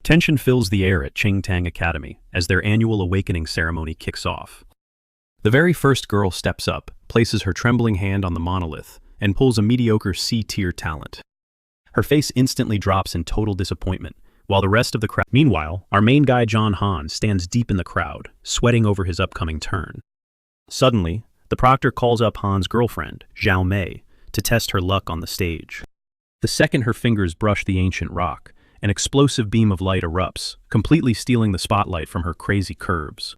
Tension fills the air at Qingtang Academy as their annual awakening ceremony kicks off. The very first girl steps up, places her trembling hand on the monolith, and pulls a mediocre C-tier talent. Her face instantly drops in total disappointment, while the rest of the crowd— Meanwhile, our main guy John Han stands deep in the crowd, sweating over his upcoming turn. Suddenly, the proctor calls up Han's girlfriend, Zhao Mei, to test her luck on the stage. The second her fingers brush the ancient rock, an explosive beam of light erupts, completely stealing the spotlight from her crazy curves.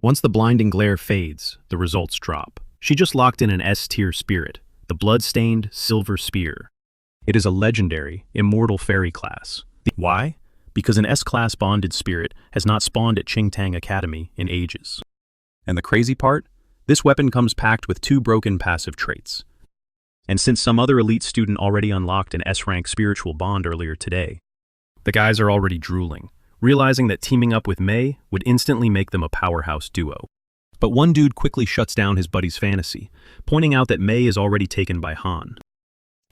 Once the blinding glare fades, the results drop. She just locked in an S-tier spirit, the blood-stained silver spear. It is a legendary, immortal fairy class. Why? Because an S-class bonded spirit has not spawned at Qingtang Academy in ages. And the crazy part? This weapon comes packed with 2 broken passive traits. And since some other elite student already unlocked an S-rank spiritual bond earlier today, the guys are already drooling, realizing that teaming up with Mei would instantly make them a powerhouse duo. But one dude quickly shuts down his buddy's fantasy, pointing out that Mei is already taken by Han.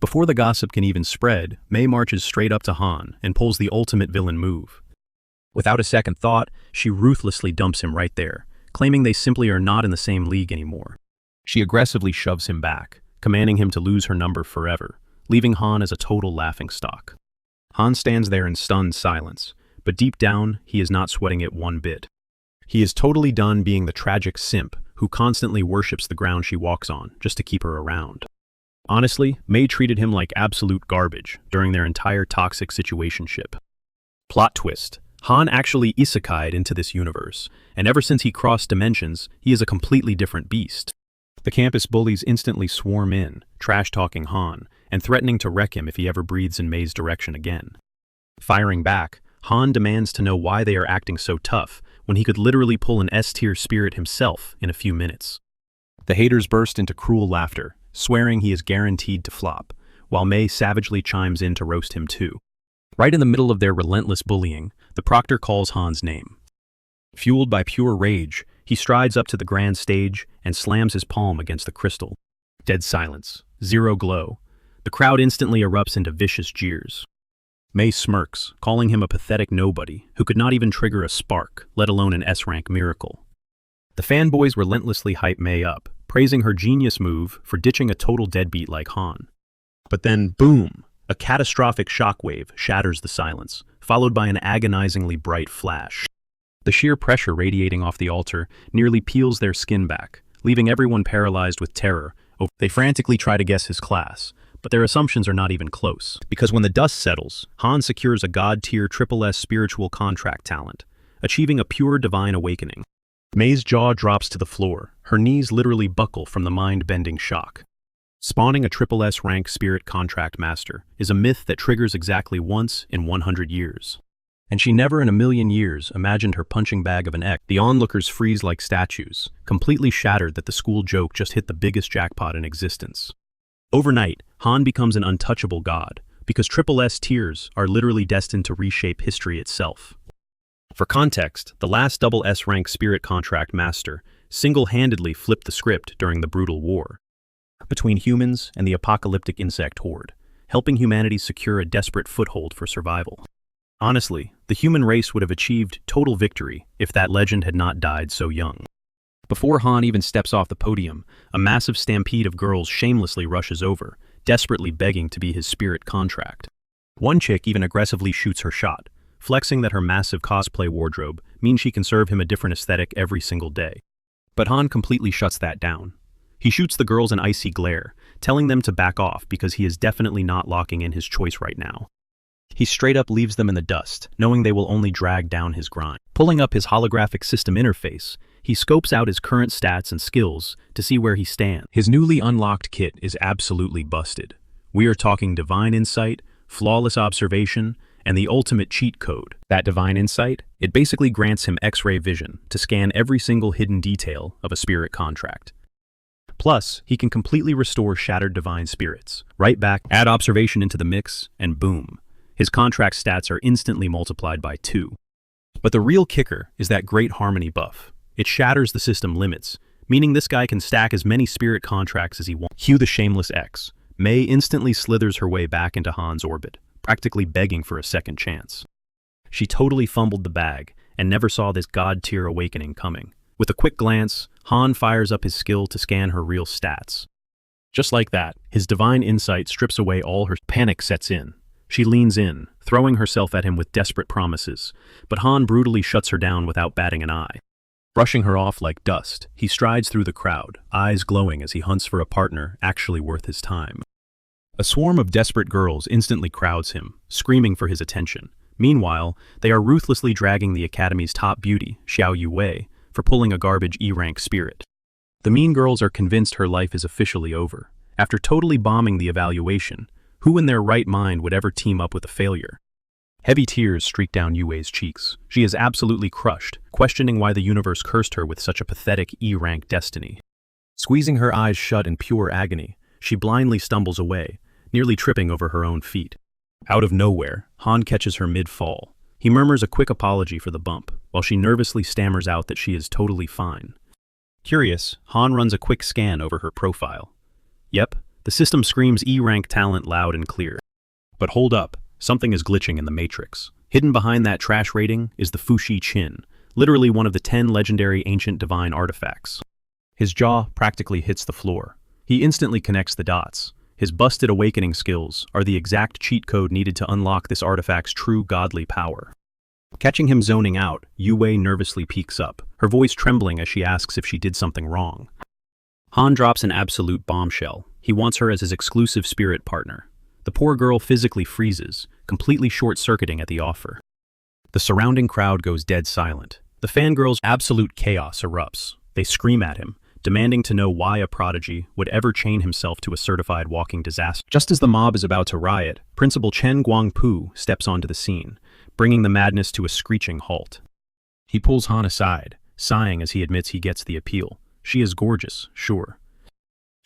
Before the gossip can even spread, Mei marches straight up to Han and pulls the ultimate villain move. Without a second thought, she ruthlessly dumps him right there, claiming they simply are not in the same league anymore. She aggressively shoves him back, commanding him to lose her number forever, leaving Han as a total laughingstock. Han stands there in stunned silence, but deep down, he is not sweating it one bit. He is totally done being the tragic simp who constantly worships the ground she walks on just to keep her around. Honestly, Mei treated him like absolute garbage during their entire toxic situationship. Plot twist: Han actually isekai'd into this universe, and ever since he crossed dimensions, he is a completely different beast. The campus bullies instantly swarm in, trash-talking Han, and threatening to wreck him if he ever breathes in Mei's direction again. Firing back, Han demands to know why they are acting so tough when he could literally pull an S-tier spirit himself in a few minutes. The haters burst into cruel laughter, swearing he is guaranteed to flop, while Mei savagely chimes in to roast him too. Right in the middle of their relentless bullying, the proctor calls Han's name. Fueled by pure rage, he strides up to the grand stage and slams his palm against the crystal. Dead silence, zero glow. The crowd instantly erupts into vicious jeers. Mei smirks, calling him a pathetic nobody who could not even trigger a spark, let alone an S-rank miracle. The fanboys relentlessly hype Mei up, praising her genius move for ditching a total deadbeat like Han. But then, boom! A catastrophic shockwave shatters the silence, followed by an agonizingly bright flash. The sheer pressure radiating off the altar nearly peels their skin back, leaving everyone paralyzed with terror. They frantically try to guess his class, but their assumptions are not even close, because when the dust settles, Han secures a god-tier SSS spiritual contract talent, achieving a pure divine awakening. Mei's jaw drops to the floor, her knees literally buckle from the mind-bending shock. Spawning a SSS rank spirit contract master is a myth that triggers exactly once in 100 years. And she never in a million years imagined her punching bag of an ex. The onlookers freeze like statues, completely shattered that the school joke just hit the biggest jackpot in existence. Overnight, Han becomes an untouchable god, because SSS tiers are literally destined to reshape history itself. For context, the last double S-rank spirit contract master single-handedly flipped the script during the brutal war between humans and the apocalyptic insect horde, helping humanity secure a desperate foothold for survival. Honestly, the human race would have achieved total victory if that legend had not died so young. Before Han even steps off the podium, a massive stampede of girls shamelessly rushes over, desperately begging to be his spirit contract. One chick even aggressively shoots her shot, flexing that her massive cosplay wardrobe means she can serve him a different aesthetic every single day. But Han completely shuts that down. He shoots the girls an icy glare, telling them to back off because he is definitely not locking in his choice right now. He straight up leaves them in the dust, knowing they will only drag down his grind. Pulling up his holographic system interface, he scopes out his current stats and skills to see where he stands. His newly unlocked kit is absolutely busted. We are talking divine insight, flawless observation, and the ultimate cheat code. That divine insight, it basically grants him X-ray vision to scan every single hidden detail of a spirit contract. Plus, he can completely restore shattered divine spirits. Right back, add observation into the mix, and boom. His contract stats are instantly multiplied by 2. But the real kicker is that great harmony buff. It shatters the system limits, meaning this guy can stack as many spirit contracts as he wants. Cue the shameless X. Mei instantly slithers her way back into Han's orbit, practically begging for a second chance. She totally fumbled the bag and never saw this god-tier awakening coming. With a quick glance, Han fires up his skill to scan her real stats. Just like that, his divine insight strips away all her panic sets in. She leans in, throwing herself at him with desperate promises, but Han brutally shuts her down without batting an eye. Brushing her off like dust, he strides through the crowd, eyes glowing as he hunts for a partner actually worth his time. A swarm of desperate girls instantly crowds him, screaming for his attention. Meanwhile, they are ruthlessly dragging the Academy's top beauty, Xiao Yuwei, for pulling a garbage E-rank spirit. The mean girls are convinced her life is officially over. After totally bombing the evaluation, who in their right mind would ever team up with a failure? Heavy tears streak down Yuei's cheeks. She is absolutely crushed, questioning why the universe cursed her with such a pathetic E-rank destiny. Squeezing her eyes shut in pure agony, she blindly stumbles away, nearly tripping over her own feet. Out of nowhere, Han catches her mid-fall. He murmurs a quick apology for the bump, while she nervously stammers out that she is totally fine. Curious, Han runs a quick scan over her profile. Yep, the system screams E-rank talent loud and clear. But hold up, something is glitching in the matrix. Hidden behind that trash rating is the Fushi Qin, literally one of the 10 legendary ancient divine artifacts. His jaw practically hits the floor. He instantly connects the dots. His busted awakening skills are the exact cheat code needed to unlock this artifact's true godly power. Catching him zoning out, Yuei nervously peeks up, her voice trembling as she asks if she did something wrong. Han drops an absolute bombshell. He wants her as his exclusive spirit partner. The poor girl physically freezes, completely short-circuiting at the offer. The surrounding crowd goes dead silent. The fangirls' absolute chaos erupts. They scream at him, demanding to know why a prodigy would ever chain himself to a certified walking disaster. Just as the mob is about to riot, Principal Chen Guangpu steps onto the scene, bringing the madness to a screeching halt. He pulls Han aside, sighing as he admits he gets the appeal. She is gorgeous, sure.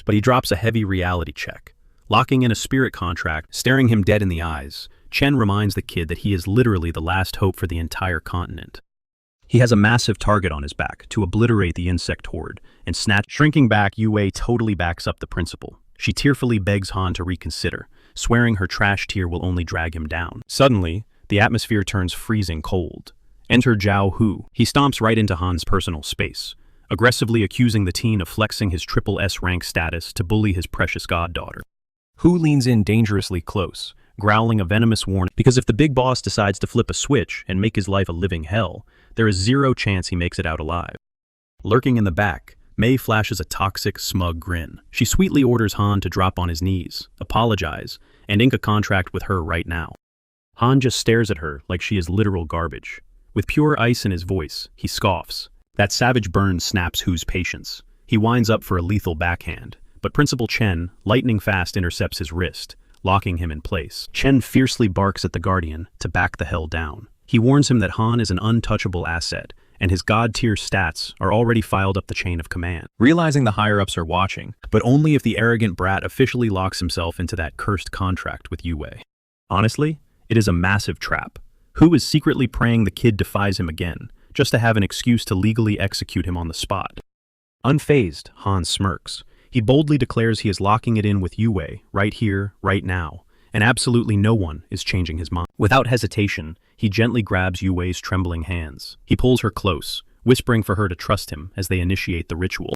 But he drops a heavy reality check. Locking in a spirit contract, staring him dead in the eyes, Chen reminds the kid that he is literally the last hope for the entire continent. He has a massive target on his back to obliterate the insect horde, and shrinking back, Yuei totally backs up the principal. She tearfully begs Han to reconsider, swearing her trash tier will only drag him down. Suddenly, the atmosphere turns freezing cold. Enter Zhao Hu. He stomps right into Han's personal space, aggressively accusing the teen of flexing his triple S rank status to bully his precious goddaughter. Hu leans in dangerously close, growling a venomous warning, because if the big boss decides to flip a switch and make his life a living hell, there is zero chance he makes it out alive. Lurking in the back, Mei flashes a toxic, smug grin. She sweetly orders Han to drop on his knees, apologize, and ink a contract with her right now. Han just stares at her like she is literal garbage. With pure ice in his voice, he scoffs. That savage burn snaps Hu's patience. He winds up for a lethal backhand, but Principal Chen, lightning fast, intercepts his wrist, locking him in place. Chen fiercely barks at the Guardian to back the hell down. He warns him that Han is an untouchable asset, and his god-tier stats are already filed up the chain of command. Realizing the higher-ups are watching, but only if the arrogant brat officially locks himself into that cursed contract with Yuei. Honestly, it is a massive trap. Hu is secretly praying the kid defies him again, just to have an excuse to legally execute him on the spot. Unfazed, Han smirks. He boldly declares he is locking it in with Yuei, right here, right now, and absolutely no one is changing his mind. Without hesitation, he gently grabs Yuei's trembling hands. He pulls her close, whispering for her to trust him as they initiate the ritual.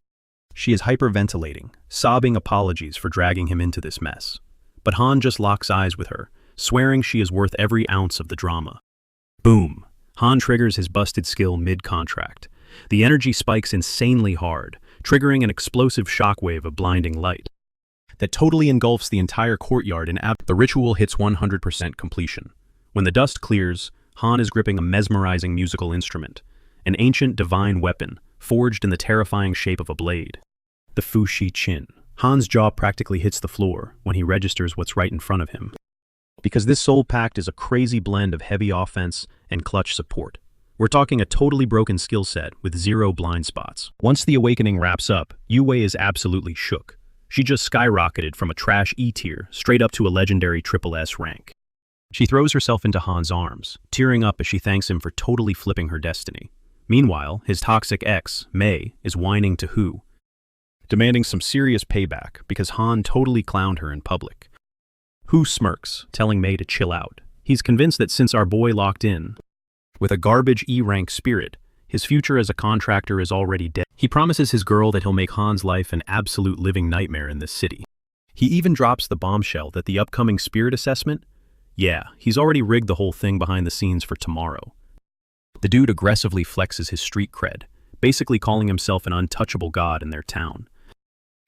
She is hyperventilating, sobbing apologies for dragging him into this mess. But Han just locks eyes with her, swearing she is worth every ounce of the drama. Boom! Han triggers his busted skill mid-contract. The energy spikes insanely hard, triggering an explosive shockwave of blinding light that totally engulfs the entire courtyard, and the ritual hits 100% completion. When the dust clears, Han is gripping a mesmerizing musical instrument, an ancient divine weapon forged in the terrifying shape of a blade. The Fushi Qin. Han's jaw practically hits the floor when he registers what's right in front of him. Because this soul pact is a crazy blend of heavy offense and clutch support. We're talking a totally broken skill set with zero blind spots. Once the awakening wraps up, Yuei is absolutely shook. She just skyrocketed from a trash E tier straight up to a legendary triple S rank. She throws herself into Han's arms, tearing up as she thanks him for totally flipping her destiny. Meanwhile, his toxic ex, Mei, is whining to Hu, demanding some serious payback because Han totally clowned her in public. Hu smirks, telling Mei to chill out. He's convinced that since our boy locked in, With a garbage E-rank spirit, his future as a contractor is already dead. He promises his girl that he'll make Han's life an absolute living nightmare in this city. He even drops the bombshell that the upcoming spirit assessment, yeah, he's already rigged the whole thing behind the scenes for tomorrow. The dude aggressively flexes his street cred, basically calling himself an untouchable god in their town.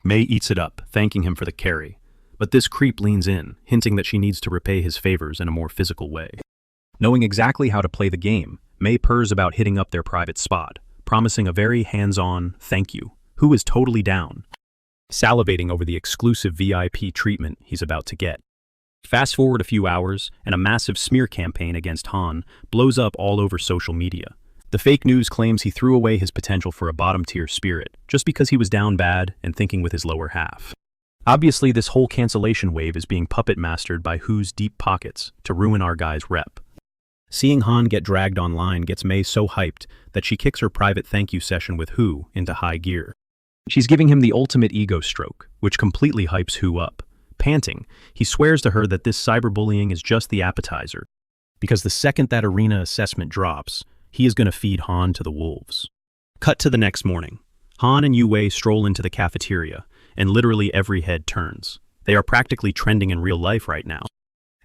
May eats it up, thanking him for the carry, but this creep leans in, hinting that she needs to repay his favors in a more physical way. Knowing exactly how to play the game, May purrs about hitting up their private spot, promising a very hands-on thank you, who is totally down, salivating over the exclusive VIP treatment he's about to get. Fast forward a few hours, and a massive smear campaign against Han blows up all over social media. The fake news claims he threw away his potential for a bottom-tier spirit just because he was down bad and thinking with his lower half. Obviously, this whole cancellation wave is being puppet-mastered by Who's deep pockets to ruin our guy's rep. Seeing Han get dragged online gets May so hyped that she kicks her private thank you session with Who into high gear. She's giving him the ultimate ego stroke, which completely hypes Who up. Panting, he swears to her that this cyberbullying is just the appetizer, because the second that arena assessment drops, he is going to feed Han to the wolves. Cut to the next morning. Han and Yue stroll into the cafeteria, and literally every head turns. They are practically trending in real life right now.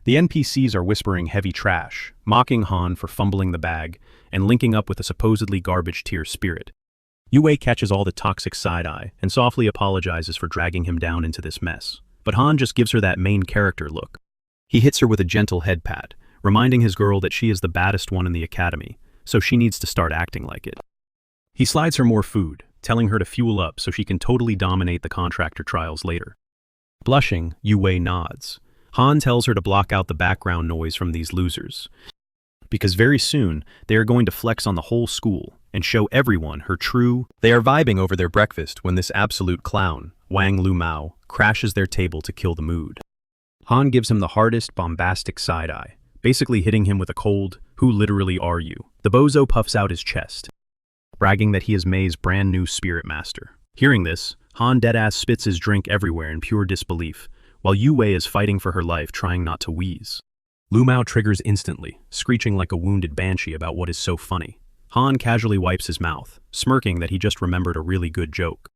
The NPCs are whispering heavy trash, mocking Han for fumbling the bag, and linking up with a supposedly garbage-tier spirit. Yue catches all the toxic side-eye and softly apologizes for dragging him down into this mess. But Han just gives her that main character look. He hits her with a gentle head pat, reminding his girl that she is the baddest one in the academy, so she needs to start acting like it. He slides her more food, telling her to fuel up so she can totally dominate the contractor trials later. Blushing, Yue nods. Han tells her to block out the background noise from these losers, because very soon they are going to flex on the whole school and show everyone her true. They are vibing over their breakfast when this absolute clown, Wang Lumao, crashes their table to kill the mood. Han gives him the hardest, bombastic side-eye, basically hitting him with a cold, "Who literally are you?" The bozo puffs out his chest, bragging that he is May's brand new spirit master. Hearing this, Han deadass spits his drink everywhere in pure disbelief, while Yue is fighting for her life trying not to wheeze. Lumao triggers instantly, screeching like a wounded banshee about what is so funny. Han casually wipes his mouth, smirking that he just remembered a really good joke.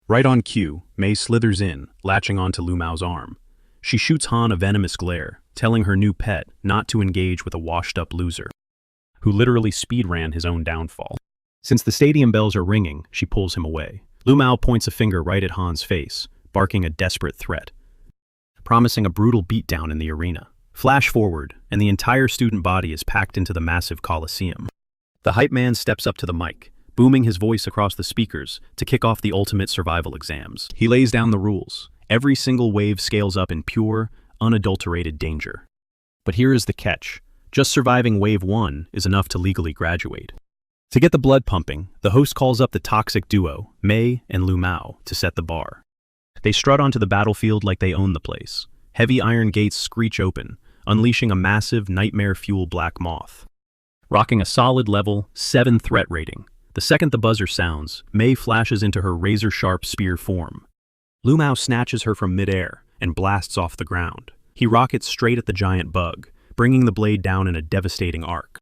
Right on cue, May slithers in, latching onto Lumao's arm. She shoots Han a venomous glare, telling her new pet not to engage with a washed-up loser, who literally speed-ran his own downfall. Since the stadium bells are ringing, she pulls him away. Lumao points a finger right at Han's face, barking a desperate threat, promising a brutal beatdown in the arena. Flash forward, and the entire student body is packed into the massive coliseum. The hype man steps up to the mic, booming his voice across the speakers to kick off the ultimate survival exams. He lays down the rules. Every single wave scales up in pure, unadulterated danger. But here is the catch. Just surviving wave 1 is enough to legally graduate. To get the blood pumping, the host calls up the toxic duo, May and Lumao, to set the bar. They strut onto the battlefield like they own the place. Heavy iron gates screech open, unleashing a massive nightmare-fuel black moth. Rocking a solid level 7 threat rating. The second the buzzer sounds, May flashes into her razor-sharp spear form. Lumao snatches her from midair and blasts off the ground. He rockets straight at the giant bug, bringing the blade down in a devastating arc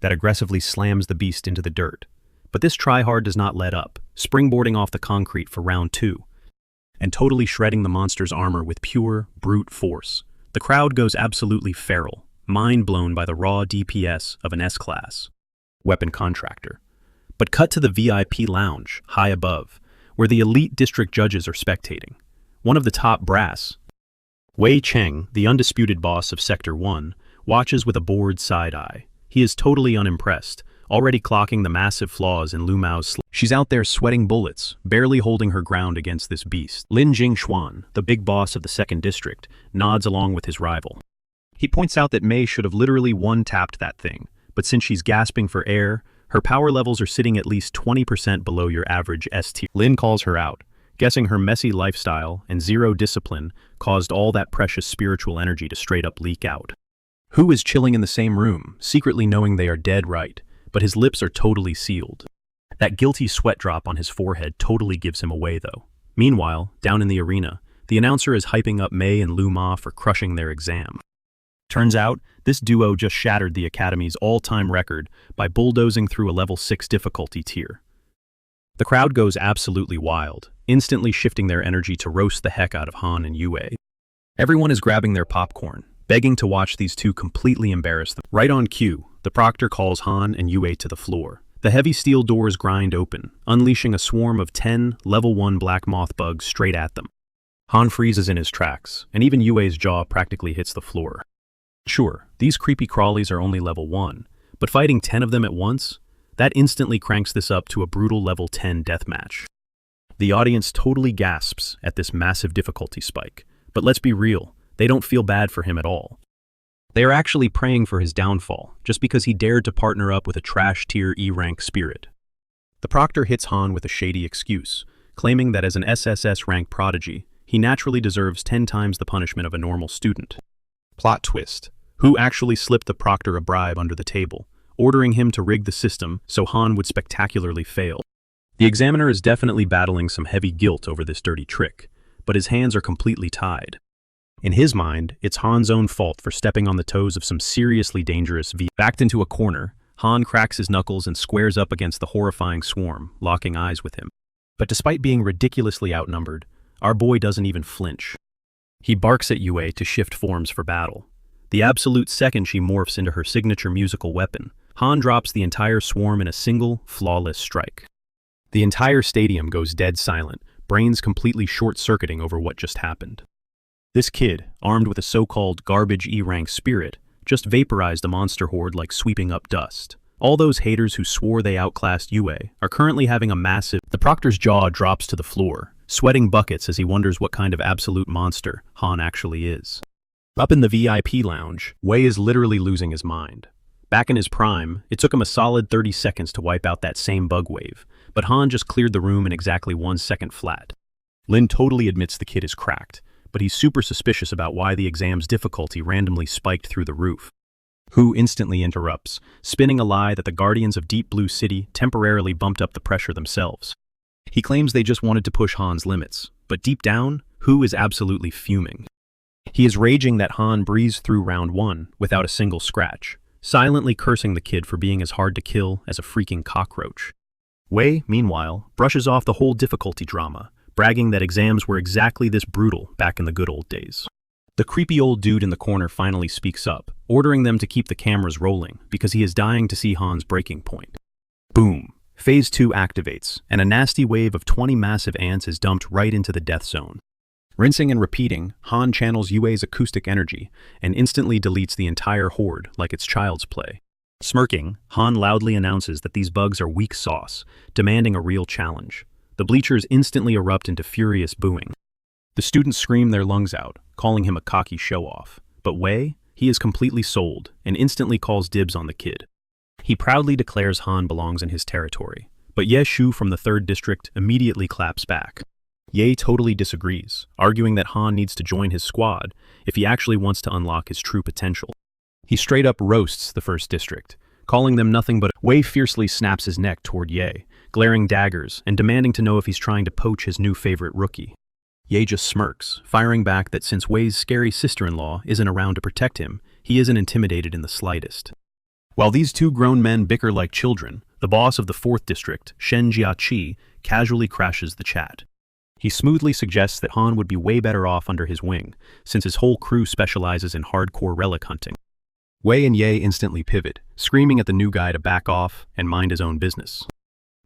that aggressively slams the beast into the dirt. But this tryhard does not let up, springboarding off the concrete for round 2, and totally shredding the monster's armor with pure, brute force. The crowd goes absolutely feral, mind blown by the raw DPS of an S-class weapon contractor. But cut to the VIP lounge, high above, where the elite district judges are spectating. One of the top brass, Wei Cheng, the undisputed boss of Sector 1, watches with a bored side-eye. He is totally unimpressed, already clocking the massive flaws in Lumao's She's out there sweating bullets, barely holding her ground against this beast. Lin Jingxuan, the big boss of the 2nd District, nods along with his rival. He points out that May should have literally one-tapped that thing, but since she's gasping for air, her power levels are sitting at least 20% below your average S tier. Lin calls her out, guessing her messy lifestyle and zero discipline caused all that precious spiritual energy to straight up leak out. Hu is chilling in the same room, secretly knowing they are dead right, but his lips are totally sealed. That guilty sweat drop on his forehead totally gives him away though. Meanwhile, down in the arena, the announcer is hyping up May and Luma for crushing their exam. Turns out, this duo just shattered the Academy's all-time record by bulldozing through a level 6 difficulty tier. The crowd goes absolutely wild, instantly shifting their energy to roast the heck out of Han and Yue. Everyone is grabbing their popcorn, begging to watch these two completely embarrass them. Right on cue, the proctor calls Han and Yue to the floor. The heavy steel doors grind open, unleashing a swarm of 10 level 1 black moth bugs straight at them. Han freezes in his tracks, and even Yue's jaw practically hits the floor. Sure, these creepy crawlies are only level 1, but fighting 10 of them at once? That instantly cranks this up to a brutal level 10 deathmatch. The audience totally gasps at this massive difficulty spike, but let's be real, they don't feel bad for him at all. They are actually praying for his downfall, just because he dared to partner up with a trash-tier E-rank spirit. The proctor hits Han with a shady excuse, claiming that as an SSS rank prodigy, he naturally deserves 10 times the punishment of a normal student. Plot twist. Who actually slipped the proctor a bribe under the table, ordering him to rig the system so Han would spectacularly fail. The examiner is definitely battling some heavy guilt over this dirty trick, but his hands are completely tied. In his mind, it's Han's own fault for stepping on the toes of some seriously dangerous V. Backed into a corner, Han cracks his knuckles and squares up against the horrifying swarm, locking eyes with him. But despite being ridiculously outnumbered, our boy doesn't even flinch. He barks at Yue to shift forms for battle. The absolute second she morphs into her signature musical weapon, Han drops the entire swarm in a single, flawless strike. The entire stadium goes dead silent, brains completely short-circuiting over what just happened. This kid, armed with a so-called garbage E-rank spirit, just vaporized a monster horde like sweeping up dust. All those haters who swore they outclassed Yue are currently having a massive... The proctor's jaw drops to the floor, sweating buckets as he wonders what kind of absolute monster Han actually is. Up in the VIP lounge, Wei is literally losing his mind. Back in his prime, it took him a solid 30 seconds to wipe out that same bug wave, but Han just cleared the room in exactly 1 second flat. Lin totally admits the kid is cracked, but he's super suspicious about why the exam's difficulty randomly spiked through the roof. Hu instantly interrupts, spinning a lie that the Guardians of Deep Blue City temporarily bumped up the pressure themselves. He claims they just wanted to push Han's limits, but deep down, Hu is absolutely fuming. He is raging that Han breezed through round 1 without a single scratch, silently cursing the kid for being as hard to kill as a freaking cockroach. Wei, meanwhile, brushes off the whole difficulty drama, bragging that exams were exactly this brutal back in the good old days. The creepy old dude in the corner finally speaks up, ordering them to keep the cameras rolling because he is dying to see Han's breaking point. Boom! Phase 2 activates, and a nasty wave of 20 massive ants is dumped right into the death zone. Rinsing and repeating, Han channels Yue's acoustic energy and instantly deletes the entire horde like it's child's play. Smirking, Han loudly announces that these bugs are weak sauce, demanding a real challenge. The bleachers instantly erupt into furious booing. The students scream their lungs out, calling him a cocky show-off. But Wei, he is completely sold and instantly calls dibs on the kid. He proudly declares Han belongs in his territory, but Ye Shu from the 3rd District immediately claps back. Ye totally disagrees, arguing that Han needs to join his squad if he actually wants to unlock his true potential. He straight up roasts the 1st District, calling them nothing but... Wei fiercely snaps his neck toward Ye, glaring daggers and demanding to know if he's trying to poach his new favorite rookie. Ye just smirks, firing back that since Wei's scary sister-in-law isn't around to protect him, he isn't intimidated in the slightest. While these two grown men bicker like children, the boss of the 4th District, Shen Jiaqi, casually crashes the chat. He smoothly suggests that Han would be way better off under his wing, since his whole crew specializes in hardcore relic hunting. Wei and Ye instantly pivot, screaming at the new guy to back off and mind his own business.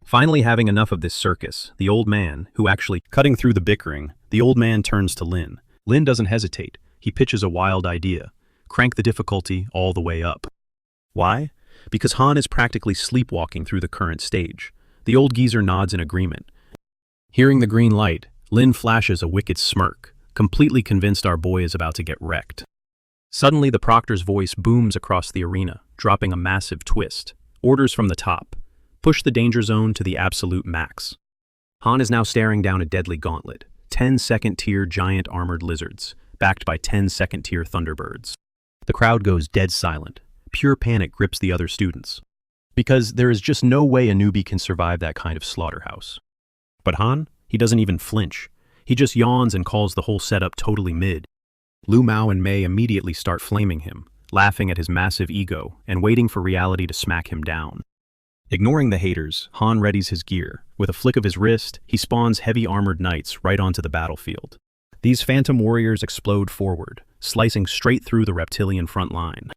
Finally having enough of this circus, the old man, who actually cutting through the bickering, the old man turns to Lin. Lin doesn't hesitate. He pitches a wild idea. Crank the difficulty all the way up. Why? Because Han is practically sleepwalking through the current stage. The old geezer nods in agreement. Hearing the green light, Lin flashes a wicked smirk, completely convinced our boy is about to get wrecked. Suddenly the proctor's voice booms across the arena, dropping a massive twist. Orders from the top. Push the danger zone to the absolute max. Han is now staring down a deadly gauntlet. 10 second-tier giant armored lizards, backed by 10 second-tier thunderbirds. The crowd goes dead silent. Pure panic grips the other students. Because there is just no way a newbie can survive that kind of slaughterhouse. But Han, he doesn't even flinch. He just yawns and calls the whole setup totally mid. Lu Mao and Mei immediately start flaming him, laughing at his massive ego and waiting for reality to smack him down. Ignoring the haters, Han readies his gear. With a flick of his wrist, he spawns heavy armored knights right onto the battlefield. These phantom warriors explode forward, slicing straight through the reptilian front line.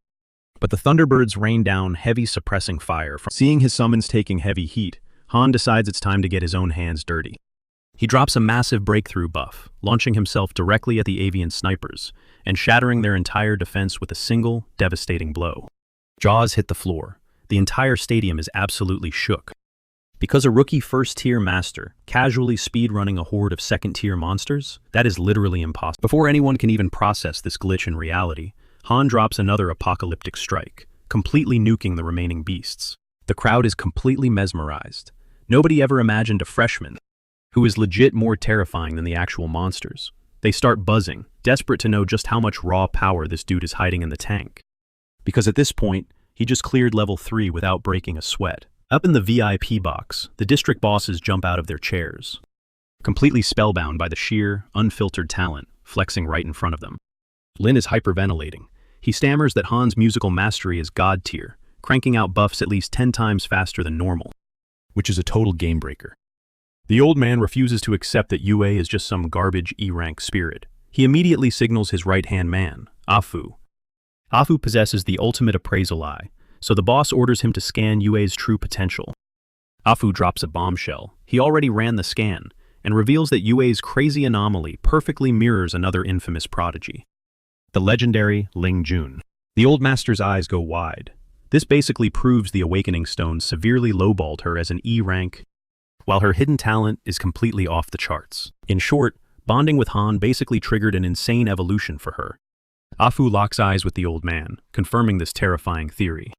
But the Thunderbirds rain down heavy suppressing fire. Seeing his summons taking heavy heat, Han decides it's time to get his own hands dirty. He drops a massive breakthrough buff, launching himself directly at the avian snipers, and shattering their entire defense with a single, devastating blow. Jaws hit the floor. The entire stadium is absolutely shook. Because a rookie first-tier master casually speedrunning a horde of second-tier monsters, that is literally impossible. Before anyone can even process this glitch in reality, Han drops another apocalyptic strike, completely nuking the remaining beasts. The crowd is completely mesmerized. Nobody ever imagined a freshman who is legit more terrifying than the actual monsters. They start buzzing, desperate to know just how much raw power this dude is hiding in the tank. Because at this point, he just cleared level 3 without breaking a sweat. Up in the VIP box, the district bosses jump out of their chairs, completely spellbound by the sheer, unfiltered talent flexing right in front of them. Lin is hyperventilating. He stammers that Han's musical mastery is god tier, cranking out buffs at least 10 times faster than normal, which is a total game breaker. The old man refuses to accept that Yue is just some garbage E-rank spirit. He immediately signals his right-hand man, Afu. Afu possesses the ultimate appraisal eye, so the boss orders him to scan Yue's true potential. Afu drops a bombshell. He already ran the scan, and reveals that Yue's crazy anomaly perfectly mirrors another infamous prodigy, the legendary Ling Jun. The old master's eyes go wide. This basically proves the Awakening Stone severely lowballed her as an E-rank, while her hidden talent is completely off the charts. In short, bonding with Han basically triggered an insane evolution for her. Afu locks eyes with the old man, confirming this terrifying theory.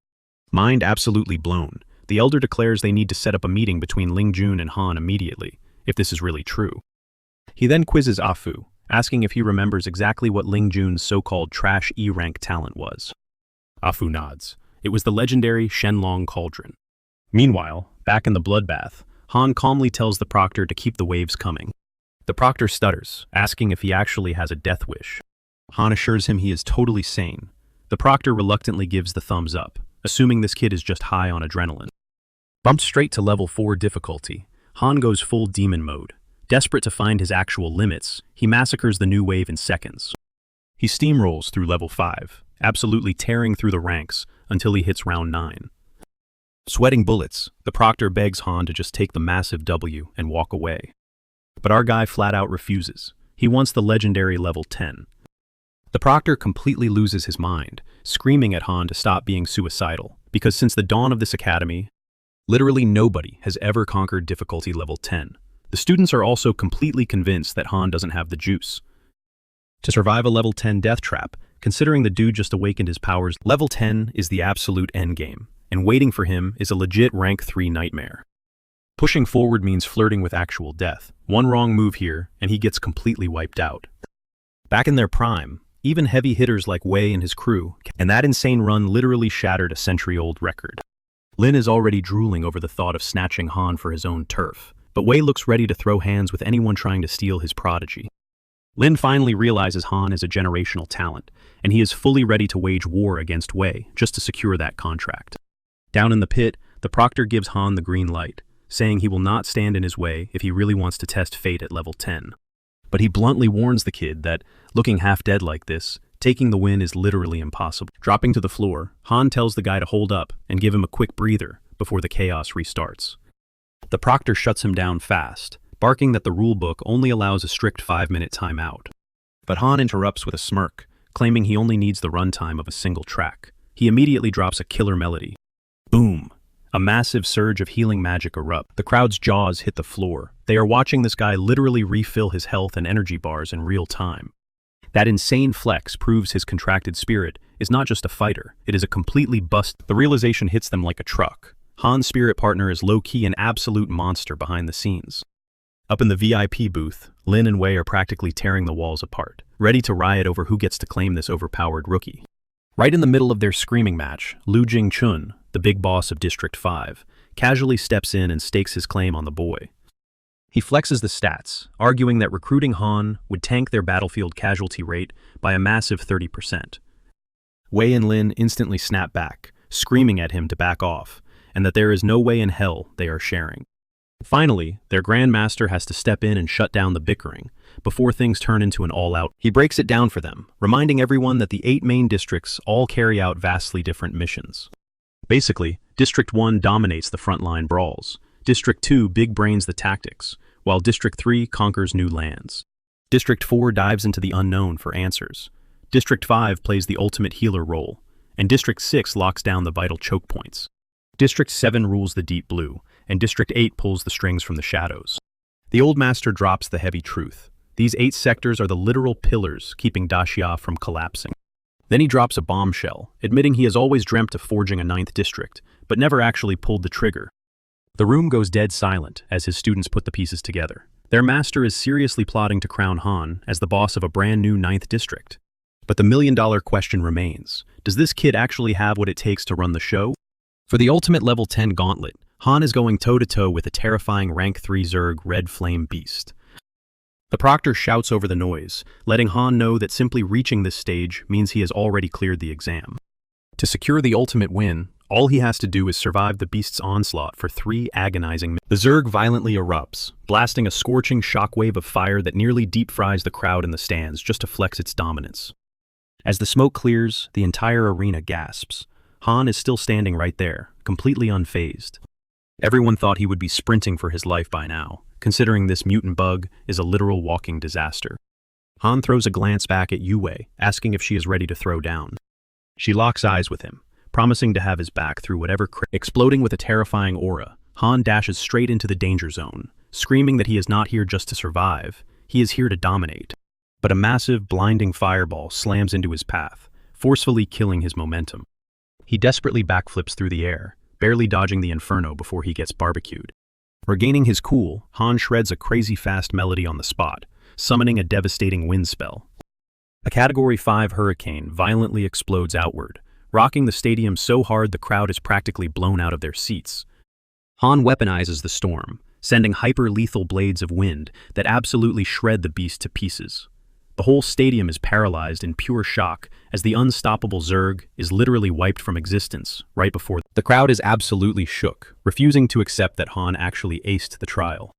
Mind absolutely blown, the elder declares they need to set up a meeting between Ling Jun and Han immediately, if this is really true. He then quizzes Afu, asking if he remembers exactly what Ling Jun's so-called trash E-rank talent was. Afu nods. It was the legendary Shenlong Cauldron. Meanwhile, back in the bloodbath, Han calmly tells the proctor to keep the waves coming. The proctor stutters, asking if he actually has a death wish. Han assures him he is totally sane. The proctor reluctantly gives the thumbs up, assuming this kid is just high on adrenaline. Bumped straight to level 4 difficulty, Han goes full demon mode. Desperate to find his actual limits, he massacres the new wave in seconds. He steamrolls through level 5, absolutely tearing through the ranks until he hits round 9. Sweating bullets, the proctor begs Han to just take the massive W and walk away. But our guy flat out refuses. He wants the legendary level 10. The proctor completely loses his mind, screaming at Han to stop being suicidal, because since the dawn of this academy, literally nobody has ever conquered difficulty level 10. The students are also completely convinced that Han doesn't have the juice to survive a level 10 death trap, considering the dude just awakened his powers. Level 10 is the absolute endgame, and waiting for him is a legit rank 3 nightmare. Pushing forward means flirting with actual death. One wrong move here, and he gets completely wiped out. Back in their prime, even heavy hitters like Wei and his crew, and that insane run literally shattered a century-old record. Lin is already drooling over the thought of snatching Han for his own turf, but Wei looks ready to throw hands with anyone trying to steal his prodigy. Lin finally realizes Han is a generational talent, and he is fully ready to wage war against Wei just to secure that contract. Down in the pit, the proctor gives Han the green light, saying he will not stand in his way if he really wants to test fate at level 10. But he bluntly warns the kid that, looking half dead like this, taking the win is literally impossible. Dropping to the floor, Han tells the guy to hold up and give him a quick breather before the chaos restarts. The proctor shuts him down fast, barking that the rulebook only allows a strict 5-minute timeout. But Han interrupts with a smirk, claiming he only needs the runtime of a single track. He immediately drops a killer melody. Boom! A massive surge of healing magic erupts. The crowd's jaws hit the floor. They are watching this guy literally refill his health and energy bars in real time. That insane flex proves his contracted spirit is not just a fighter, it is a completely bust. The realization hits them like a truck. Han's spirit partner is low-key an absolute monster behind the scenes. Up in the VIP booth, Lin and Wei are practically tearing the walls apart, ready to riot over who gets to claim this overpowered rookie. Right in the middle of their screaming match, Lu Jingchun, the big boss of District 5, casually steps in and stakes his claim on the boy. He flexes the stats, arguing that recruiting Han would tank their battlefield casualty rate by a massive 30%. Wei and Lin instantly snap back, screaming at him to back off, and that there is no way in hell they are sharing. Finally, their Grandmaster has to step in and shut down the bickering, before things turn into an all-out. He breaks it down for them, reminding everyone that the 8 main districts all carry out vastly different missions. Basically, District 1 dominates the frontline brawls, District 2 big brains the tactics, while District 3 conquers new lands. District 4 dives into the unknown for answers. District 5 plays the ultimate healer role, and District 6 locks down the vital choke points. District 7 rules the deep blue, and District 8 pulls the strings from the shadows. The Old Master drops the heavy truth. These 8 sectors are the literal pillars keeping Daxia from collapsing. Then he drops a bombshell, admitting he has always dreamt of forging a 9th district, but never actually pulled the trigger. The room goes dead silent as his students put the pieces together. Their master is seriously plotting to crown Han as the boss of a brand new 9th district. But the million-dollar question remains, does this kid actually have what it takes to run the show? For the ultimate level 10 gauntlet, Han is going toe-to-toe with a terrifying rank 3 Zerg Red Flame Beast. The proctor shouts over the noise, letting Han know that simply reaching this stage means he has already cleared the exam. To secure the ultimate win, all he has to do is survive the beast's onslaught for 3 agonizing minutes. The Zerg violently erupts, blasting a scorching shockwave of fire that nearly deep-fries the crowd in the stands just to flex its dominance. As the smoke clears, the entire arena gasps. Han is still standing right there, completely unfazed. Everyone thought he would be sprinting for his life by now, considering this mutant bug is a literal walking disaster. Han throws a glance back at Yue, asking if she is ready to throw down. She locks eyes with him, promising to have his back through whatever. Exploding with a terrifying aura, Han dashes straight into the danger zone, screaming that he is not here just to survive, he is here to dominate. But a massive, blinding fireball slams into his path, forcefully killing his momentum. He desperately backflips through the air, barely dodging the inferno before he gets barbecued. Regaining his cool, Han shreds a crazy fast melody on the spot, summoning a devastating wind spell. A Category 5 hurricane violently explodes outward, rocking the stadium so hard the crowd is practically blown out of their seats. Han weaponizes the storm, sending hyper-lethal blades of wind that absolutely shred the beast to pieces. The whole stadium is paralyzed in pure shock as the unstoppable Zerg is literally wiped from existence right before. The crowd is absolutely shook, refusing to accept that Han actually aced the trial.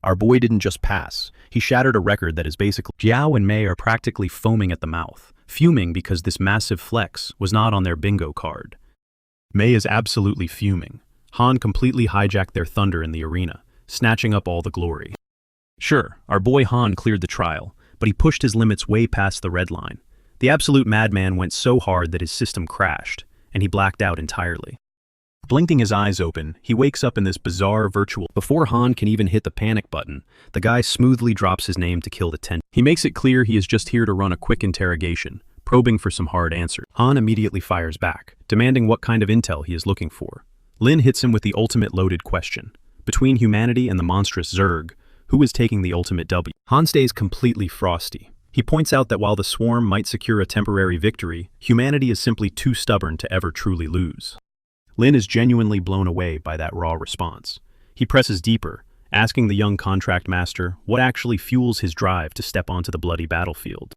Our boy didn't just pass, he shattered a record that is basically. Jiao and Mei are practically foaming at the mouth, fuming because this massive flex was not on their bingo card. Mei is absolutely fuming. Han completely hijacked their thunder in the arena, snatching up all the glory. Sure, our boy Han cleared the trial, but he pushed his limits way past the red line. The absolute madman went so hard that his system crashed, and he blacked out entirely. Blinking his eyes open, he wakes up in this bizarre virtual. Before Han can even hit the panic button, the guy smoothly drops his name to kill the tension. He makes it clear he is just here to run a quick interrogation, probing for some hard answers. Han immediately fires back, demanding what kind of intel he is looking for. Lin hits him with the ultimate loaded question. Between humanity and the monstrous Zerg, who is taking the ultimate W? Han stays completely frosty. He points out that while the swarm might secure a temporary victory, humanity is simply too stubborn to ever truly lose. Lin is genuinely blown away by that raw response. He presses deeper, asking the young contract master what actually fuels his drive to step onto the bloody battlefield.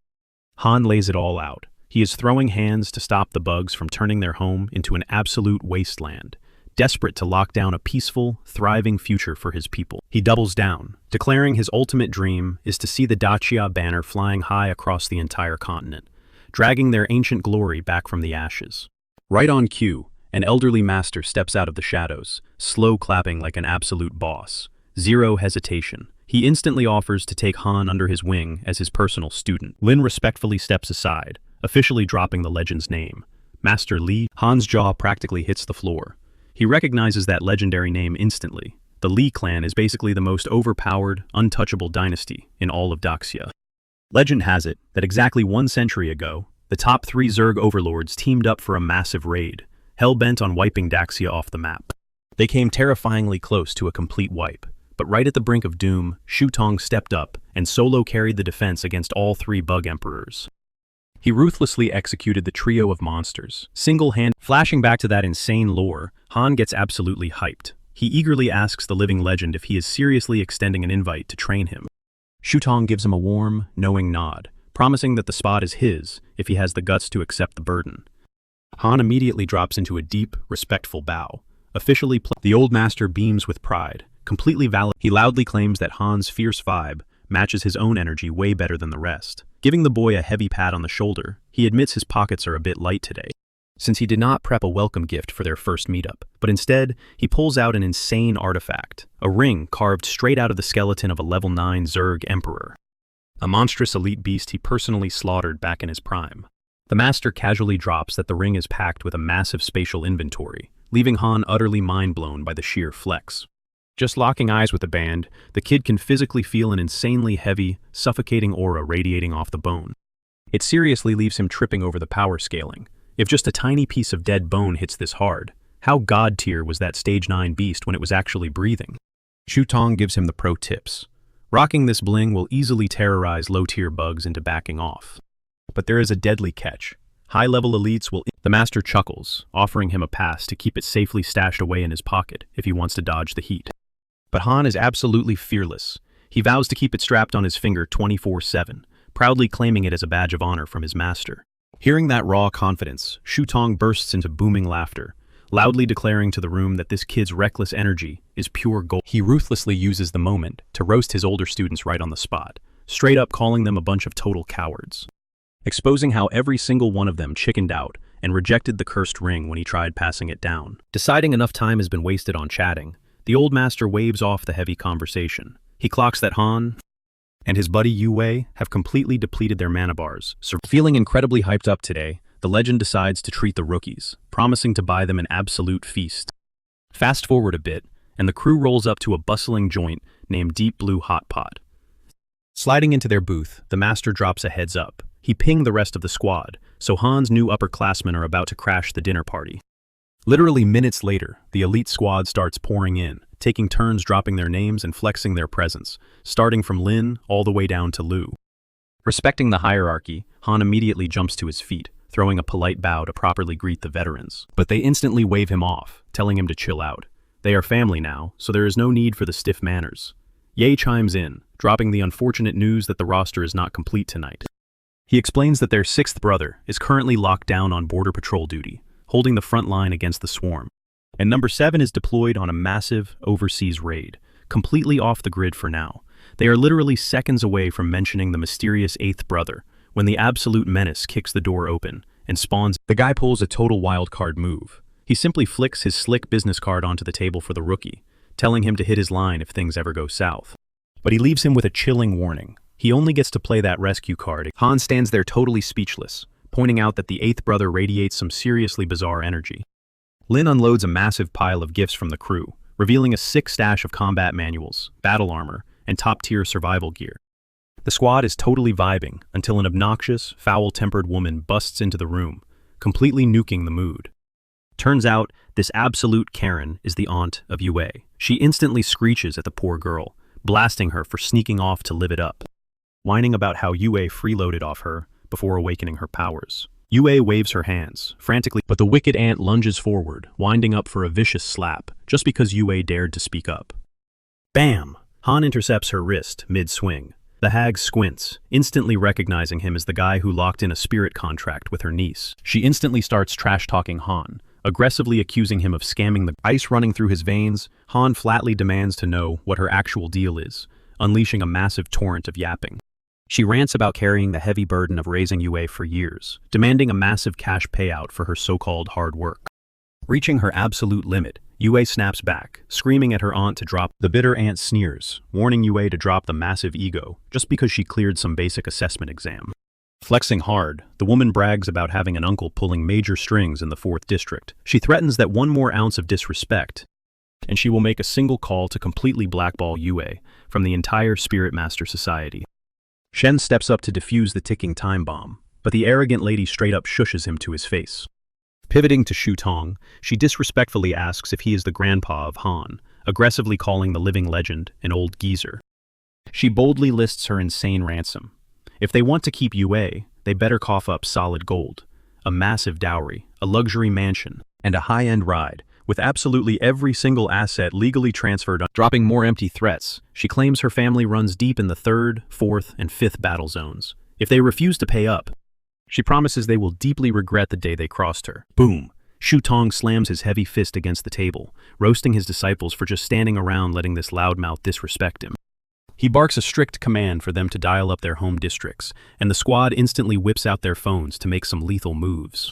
Han lays it all out. He is throwing hands to stop the bugs from turning their home into an absolute wasteland, desperate to lock down a peaceful, thriving future for his people. He doubles down, declaring his ultimate dream is to see the Daxia banner flying high across the entire continent, dragging their ancient glory back from the ashes. Right on cue, an elderly master steps out of the shadows, slow clapping like an absolute boss. Zero hesitation. He instantly offers to take Han under his wing as his personal student. Lin respectfully steps aside, officially dropping the legend's name. Master Li. Han's jaw practically hits the floor. He recognizes that legendary name instantly. The Li clan is basically the most overpowered, untouchable dynasty in all of Daxia. Legend has it that exactly 1 century ago, the top 3 Zerg overlords teamed up for a massive raid, hell-bent on wiping Daxia off the map. They came terrifyingly close to a complete wipe, but right at the brink of doom, Shutong stepped up and solo carried the defense against all 3 bug emperors. He ruthlessly executed the trio of monsters, single-handed. Flashing back to that insane lore, Han gets absolutely hyped. He eagerly asks the living legend if he is seriously extending an invite to train him. Shutong gives him a warm, knowing nod, promising that the spot is his if he has the guts to accept the burden. Han immediately drops into a deep, respectful bow. The old master beams with pride, completely valid. He loudly claims that Han's fierce vibe matches his own energy way better than the rest. Giving the boy a heavy pat on the shoulder, he admits his pockets are a bit light today, since he did not prep a welcome gift for their first meetup, but instead, he pulls out an insane artifact, a ring carved straight out of the skeleton of a level 9 Zerg Emperor, a monstrous elite beast he personally slaughtered back in his prime. The master casually drops that the ring is packed with a massive spatial inventory, leaving Han utterly mind-blown by the sheer flex. Just locking eyes with the band, the kid can physically feel an insanely heavy, suffocating aura radiating off the bone. It seriously leaves him tripping over the power scaling. If just a tiny piece of dead bone hits this hard, how god-tier was that stage 9 beast when it was actually breathing? Shu Tong gives him the pro tips. Rocking this bling will easily terrorize low-tier bugs into backing off. But there is a deadly catch. High-level elites will... The master chuckles, offering him a pass to keep it safely stashed away in his pocket if he wants to dodge the heat. But Han is absolutely fearless. He vows to keep it strapped on his finger 24/7, proudly claiming it as a badge of honor from his master. Hearing that raw confidence, Shu Tong bursts into booming laughter, loudly declaring to the room that this kid's reckless energy is pure gold. He ruthlessly uses the moment to roast his older students right on the spot, straight up calling them a bunch of total cowards, exposing how every single one of them chickened out and rejected the cursed ring when he tried passing it down. Deciding enough time has been wasted on chatting, the old master waves off the heavy conversation. He clocks that Han and his buddy Yue have completely depleted their mana bars. So feeling incredibly hyped up today, the legend decides to treat the rookies, promising to buy them an absolute feast. Fast forward a bit, and the crew rolls up to a bustling joint named Deep Blue Hot Pot. Sliding into their booth, the master drops a heads up. He pinged the rest of the squad, so Han's new upperclassmen are about to crash the dinner party. Literally minutes later, the elite squad starts pouring in, taking turns dropping their names and flexing their presence, starting from Lin all the way down to Lu. Respecting the hierarchy, Han immediately jumps to his feet, throwing a polite bow to properly greet the veterans. But they instantly wave him off, telling him to chill out. They are family now, so there is no need for the stiff manners. Ye chimes in, dropping the unfortunate news that the roster is not complete tonight. He explains that their 6th brother is currently locked down on border patrol duty, holding the front line against the swarm. And number 7 is deployed on a massive overseas raid, completely off the grid for now. They are literally seconds away from mentioning the mysterious 8th brother, when the absolute menace kicks the door open and spawns. The guy pulls a total wildcard move. He simply flicks his slick business card onto the table for the rookie, telling him to hit his line if things ever go south. But he leaves him with a chilling warning. He only gets to play that rescue card. Han stands there totally speechless, pointing out that the 8th brother radiates some seriously bizarre energy. Lin unloads a massive pile of gifts from the crew, revealing a sick stash of combat manuals, battle armor, and top-tier survival gear. The squad is totally vibing until an obnoxious, foul-tempered woman busts into the room, completely nuking the mood. Turns out, this absolute Karen is the aunt of Yue. She instantly screeches at the poor girl, blasting her for sneaking off to live it up, whining about how Yue freeloaded off her before awakening her powers. Yue waves her hands, frantically, but the wicked aunt lunges forward, winding up for a vicious slap, just because Yue dared to speak up. Bam! Han intercepts her wrist, mid-swing. The hag squints, instantly recognizing him as the guy who locked in a spirit contract with her niece. She instantly starts trash-talking Han, aggressively accusing him of scamming the ice running through his veins. Han flatly demands to know what her actual deal is, unleashing a massive torrent of yapping. She rants about carrying the heavy burden of raising Yue for years, demanding a massive cash payout for her so-called hard work. Reaching her absolute limit, Yue snaps back, screaming at her aunt to drop. The bitter aunt sneers, warning Yue to drop the massive ego just because she cleared some basic assessment exam. Flexing hard, the woman brags about having an uncle pulling major strings in the 4th district. She threatens that one more ounce of disrespect, and she will make a single call to completely blackball Yue from the entire Spirit Master Society. Shen steps up to defuse the ticking time bomb, but the arrogant lady straight up shushes him to his face. Pivoting to Shu Tong, she disrespectfully asks if he is the grandpa of Han, aggressively calling the living legend an old geezer. She boldly lists her insane ransom. If they want to keep Yue, they better cough up solid gold, a massive dowry, a luxury mansion, and a high-end ride, with absolutely every single asset legally transferred. Dropping more empty threats, she claims her family runs deep in the 3rd, 4th, and 5th battle zones. If they refuse to pay up, She promises they will deeply regret the day they crossed her. Boom! Shu Tong slams his heavy fist against the table, roasting his disciples for just standing around letting this loudmouth disrespect him. He barks a strict command for them to dial up their home districts, and the squad instantly whips out their phones to make some lethal moves.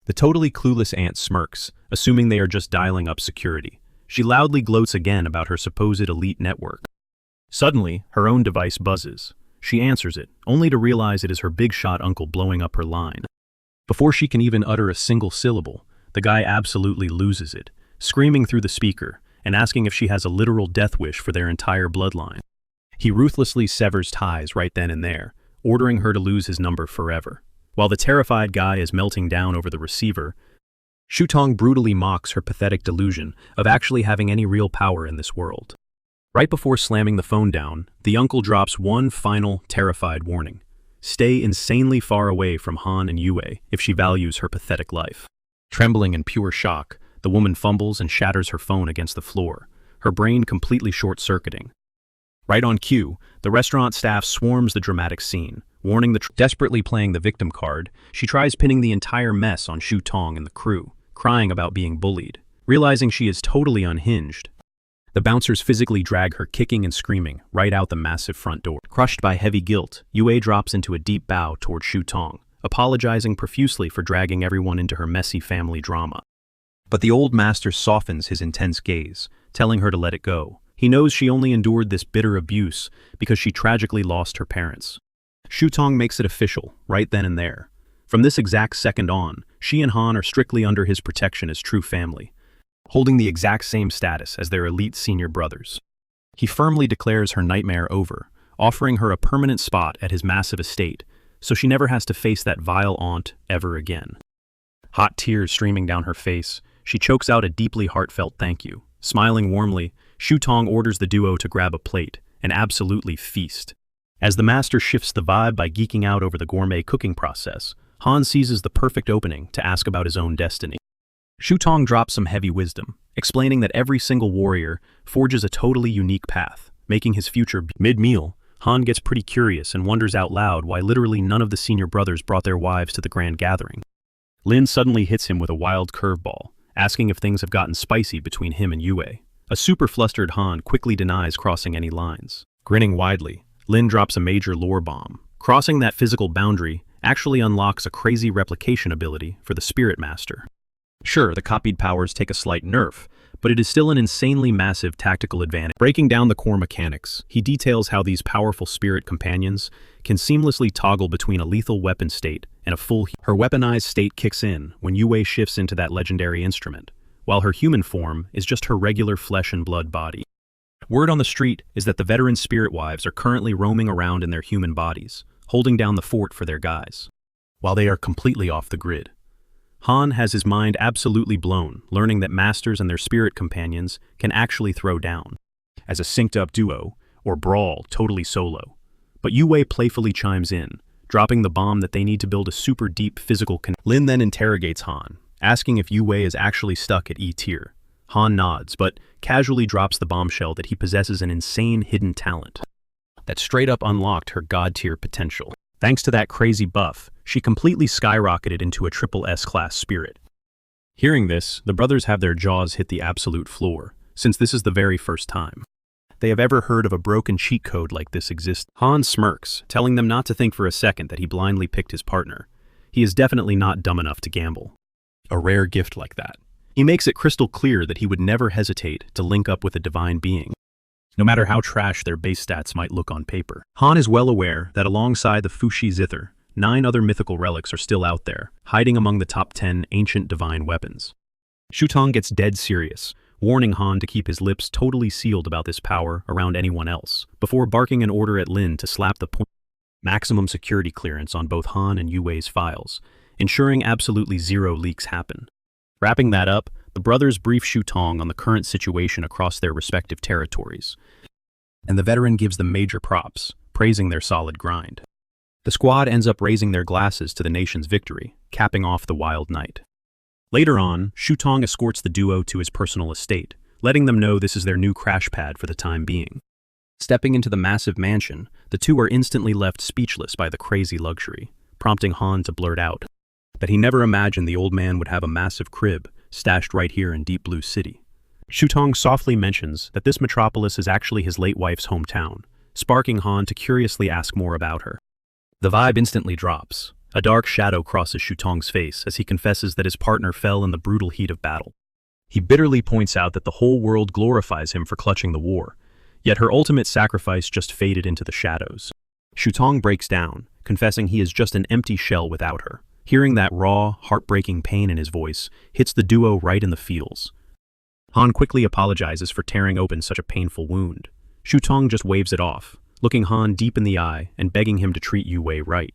The totally clueless aunt smirks, assuming they are just dialing up security. She loudly gloats again about her supposed elite network. Suddenly, her own device buzzes. She answers it, only to realize it is her big shot uncle blowing up her line. Before she can even utter a single syllable, the guy absolutely loses it, screaming through the speaker and asking if she has a literal death wish for their entire bloodline. He ruthlessly severs ties right then and there, ordering her to lose his number forever. While the terrified guy is melting down over the receiver, Shu Tong brutally mocks her pathetic delusion of actually having any real power in this world. Right before slamming the phone down, the uncle drops one final, terrified warning. Stay insanely far away from Han and Yue if she values her pathetic life. Trembling in pure shock, the woman fumbles and shatters her phone against the floor, her brain completely short-circuiting. Right on cue, the restaurant staff swarms the dramatic scene, warning desperately playing the victim card. She tries pinning the entire mess on Shu Tong and the crew, crying about being bullied. Realizing she is totally unhinged, the bouncers physically drag her kicking and screaming right out the massive front door. Crushed by heavy guilt, Yue drops into a deep bow toward Shu Tong, apologizing profusely for dragging everyone into her messy family drama. But the old master softens his intense gaze, telling her to let it go. He knows she only endured this bitter abuse because she tragically lost her parents. Shu Tong makes it official, right then and there. From this exact second on, she and Han are strictly under his protection as true family, holding the exact same status as their elite senior brothers. He firmly declares her nightmare over, offering her a permanent spot at his massive estate, so she never has to face that vile aunt ever again. Hot tears streaming down her face, she chokes out a deeply heartfelt thank you. Smiling warmly, Shu Tong orders the duo to grab a plate and absolutely feast. As the master shifts the vibe by geeking out over the gourmet cooking process, Han seizes the perfect opening to ask about his own destiny. Shu Tong drops some heavy wisdom, explaining that every single warrior forges a totally unique path, making his future. Mid-meal, Han gets pretty curious and wonders out loud why literally none of the senior brothers brought their wives to the grand gathering. Lin suddenly hits him with a wild curveball, asking if things have gotten spicy between him and Yue. A super flustered Han quickly denies crossing any lines. Grinning widely, Lin drops a major lore bomb. Crossing that physical boundary actually unlocks a crazy replication ability for the Spirit Master. Sure, the copied powers take a slight nerf, but it is still an insanely massive tactical advantage. Breaking down the core mechanics, he details how these powerful spirit companions can seamlessly toggle between a lethal weapon state and a full. Her weaponized state kicks in when Yue shifts into that legendary instrument, while her human form is just her regular flesh and blood body. Word on the street is that the veteran spirit wives are currently roaming around in their human bodies, holding down the fort for their guys, while they are completely off the grid. Han has his mind absolutely blown, learning that masters and their spirit companions can actually throw down as a synced-up duo, or brawl totally solo. But Yue playfully chimes in, dropping the bomb that they need to build a super deep physical connection. Lin then interrogates Han, asking if Yue is actually stuck at E tier. Han nods, but casually drops the bombshell that he possesses an insane hidden talent that straight up unlocked her god-tier potential. Thanks to that crazy buff, she completely skyrocketed into a triple S-class spirit. Hearing this, the brothers have their jaws hit the absolute floor, since this is the very first time they have ever heard of a broken cheat code like this exist. Han smirks, telling them not to think for a second that he blindly picked his partner. He is definitely not dumb enough to gamble a rare gift like that. He makes it crystal clear that he would never hesitate to link up with a divine being, no matter how trash their base stats might look on paper. Han is well aware that alongside the Fushi Zither, 9 other mythical relics are still out there, hiding among the top 10 ancient divine weapons. Shu Tong gets dead serious, warning Han to keep his lips totally sealed about this power around anyone else, before barking an order at Lin to slap the maximum security clearance on both Han and Yue's files, ensuring absolutely zero leaks happen. Wrapping that up, the brothers brief Shu Tong on the current situation across their respective territories, and the veteran gives them major props, praising their solid grind. The squad ends up raising their glasses to the nation's victory, capping off the wild night. Later on, Shu Tong escorts the duo to his personal estate, letting them know this is their new crash pad for the time being. Stepping into the massive mansion, the two are instantly left speechless by the crazy luxury. prompting Han to blurt out that he never imagined the old man would have a massive crib stashed right here in Deep Blue City. Shutong softly mentions that this metropolis is actually his late wife's hometown, sparking Han to curiously ask more about her. The vibe instantly drops. A dark shadow crosses Shutong's face as he confesses that his partner fell in the brutal heat of battle. He bitterly points out that the whole world glorifies him for clutching the war, yet her ultimate sacrifice just faded into the shadows. Shutong breaks down, confessing he is just an empty shell without her. Hearing that raw, heartbreaking pain in his voice hits the duo right in the feels. Han quickly apologizes for tearing open such a painful wound. Shutong just waves it off, looking Han deep in the eye and begging him to treat Yue right,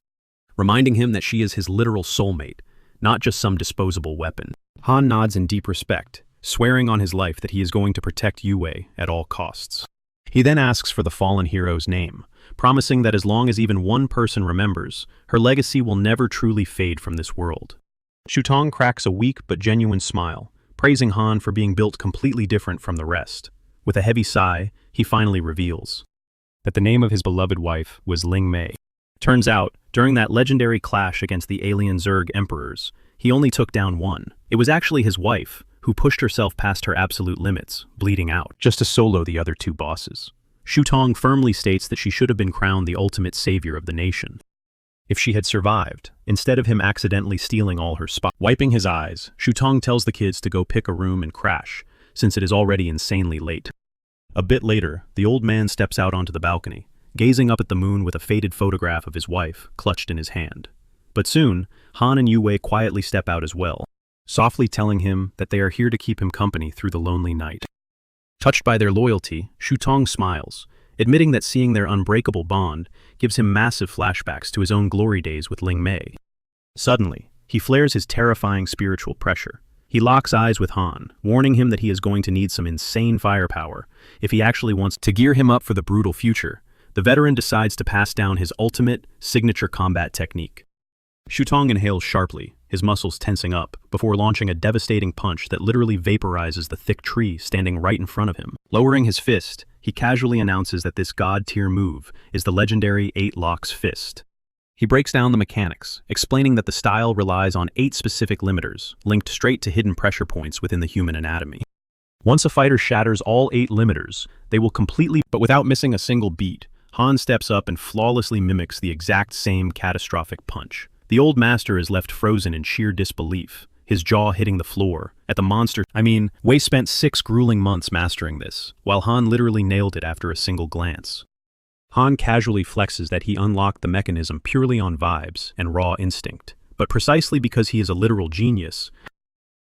reminding him that she is his literal soulmate, not just some disposable weapon. Han nods in deep respect, swearing on his life that he is going to protect Yue at all costs. He then asks for the fallen hero's name, promising that as long as even one person remembers, her legacy will never truly fade from this world. Shutong cracks a weak but genuine smile, praising Han for being built completely different from the rest. With a heavy sigh, he finally reveals that the name of his beloved wife was Ling Mei. Turns out, during that legendary clash against the alien Zerg emperors, he only took down one. It was actually his wife, who pushed herself past her absolute limits, bleeding out, just to solo the other two bosses. Shutong firmly states that she should have been crowned the ultimate savior of the nation if she had survived, instead of him accidentally stealing all her spots. Wiping his eyes, Shutong tells the kids to go pick a room and crash, since it is already insanely late. A bit later, the old man steps out onto the balcony, gazing up at the moon with a faded photograph of his wife clutched in his hand. But soon, Han and Yue quietly step out as well, softly telling him that they are here to keep him company through the lonely night. Touched by their loyalty, Shutong smiles, admitting that seeing their unbreakable bond gives him massive flashbacks to his own glory days with Ling Mei. Suddenly, he flares his terrifying spiritual pressure. He locks eyes with Han, warning him that he is going to need some insane firepower if he actually wants to gear him up for the brutal future. The veteran decides to pass down his ultimate, signature combat technique. Shutong inhales sharply, his muscles tensing up, before launching a devastating punch that literally vaporizes the thick tree standing right in front of him. Lowering his fist, he casually announces that this god-tier move is the legendary 8 Locks Fist. He breaks down the mechanics, explaining that the style relies on 8 specific limiters, linked straight to hidden pressure points within the human anatomy. Once a fighter shatters all 8 limiters, they will completely, but without missing a single beat, Han steps up and flawlessly mimics the exact same catastrophic punch. The old master is left frozen in sheer disbelief, his jaw hitting the floor, at the monster. Wei spent 6 grueling months mastering this, while Han literally nailed it after a single glance. Han casually flexes that he unlocked the mechanism purely on vibes and raw instinct, but precisely because he is a literal genius,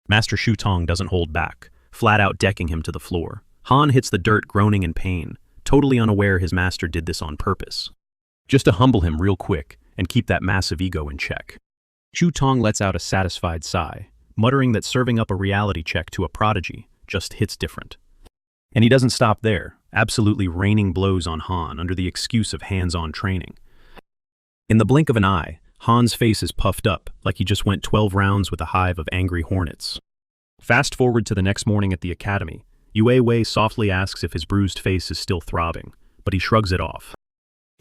Master Shutong doesn't hold back, flat out decking him to the floor. Han hits the dirt groaning in pain, totally unaware his master did this on purpose, just to humble him real quick and keep that massive ego in check. Shutong lets out a satisfied sigh, muttering that serving up a reality check to a prodigy just hits different. And he doesn't stop there, absolutely raining blows on Han under the excuse of hands-on training. In the blink of an eye, Han's face is puffed up like he just went 12 rounds with a hive of angry hornets. Fast forward to the next morning at the academy, Yue Wei softly asks if his bruised face is still throbbing, but he shrugs it off.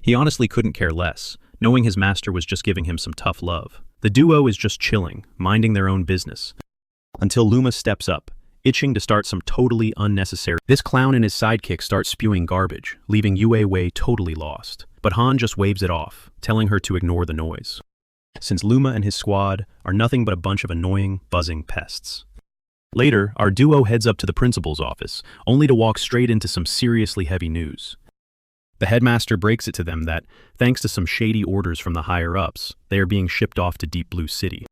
He honestly couldn't care less, knowing his master was just giving him some tough love. The duo is just chilling, minding their own business, until Luma steps up, itching to start some totally unnecessary. This clown and his sidekick start spewing garbage, leaving Yue Wei totally lost. But Han just waves it off, telling her to ignore the noise, since Luma and his squad are nothing but a bunch of annoying, buzzing pests. Later, our duo heads up to the principal's office, only to walk straight into some seriously heavy news. The headmaster breaks it to them that, thanks to some shady orders from the higher-ups, they are being shipped off to Deep Blue City.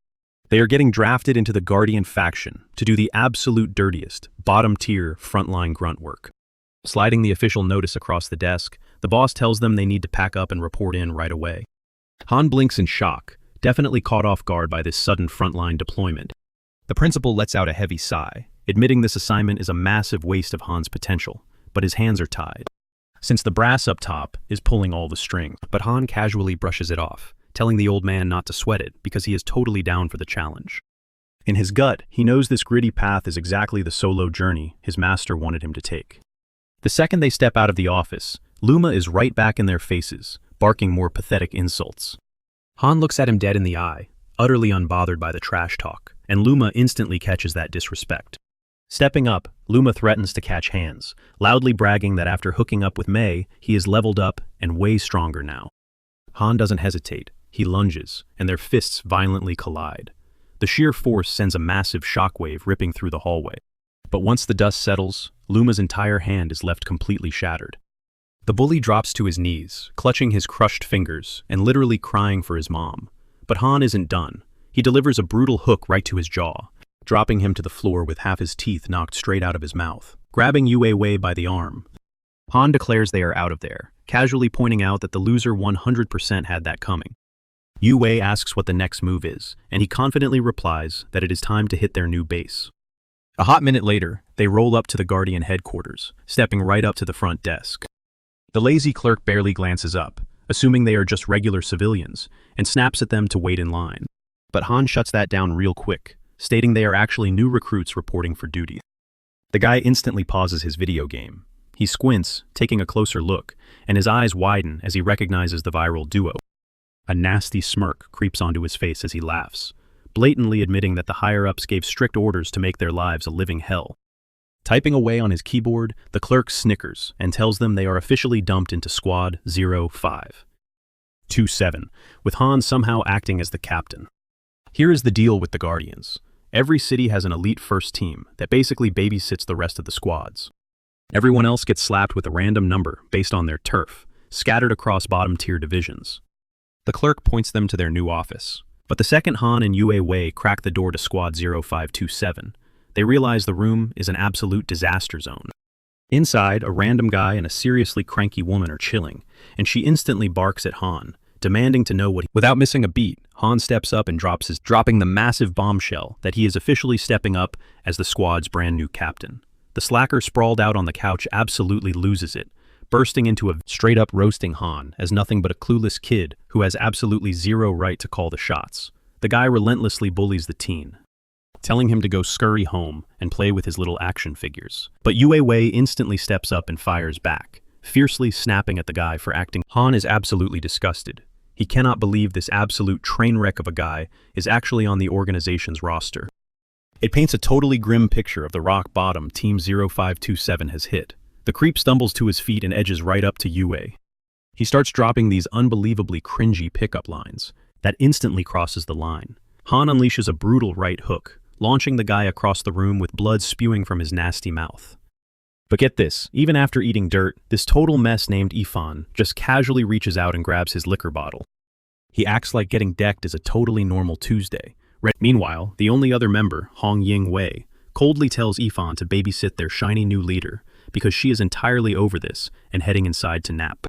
They are getting drafted into the Guardian faction to do the absolute dirtiest, bottom-tier, frontline grunt work. Sliding the official notice across the desk, the boss tells them they need to pack up and report in right away. Han blinks in shock, definitely caught off guard by this sudden frontline deployment. The principal lets out a heavy sigh, admitting this assignment is a massive waste of Han's potential, but his hands are tied, since the brass up top is pulling all the strings. But Han casually brushes it off, telling the old man not to sweat it because he is totally down for the challenge. In his gut, he knows this gritty path is exactly the solo journey his master wanted him to take. The second they step out of the office, Luma is right back in their faces, barking more pathetic insults. Han looks at him dead in the eye, utterly unbothered by the trash talk, and Luma instantly catches that disrespect. Stepping up, Luma threatens to catch hands, loudly bragging that after hooking up with Mei, he is leveled up and way stronger now. Han doesn't hesitate. He lunges, and their fists violently collide. The sheer force sends a massive shockwave ripping through the hallway. But once the dust settles, Luma's entire hand is left completely shattered. The bully drops to his knees, clutching his crushed fingers and literally crying for his mom. But Han isn't done. He delivers a brutal hook right to his jaw, dropping him to the floor with half his teeth knocked straight out of his mouth. Grabbing Yue Wei by the arm, Han declares they are out of there, casually pointing out that the loser 100% had that coming. Yue Wei asks what the next move is, and he confidently replies that it is time to hit their new base. A hot minute later, they roll up to the Guardian headquarters, stepping right up to the front desk. The lazy clerk barely glances up, assuming they are just regular civilians, and snaps at them to wait in line. But Han shuts that down real quick, stating they are actually new recruits reporting for duty. The guy instantly pauses his video game. He squints, taking a closer look, and his eyes widen as he recognizes the viral duo. A nasty smirk creeps onto his face as he laughs, blatantly admitting that the higher-ups gave strict orders to make their lives a living hell. Typing away on his keyboard, the clerk snickers and tells them they are officially dumped into Squad 0527, with Han somehow acting as the captain. Here is the deal with the Guardians. Every city has an elite first team that basically babysits the rest of the squads. Everyone else gets slapped with a random number based on their turf, scattered across bottom-tier divisions. The clerk points them to their new office. But the second Han and Yue Wei crack the door to Squad 0527, they realize the room is an absolute disaster zone. Inside, a random guy and a seriously cranky woman are chilling, and she instantly barks at Han, demanding to know what he... Without missing a beat, Han steps up and dropping the massive bombshell that he is officially stepping up as the squad's brand new captain. The slacker sprawled out on the couch absolutely loses it, bursting into a straight-up roasting Han as nothing but a clueless kid who has absolutely zero right to call the shots. The guy relentlessly bullies the teen, telling him to go scurry home and play with his little action figures. But Yue Wei instantly steps up and fires back, fiercely snapping at the guy for acting. Han is absolutely disgusted. He cannot believe this absolute train wreck of a guy is actually on the organization's roster. It paints a totally grim picture of the rock bottom Team 0527 has hit. The creep stumbles to his feet and edges right up to Yue. He starts dropping these unbelievably cringy pickup lines that instantly crosses the line. Han unleashes a brutal right hook, launching the guy across the room with blood spewing from his nasty mouth. But get this, even after eating dirt, this total mess named Ifan just casually reaches out and grabs his liquor bottle. He acts like getting decked is a totally normal Tuesday. Meanwhile, the only other member, Hong Ying Wei, coldly tells Ifan to babysit their shiny new leader because she is entirely over this and heading inside to nap.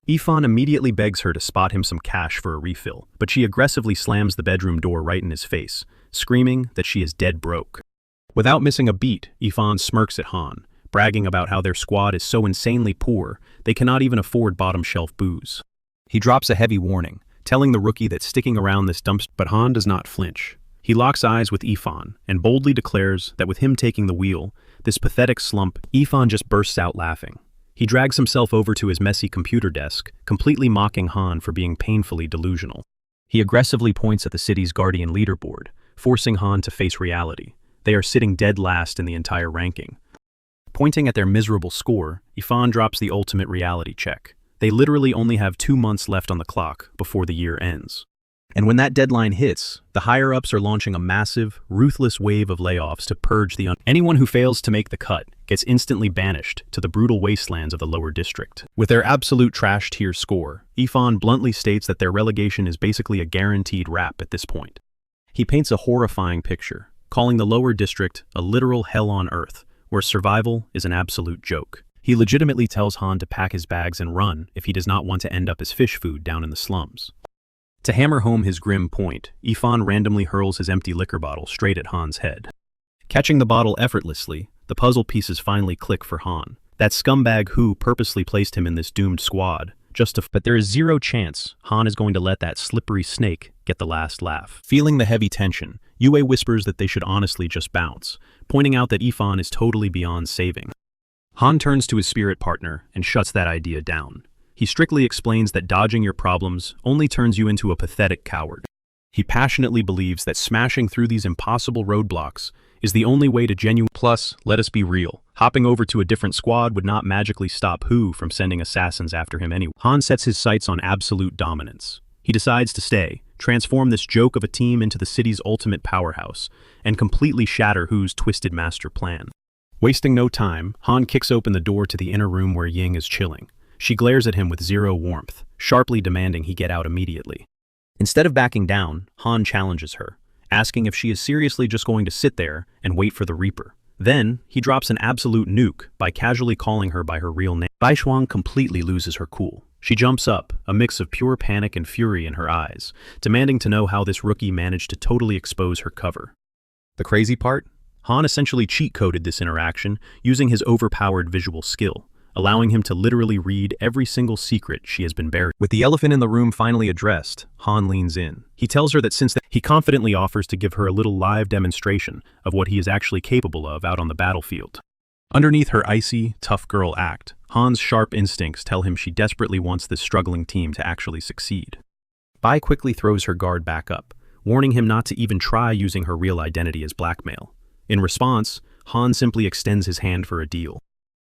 Ifan immediately begs her to spot him some cash for a refill, but she aggressively slams the bedroom door right in his face, screaming that she is dead broke. Without missing a beat, Ifan smirks at Han, bragging about how their squad is so insanely poor they cannot even afford bottom-shelf booze. He drops a heavy warning, telling the rookie that sticking around this dumpster, but Han does not flinch. He locks eyes with Ifan and boldly declares that with him taking the wheel, this pathetic slump, Ifan just bursts out laughing. He drags himself over to his messy computer desk, completely mocking Han for being painfully delusional. He aggressively points at the city's Guardian leaderboard, forcing Han to face reality. They are sitting dead last in the entire ranking. Pointing at their miserable score, Ifan drops the ultimate reality check. They literally only have 2 months left on the clock before the year ends. And when that deadline hits, the higher-ups are launching a massive, ruthless wave of layoffs to purge the anyone who fails to make the cut gets instantly banished to the brutal wastelands of the lower district. With their absolute trash tier score, Ifan bluntly states that their relegation is basically a guaranteed wrap at this point. He paints a horrifying picture, calling the lower district a literal hell on earth, where survival is an absolute joke. He legitimately tells Han to pack his bags and run if he does not want to end up as fish food down in the slums. To hammer home his grim point, Ifan randomly hurls his empty liquor bottle straight at Han's head. Catching the bottle effortlessly, the puzzle pieces finally click for Han. That scumbag who purposely placed him in this doomed squad, but there is zero chance Han is going to let that slippery snake get the last laugh. Feeling the heavy tension, Yue whispers that they should honestly just bounce, pointing out that Ifan is totally beyond saving. Han turns to his spirit partner and shuts that idea down. He strictly explains that dodging your problems only turns you into a pathetic coward. He passionately believes that smashing through these impossible roadblocks is the only way to genuinely. Plus, let us be real. Hopping over to a different squad would not magically stop Hu from sending assassins after him anyway. Han sets his sights on absolute dominance. He decides to stay, transform this joke of a team into the city's ultimate powerhouse, and completely shatter Hu's twisted master plan. Wasting no time, Han kicks open the door to the inner room where Ying is chilling. She glares at him with zero warmth, sharply demanding he get out immediately. Instead of backing down, Han challenges her, asking if she is seriously just going to sit there and wait for the Reaper. Then, he drops an absolute nuke by casually calling her by her real name. Bai Shuang completely loses her cool. She jumps up, a mix of pure panic and fury in her eyes, demanding to know how this rookie managed to totally expose her cover. The crazy part? Han essentially cheat-coded this interaction using his overpowered visual skill, allowing him to literally read every single secret she has been buried. With the elephant in the room finally addressed, Han leans in. He tells her that he confidently offers to give her a little live demonstration of what he is actually capable of out on the battlefield. Underneath her icy, tough girl act, Han's sharp instincts tell him she desperately wants this struggling team to actually succeed. Bai quickly throws her guard back up, warning him not to even try using her real identity as blackmail. In response, Han simply extends his hand for a deal.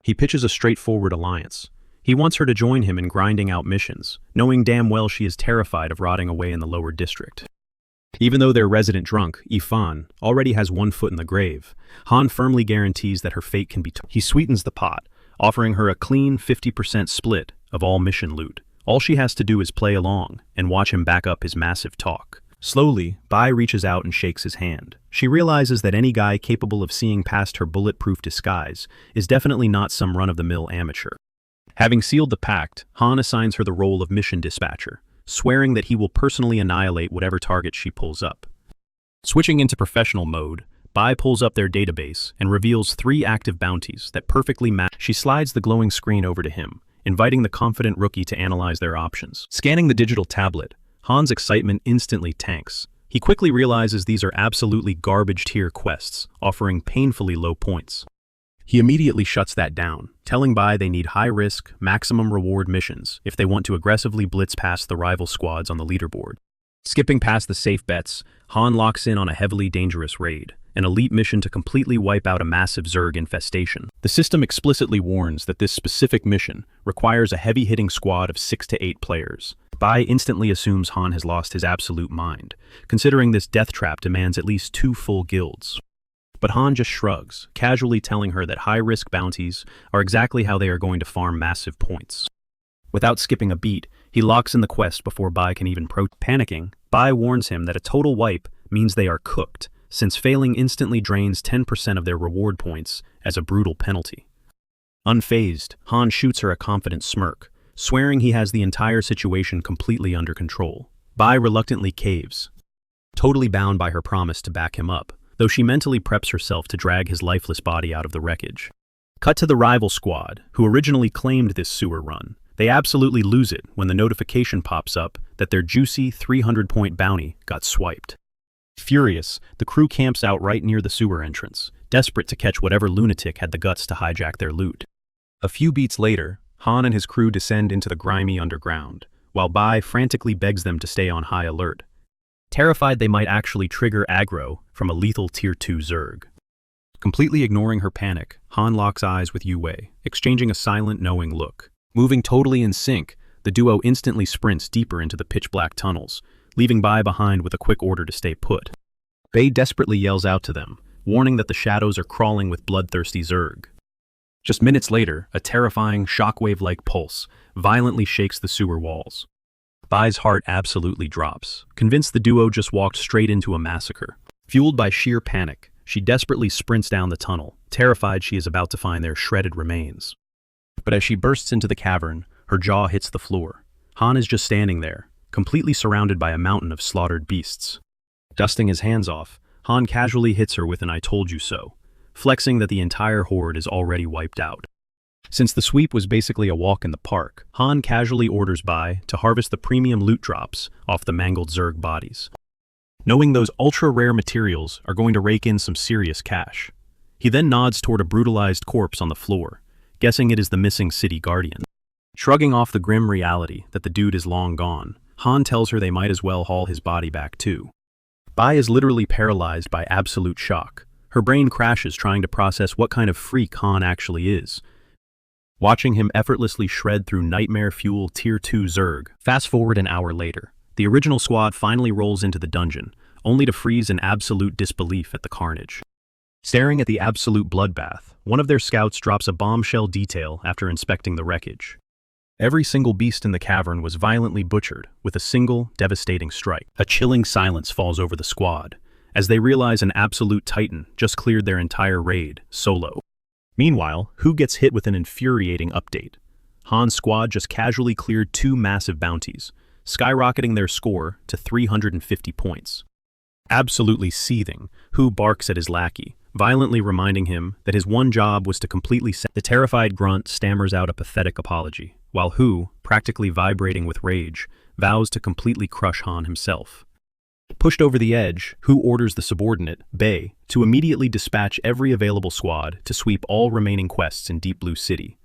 He pitches a straightforward alliance. He wants her to join him in grinding out missions, knowing damn well she is terrified of rotting away in the lower district. Even though their resident drunk, Yifan, already has one foot in the grave, Han firmly guarantees that her fate can be He sweetens the pot, offering her a clean 50% split of all mission loot. All she has to do is play along and watch him back up his massive talk. Slowly, Bai reaches out and shakes his hand. She realizes that any guy capable of seeing past her bulletproof disguise is definitely not some run-of-the-mill amateur. Having sealed the pact, Han assigns her the role of mission dispatcher, swearing that he will personally annihilate whatever target she pulls up. Switching into professional mode, Bai pulls up their database and reveals 3 active bounties that perfectly match. She slides the glowing screen over to him, inviting the confident rookie to analyze their options. Scanning the digital tablet, Han's excitement instantly tanks. He quickly realizes these are absolutely garbage-tier quests, offering painfully low points. He immediately shuts that down, telling Bai they need high-risk, maximum-reward missions if they want to aggressively blitz past the rival squads on the leaderboard. Skipping past the safe bets, Han locks in on a heavily dangerous raid, an elite mission to completely wipe out a massive Zerg infestation. The system explicitly warns that this specific mission requires a heavy-hitting squad of 6 to 8 players. Bai instantly assumes Han has lost his absolute mind, considering this death trap demands at least 2 full guilds. But Han just shrugs, casually telling her that high-risk bounties are exactly how they are going to farm massive points. Without skipping a beat, he locks in the quest before Bai can even Panicking, Bai warns him that a total wipe means they are cooked, since failing instantly drains 10% of their reward points as a brutal penalty. Unfazed, Han shoots her a confident smirk, swearing he has the entire situation completely under control. Bai reluctantly caves, totally bound by her promise to back him up, though she mentally preps herself to drag his lifeless body out of the wreckage. Cut to the rival squad, who originally claimed this sewer run. They absolutely lose it when the notification pops up that their juicy 300-point bounty got swiped. Furious, the crew camps out right near the sewer entrance, desperate to catch whatever lunatic had the guts to hijack their loot. A few beats later, Han and his crew descend into the grimy underground, while Bai frantically begs them to stay on high alert, terrified they might actually trigger aggro from a lethal Tier 2 Zerg. Completely ignoring her panic, Han locks eyes with Yue, exchanging a silent, knowing look. Moving totally in sync, the duo instantly sprints deeper into the pitch-black tunnels, leaving Bai behind with a quick order to stay put. Bai desperately yells out to them, warning that the shadows are crawling with bloodthirsty Zerg. Just minutes later, a terrifying, shockwave-like pulse violently shakes the sewer walls. Bai's heart absolutely drops, convinced the duo just walked straight into a massacre. Fueled by sheer panic, she desperately sprints down the tunnel, terrified she is about to find their shredded remains. But as she bursts into the cavern, her jaw hits the floor. Han is just standing there, completely surrounded by a mountain of slaughtered beasts. Dusting his hands off, Han casually hits her with an "I told you so," flexing that the entire horde is already wiped out. Since the sweep was basically a walk in the park, Han casually orders Bai to harvest the premium loot drops off the mangled Zerg bodies, knowing those ultra-rare materials are going to rake in some serious cash. He then nods toward a brutalized corpse on the floor, guessing it is the missing city guardian. Shrugging off the grim reality that the dude is long gone, Han tells her they might as well haul his body back too. Bai is literally paralyzed by absolute shock. Her brain crashes trying to process what kind of freak Han actually is. Watching him effortlessly shred through nightmare fuel Tier 2 Zerg. Fast forward an hour later, the original squad finally rolls into the dungeon, only to freeze in absolute disbelief at the carnage. Staring at the absolute bloodbath, one of their scouts drops a bombshell detail after inspecting the wreckage. Every single beast in the cavern was violently butchered with a single, devastating strike. A chilling silence falls over the squad, as they realize an absolute titan just cleared their entire raid, solo. Meanwhile, Hu gets hit with an infuriating update. Han's squad just casually cleared 2 massive bounties, skyrocketing their score to 350 points. Absolutely seething, Hu barks at his lackey, violently reminding him that his one job was to completely set. The terrified grunt stammers out a pathetic apology, while Hu, practically vibrating with rage, vows to completely crush Han himself. Pushed over the edge, Hu orders the subordinate, Bei, to immediately dispatch every available squad to sweep all remaining quests in Deep Blue City,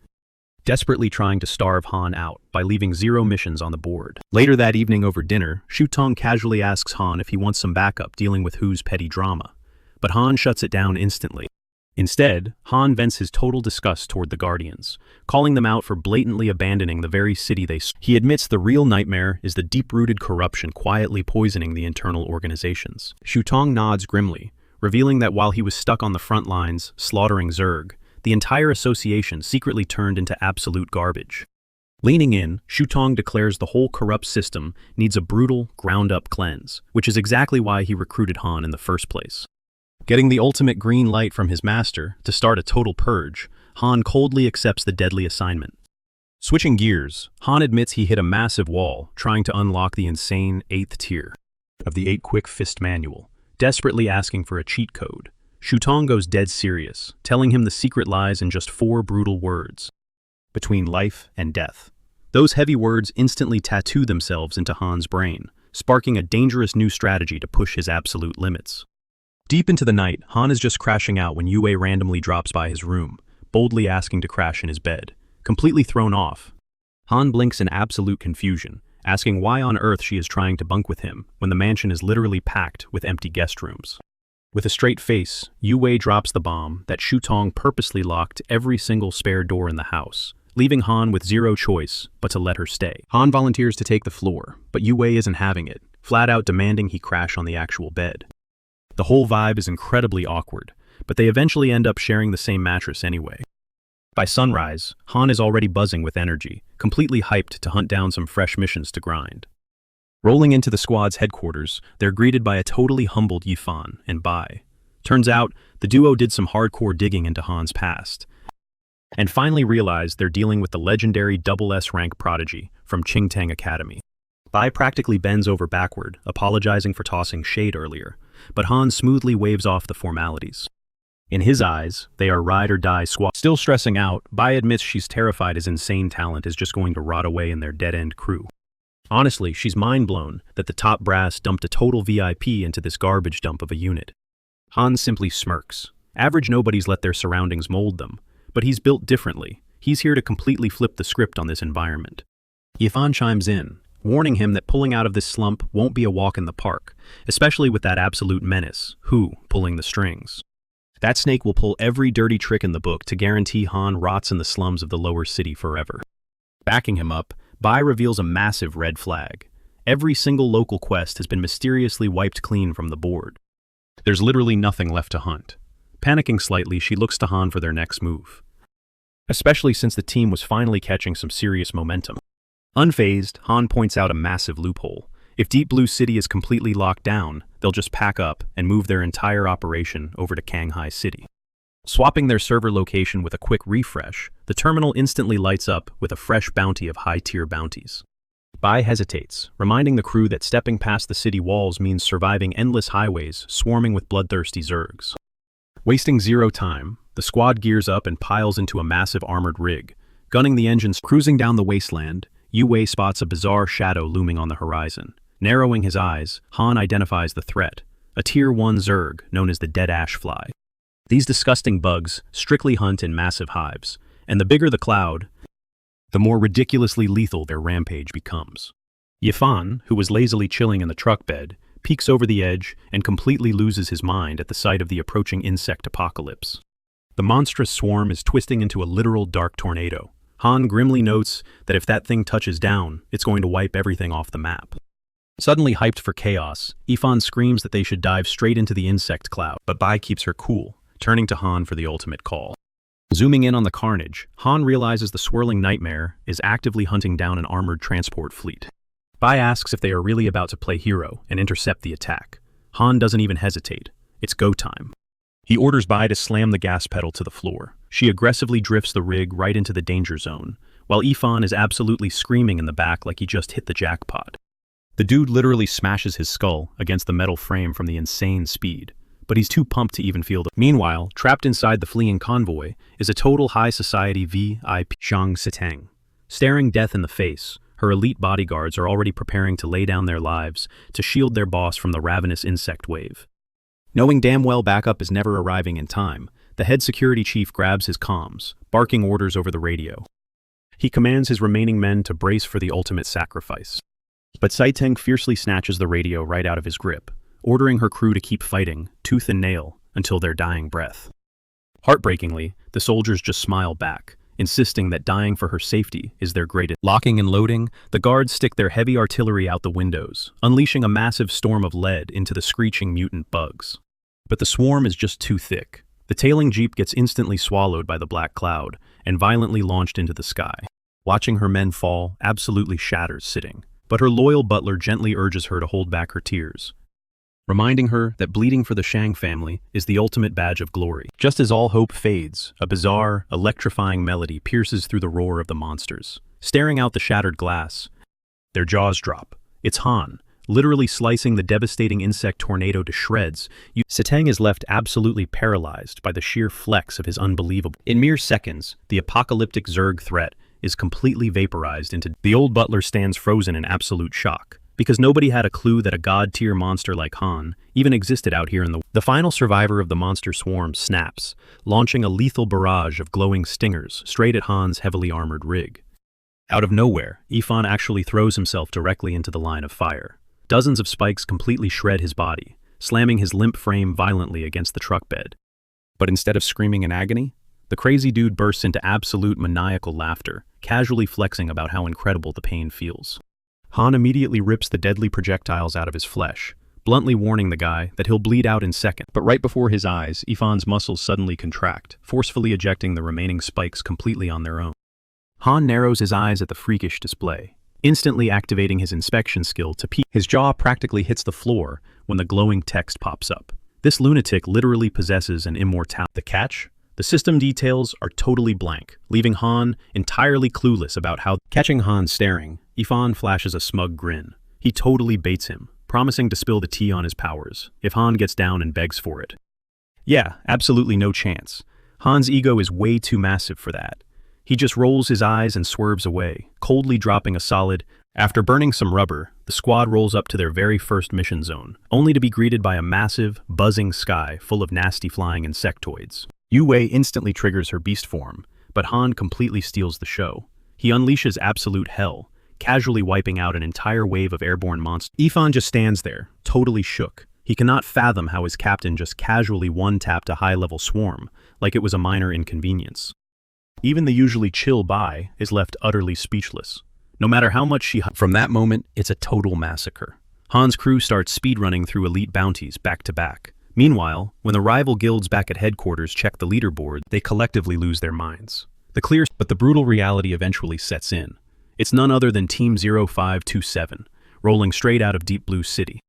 desperately trying to starve Han out by leaving 0 missions on the board. Later that evening over dinner, Shu Tong casually asks Han if he wants some backup dealing with Hu's petty drama, but Han shuts it down instantly. Instead, Han vents his total disgust toward the Guardians, calling them out for blatantly abandoning the very city they serve. He admits the real nightmare is the deep-rooted corruption quietly poisoning the internal organizations. Shu Tong nods grimly, revealing that while he was stuck on the front lines, slaughtering Zerg, the entire association secretly turned into absolute garbage. Leaning in, Shu Tong declares the whole corrupt system needs a brutal, ground-up cleanse, which is exactly why he recruited Han in the first place. Getting the ultimate green light from his master to start a total purge, Han coldly accepts the deadly assignment. Switching gears, Han admits he hit a massive wall trying to unlock the insane 8th tier of the 8 Quick Fist Manual, desperately asking for a cheat code. Shu Tong goes dead serious, telling him the secret lies in just 4 brutal words: between life and death. Those heavy words instantly tattoo themselves into Han's brain, sparking a dangerous new strategy to push his absolute limits. Deep into the night, Han is just crashing out when Yue randomly drops by his room, boldly asking to crash in his bed. Completely thrown off, Han blinks in absolute confusion, asking why on earth she is trying to bunk with him when the mansion is literally packed with empty guest rooms. With a straight face, Yue drops the bomb that Shu Tong purposely locked every single spare door in the house, leaving Han with 0 choice but to let her stay. Han volunteers to take the floor, but Yue isn't having it, flat out demanding he crash on the actual bed. The whole vibe is incredibly awkward, but they eventually end up sharing the same mattress anyway. By sunrise, Han is already buzzing with energy, completely hyped to hunt down some fresh missions to grind. Rolling into the squad's headquarters, they're greeted by a totally humbled Yifan and Bai. Turns out, the duo did some hardcore digging into Han's past, and finally realized they're dealing with the legendary SS rank prodigy from Qingtang Academy. Bai practically bends over backward, apologizing for tossing shade earlier, but Han smoothly waves off the formalities. In his eyes, they are ride-or-die squad. Still stressing out, Bai admits she's terrified his insane talent is just going to rot away in their dead-end crew. Honestly, she's mind-blown that the top brass dumped a total VIP into this garbage dump of a unit. Han simply smirks. Average nobodies let their surroundings mold them, but he's built differently. He's here to completely flip the script on this environment. Yifan chimes in, warning him that pulling out of this slump won't be a walk in the park, especially with that absolute menace, Hu, pulling the strings. That snake will pull every dirty trick in the book to guarantee Han rots in the slums of the lower city forever. Backing him up, Bai reveals a massive red flag. Every single local quest has been mysteriously wiped clean from the board. There's literally nothing left to hunt. Panicking slightly, she looks to Han for their next move, especially since the team was finally catching some serious momentum. Unfazed, Han points out a massive loophole. If Deep Blue City is completely locked down, they'll just pack up and move their entire operation over to Kanghai City. Swapping their server location with a quick refresh, the terminal instantly lights up with a fresh bounty of high-tier bounties. Bai hesitates, reminding the crew that stepping past the city walls means surviving endless highways swarming with bloodthirsty Zergs. Wasting 0 time, the squad gears up and piles into a massive armored rig. Gunning the engines, cruising down the wasteland, Yue spots a bizarre shadow looming on the horizon. Narrowing his eyes, Han identifies the threat, a Tier 1 Zerg known as the Dead Ash Fly. These disgusting bugs strictly hunt in massive hives, and the bigger the cloud, the more ridiculously lethal their rampage becomes. Yifan, who was lazily chilling in the truck bed, peeks over the edge and completely loses his mind at the sight of the approaching insect apocalypse. The monstrous swarm is twisting into a literal dark tornado. Han grimly notes that if that thing touches down, it's going to wipe everything off the map. Suddenly hyped for chaos, Yifan screams that they should dive straight into the insect cloud, but Bai keeps her cool, turning to Han for the ultimate call. Zooming in on the carnage, Han realizes the swirling nightmare is actively hunting down an armored transport fleet. Bai asks if they are really about to play hero and intercept the attack. Han doesn't even hesitate. It's go time. He orders Bai to slam the gas pedal to the floor. She aggressively drifts the rig right into the danger zone, while Yifan is absolutely screaming in the back like he just hit the jackpot. The dude literally smashes his skull against the metal frame from the insane speed, but he's too pumped to even feel the... Meanwhile, trapped inside the fleeing convoy is a total high society VIP Zhang Siteng. Staring death in the face, her elite bodyguards are already preparing to lay down their lives to shield their boss from the ravenous insect wave. Knowing damn well backup is never arriving in time, the head security chief grabs his comms, barking orders over the radio. He commands his remaining men to brace for the ultimate sacrifice. But Saiteng fiercely snatches the radio right out of his grip, ordering her crew to keep fighting, tooth and nail, until their dying breath. Heartbreakingly, the soldiers just smile back, insisting that dying for her safety is their greatest. Locking and loading, the guards stick their heavy artillery out the windows, unleashing a massive storm of lead into the screeching mutant bugs. But the swarm is just too thick. The tailing jeep gets instantly swallowed by the black cloud and violently launched into the sky. Watching her men fall absolutely shatters Sitting, but her loyal butler gently urges her to hold back her tears, reminding her that bleeding for the Shang family is the ultimate badge of glory. Just as all hope fades, a bizarre, electrifying melody pierces through the roar of the monsters. Staring out the shattered glass, their jaws drop. It's Han, literally slicing the devastating insect tornado to shreds. Siteng is left absolutely paralyzed by the sheer flex of his unbelievable... In mere seconds, the apocalyptic Zerg threat is completely vaporized into... The old butler stands frozen in absolute shock, because nobody had a clue that a god-tier monster like Han even existed out here in the... The final survivor of the monster swarm snaps, launching a lethal barrage of glowing stingers straight at Han's heavily armored rig. Out of nowhere, Yifan actually throws himself directly into the line of fire. Dozens of spikes completely shred his body, slamming his limp frame violently against the truck bed. But instead of screaming in agony, the crazy dude bursts into absolute maniacal laughter, casually flexing about how incredible the pain feels. Han immediately rips the deadly projectiles out of his flesh, bluntly warning the guy that he'll bleed out in seconds. But right before his eyes, Yifan's muscles suddenly contract, forcefully ejecting the remaining spikes completely on their own. Han narrows his eyes at the freakish display, instantly activating his inspection skill to peek. His jaw practically hits the floor when the glowing text pops up. This lunatic literally possesses an immortality. The catch? The system details are totally blank, leaving Han entirely clueless about how... Catching Han staring, Yifan flashes a smug grin. He totally baits him, promising to spill the tea on his powers if Han gets down and begs for it. Yeah, absolutely no chance. Han's ego is way too massive for that. He just rolls his eyes and swerves away, coldly dropping a solid... After burning some rubber, the squad rolls up to their very first mission zone, only to be greeted by a massive, buzzing sky full of nasty flying insectoids. Yue instantly triggers her beast form, but Han completely steals the show. He unleashes absolute hell, casually wiping out an entire wave of airborne monsters. Yifan just stands there, totally shook. He cannot fathom how his captain just casually one-tapped a high-level swarm, like it was a minor inconvenience. Even the usually chill Bai is left utterly speechless. No matter how much she... From that moment, it's a total massacre. Han's crew starts speedrunning through elite bounties back to back. Meanwhile, when the rival guilds back at headquarters check the leaderboard, they collectively lose their minds. But the brutal reality eventually sets in. It's none other than Team 0527, rolling straight out of Deep Blue City.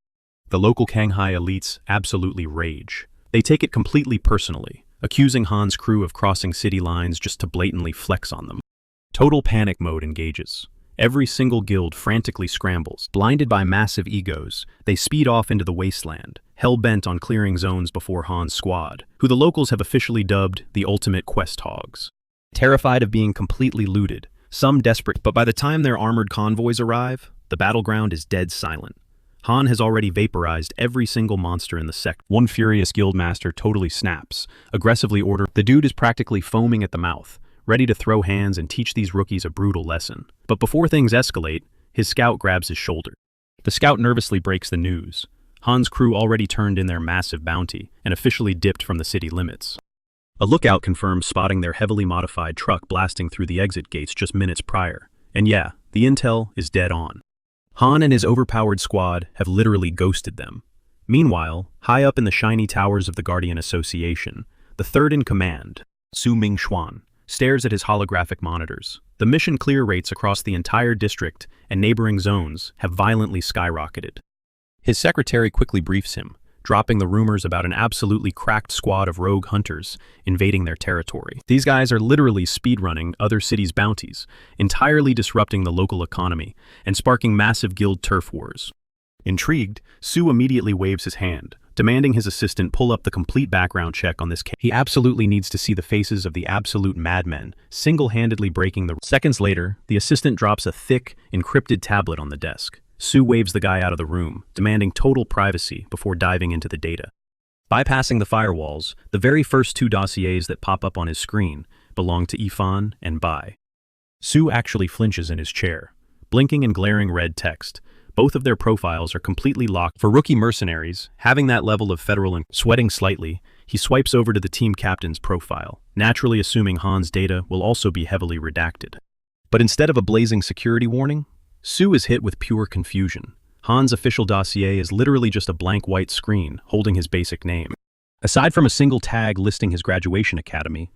The local Shanghai elites absolutely rage. They take it completely personally, accusing Han's crew of crossing city lines just to blatantly flex on them. Total panic mode engages. Every single guild frantically scrambles. Blinded by massive egos, they speed off into the wasteland, hell-bent on clearing zones before Han's squad, who the locals have officially dubbed the ultimate quest hogs. Terrified of being completely looted, some desperate, but by the time their armored convoys arrive, the battleground is dead silent. Han has already vaporized every single monster in the sector. One furious guildmaster totally snaps, aggressively ordering. The dude is practically foaming at the mouth, ready to throw hands and teach these rookies a brutal lesson. But before things escalate, his scout grabs his shoulder. The scout nervously breaks the news. Han's crew already turned in their massive bounty and officially dipped from the city limits. A lookout confirms spotting their heavily modified truck blasting through the exit gates just minutes prior. And yeah, the intel is dead on. Han and his overpowered squad have literally ghosted them. Meanwhile, high up in the shiny towers of the Guardian Association, the third in command, Su Mingxuan, stares at his holographic monitors. The mission clear rates across the entire district and neighboring zones have violently skyrocketed. His secretary quickly briefs him, dropping the rumors about an absolutely cracked squad of rogue hunters invading their territory. These guys are literally speedrunning other cities' bounties, entirely disrupting the local economy and sparking massive guild turf wars. Intrigued, Su immediately waves his hand, demanding his assistant pull up the complete background check on this case. He absolutely needs to see the faces of the absolute madmen, single-handedly breaking the... Seconds later, the assistant drops a thick, encrypted tablet on the desk. Su waves the guy out of the room, demanding total privacy before diving into the data. Bypassing the firewalls, the very first two dossiers that pop up on his screen belong to Yifan and Bai. Su actually flinches in his chair, blinking in glaring red text. Both of their profiles are completely locked. For rookie mercenaries, having that level of federal and sweating slightly, he swipes over to the team captain's profile, naturally assuming Han's data will also be heavily redacted. But instead of a blazing security warning, Su is hit with pure confusion. Han's official dossier is literally just a blank white screen holding his basic name. Aside from a single tag listing his graduation academy,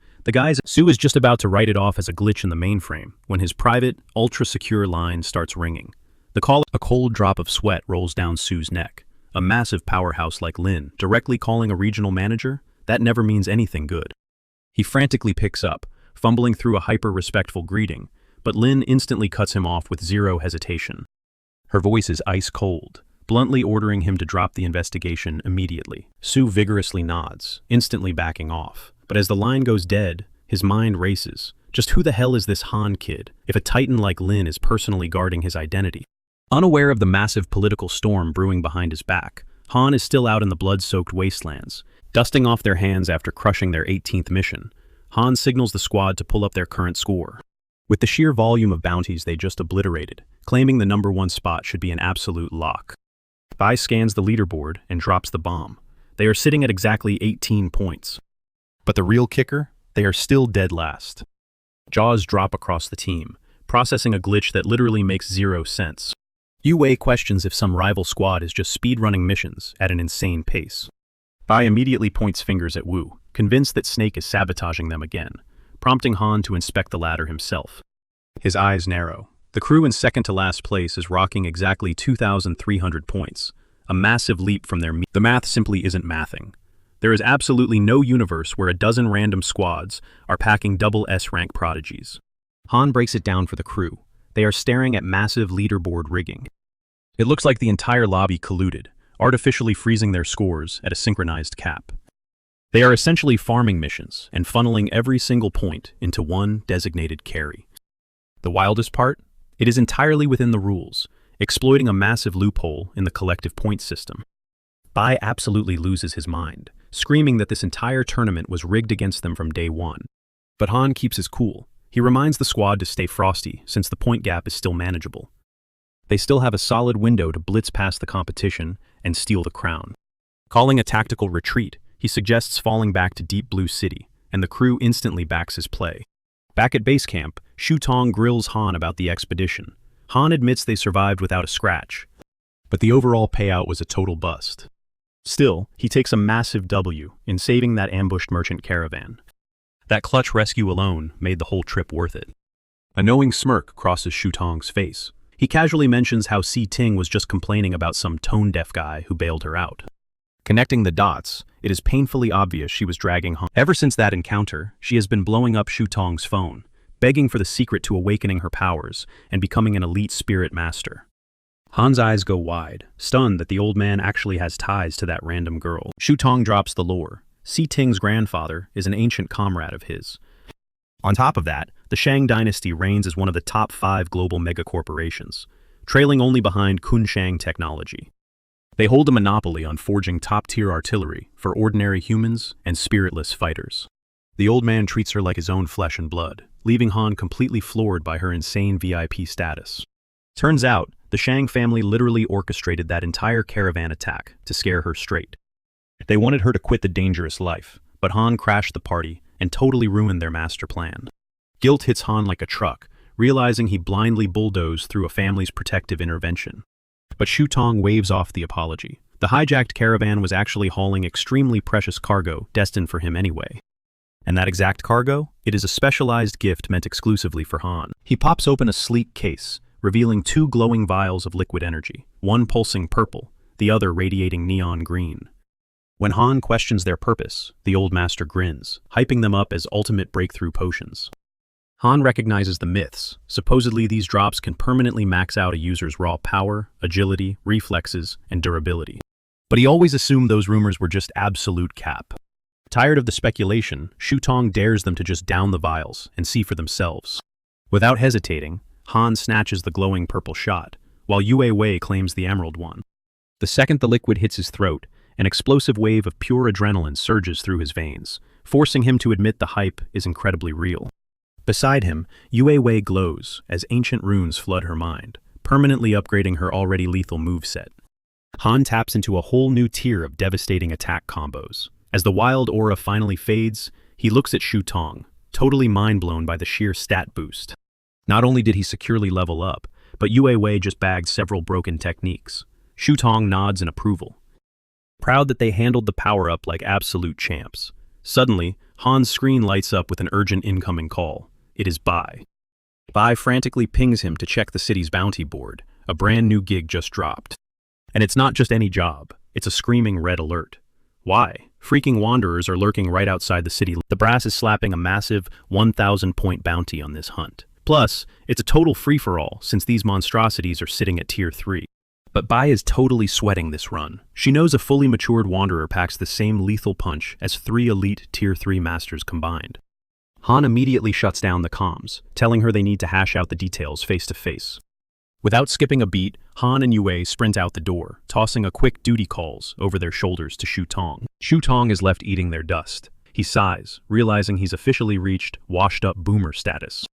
Su is just about to write it off as a glitch in the mainframe when his private, ultra-secure line starts ringing. A cold drop of sweat rolls down Su's neck. A massive powerhouse like Lin directly calling a regional manager? That never means anything good. He frantically picks up, fumbling through a hyper-respectful greeting, but Lin instantly cuts him off with zero hesitation. Her voice is ice cold, bluntly ordering him to drop the investigation immediately. Su vigorously nods, instantly backing off. But as the line goes dead, his mind races. Just who the hell is this Han kid, if a titan like Lin is personally guarding his identity? Unaware of the massive political storm brewing behind his back, Han is still out in the blood-soaked wastelands. Dusting off their hands after crushing their 18th mission, Han signals the squad to pull up their current score. With the sheer volume of bounties they just obliterated, claiming the #1 spot should be an absolute lock. Bai scans the leaderboard and drops the bomb. They are sitting at exactly 18 points. But the real kicker? They are still dead last. Jaws drop across the team, processing a glitch that literally makes zero sense. Yue questions if some rival squad is just speedrunning missions at an insane pace. Bai immediately points fingers at Wu, convinced that Snake is sabotaging them again, prompting Han to inspect the latter himself. His eyes narrow. The crew in second to last place is rocking exactly 2,300 points, a massive leap from their The math simply isn't mathing. There is absolutely no universe where a dozen random squads are packing double S-rank prodigies. Han breaks it down for the crew. They are staring at massive leaderboard rigging. It looks like the entire lobby colluded, artificially freezing their scores at a synchronized cap. They are essentially farming missions and funneling every single point into one designated carry. The wildest part? It is entirely within the rules, exploiting a massive loophole in the collective point system. Bai absolutely loses his mind, screaming that this entire tournament was rigged against them from day one. But Han keeps his cool. He reminds the squad to stay frosty since the point gap is still manageable. They still have a solid window to blitz past the competition and steal the crown. Calling a tactical retreat, he suggests falling back to Deep Blue City, and the crew instantly backs his play. Back at base camp, Shu Tong grills Han about the expedition. Han admits they survived without a scratch, but the overall payout was a total bust. Still, he takes a massive W in saving that ambushed merchant caravan. That clutch rescue alone made the whole trip worth it. A knowing smirk crosses Shu Tong's face. He casually mentions how Si Ting was just complaining about some tone-deaf guy who bailed her out. Connecting the dots, it is painfully obvious she was dragging Han. Ever since that encounter, she has been blowing up Shu Tong's phone, begging for the secret to awakening her powers and becoming an elite spirit master. Han's eyes go wide, stunned that the old man actually has ties to that random girl. Shu Tong drops the lore. Si Ting's grandfather is an ancient comrade of his. On top of that, the Shang dynasty reigns as one of the top 5 global megacorporations, trailing only behind Kunshan Technology. They hold a monopoly on forging top-tier artillery for ordinary humans and spiritless fighters. The old man treats her like his own flesh and blood, leaving Han completely floored by her insane VIP status. Turns out, the Shang family literally orchestrated that entire caravan attack to scare her straight. They wanted her to quit the dangerous life, but Han crashed the party and totally ruined their master plan. Guilt hits Han like a truck, realizing he blindly bulldozed through a family's protective intervention. But Shu Tong waves off the apology. The hijacked caravan was actually hauling extremely precious cargo destined for him anyway. And that exact cargo? It is a specialized gift meant exclusively for Han. He pops open a sleek case, revealing 2 glowing vials of liquid energy, one pulsing purple, the other radiating neon green. When Han questions their purpose, the old master grins, hyping them up as ultimate breakthrough potions. Han recognizes the myths. Supposedly these drops can permanently max out a user's raw power, agility, reflexes, and durability. But he always assumed those rumors were just absolute cap. Tired of the speculation, Shu Tong dares them to just down the vials and see for themselves. Without hesitating, Han snatches the glowing purple shot, while Yue Wei claims the emerald one. The second the liquid hits his throat, an explosive wave of pure adrenaline surges through his veins, forcing him to admit the hype is incredibly real. Beside him, Yue Wei glows as ancient runes flood her mind, permanently upgrading her already lethal moveset. Han taps into a whole new tier of devastating attack combos. As the wild aura finally fades, he looks at Shu Tong, totally mind-blown by the sheer stat boost. Not only did he securely level up, but Yue Wei just bagged several broken techniques. Shu Tong nods in approval, proud that they handled the power-up like absolute champs. Suddenly, Han's screen lights up with an urgent incoming call. It is Bai. Bai frantically pings him to check the city's bounty board. A brand new gig just dropped. And it's not just any job, it's a screaming red alert. Why? Freaking wanderers are lurking right outside the city. The brass is slapping a massive 1,000-point bounty on this hunt. Plus, it's a total free-for-all since these monstrosities are sitting at Tier 3. But Bai is totally sweating this run. She knows a fully matured wanderer packs the same lethal punch as 3 elite Tier 3 masters combined. Han immediately shuts down the comms, telling her they need to hash out the details face-to-face. Without skipping a beat, Han and Yue sprint out the door, tossing a quick duty calls over their shoulders to Shu Tong. Shu Tong is left eating their dust. He sighs, realizing he's officially reached washed-up boomer status.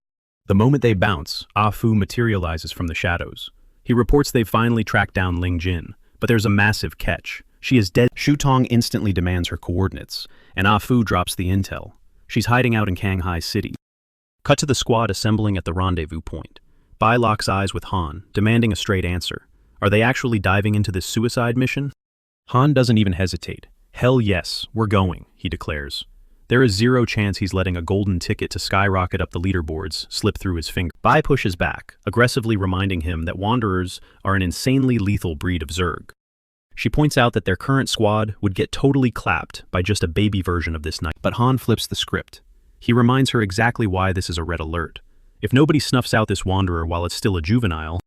The moment they bounce, Ah Fu materializes from the shadows. He reports they've finally tracked down Ling Jin, but there's a massive catch. She is dead. Shu Tong instantly demands her coordinates, and Ah Fu drops the intel. She's hiding out in Kanghai City. Cut to the squad assembling at the rendezvous point. Bai locks eyes with Han, demanding a straight answer. Are they actually diving into this suicide mission? Han doesn't even hesitate. Hell yes, we're going, he declares. There is zero chance he's letting a golden ticket to skyrocket up the leaderboards slip through his finger. Bai pushes back, aggressively reminding him that wanderers are an insanely lethal breed of Zerg. She points out that their current squad would get totally clapped by just a baby version of this knight. But Han flips the script. He reminds her exactly why this is a red alert. If nobody snuffs out this wanderer while it's still a juvenile,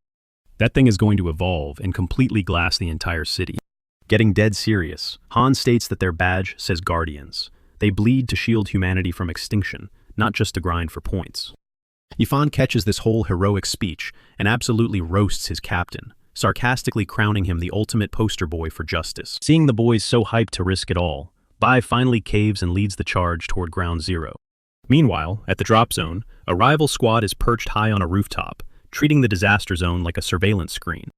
that thing is going to evolve and completely glass the entire city. Getting dead serious, Han states that their badge says Guardians. They bleed to shield humanity from extinction, not just to grind for points. Yifan catches this whole heroic speech and absolutely roasts his captain, sarcastically crowning him the ultimate poster boy for justice. Seeing the boys so hyped to risk it all, Bai finally caves and leads the charge toward Ground Zero. Meanwhile, at the drop zone, a rival squad is perched high on a rooftop, treating the disaster zone like a surveillance screen.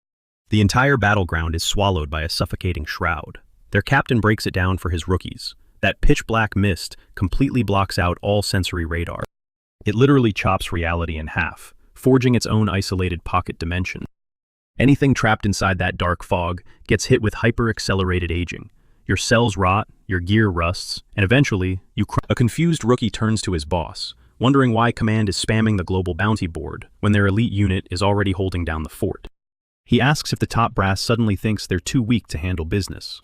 The entire battleground is swallowed by a suffocating shroud. Their captain breaks it down for his rookies. That pitch-black mist completely blocks out all sensory radar. It literally chops reality in half, forging its own isolated pocket dimension. Anything trapped inside that dark fog gets hit with hyper-accelerated aging. Your cells rot, your gear rusts, and eventually, A confused rookie turns to his boss, wondering why Command is spamming the global bounty board when their elite unit is already holding down the fort. He asks if the top brass suddenly thinks they're too weak to handle business.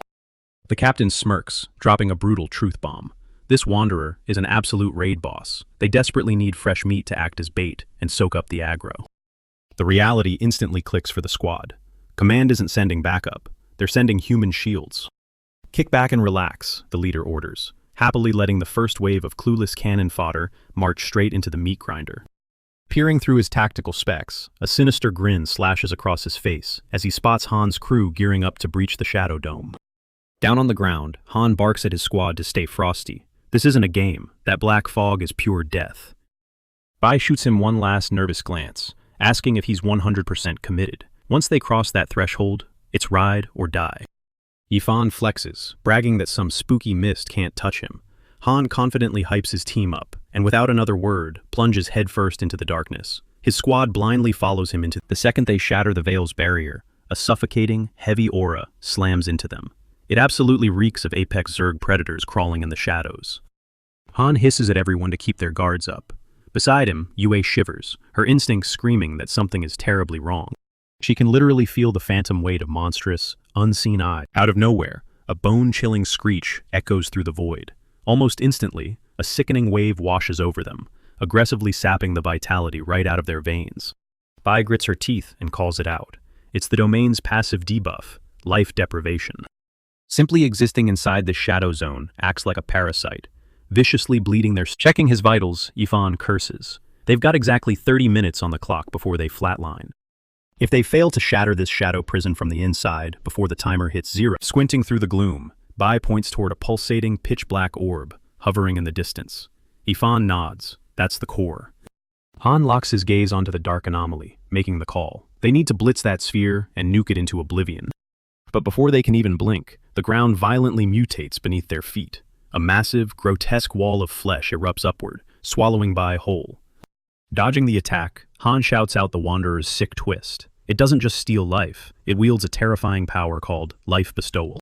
The captain smirks, dropping a brutal truth bomb. This wanderer is an absolute raid boss. They desperately need fresh meat to act as bait and soak up the aggro. The reality instantly clicks for the squad. Command isn't sending backup. They're sending human shields. Kick back and relax, the leader orders, happily letting the first wave of clueless cannon fodder march straight into the meat grinder. Peering through his tactical specs, a sinister grin slashes across his face as he spots Han's crew gearing up to breach the Shadow Dome. Down on the ground, Han barks at his squad to stay frosty. This isn't a game. That black fog is pure death. Bai shoots him one last nervous glance, asking if he's 100% committed. Once they cross that threshold, it's ride or die. Yifan flexes, bragging that some spooky mist can't touch him. Han confidently hypes his team up, and without another word, plunges headfirst into the darkness. His squad blindly follows him into the second they shatter the veil's barrier. A suffocating, heavy aura slams into them. It absolutely reeks of apex Zerg predators crawling in the shadows. Han hisses at everyone to keep their guards up. Beside him, Yue shivers, her instincts screaming that something is terribly wrong. She can literally feel the phantom weight of monstrous, unseen eyes. Out of nowhere, a bone-chilling screech echoes through the void. Almost instantly, a sickening wave washes over them, aggressively sapping the vitality right out of their veins. Bai grits her teeth and calls it out. It's the domain's passive debuff, life deprivation. Simply existing inside the shadow zone acts like a parasite, viciously bleeding their... Checking his vitals, Yifan curses. They've got exactly 30 minutes on the clock before they flatline. If they fail to shatter this shadow prison from the inside before the timer hits 0, squinting through the gloom, Bai points toward a pulsating, pitch-black orb, hovering in the distance. Yifan nods. That's the core. Han locks his gaze onto the dark anomaly, making the call. They need to blitz that sphere and nuke it into oblivion. But before they can even blink, the ground violently mutates beneath their feet. A massive, grotesque wall of flesh erupts upward, swallowing Bai whole. Dodging the attack, Han shouts out the Wanderer's sick twist. It doesn't just steal life, it wields a terrifying power called life bestowal.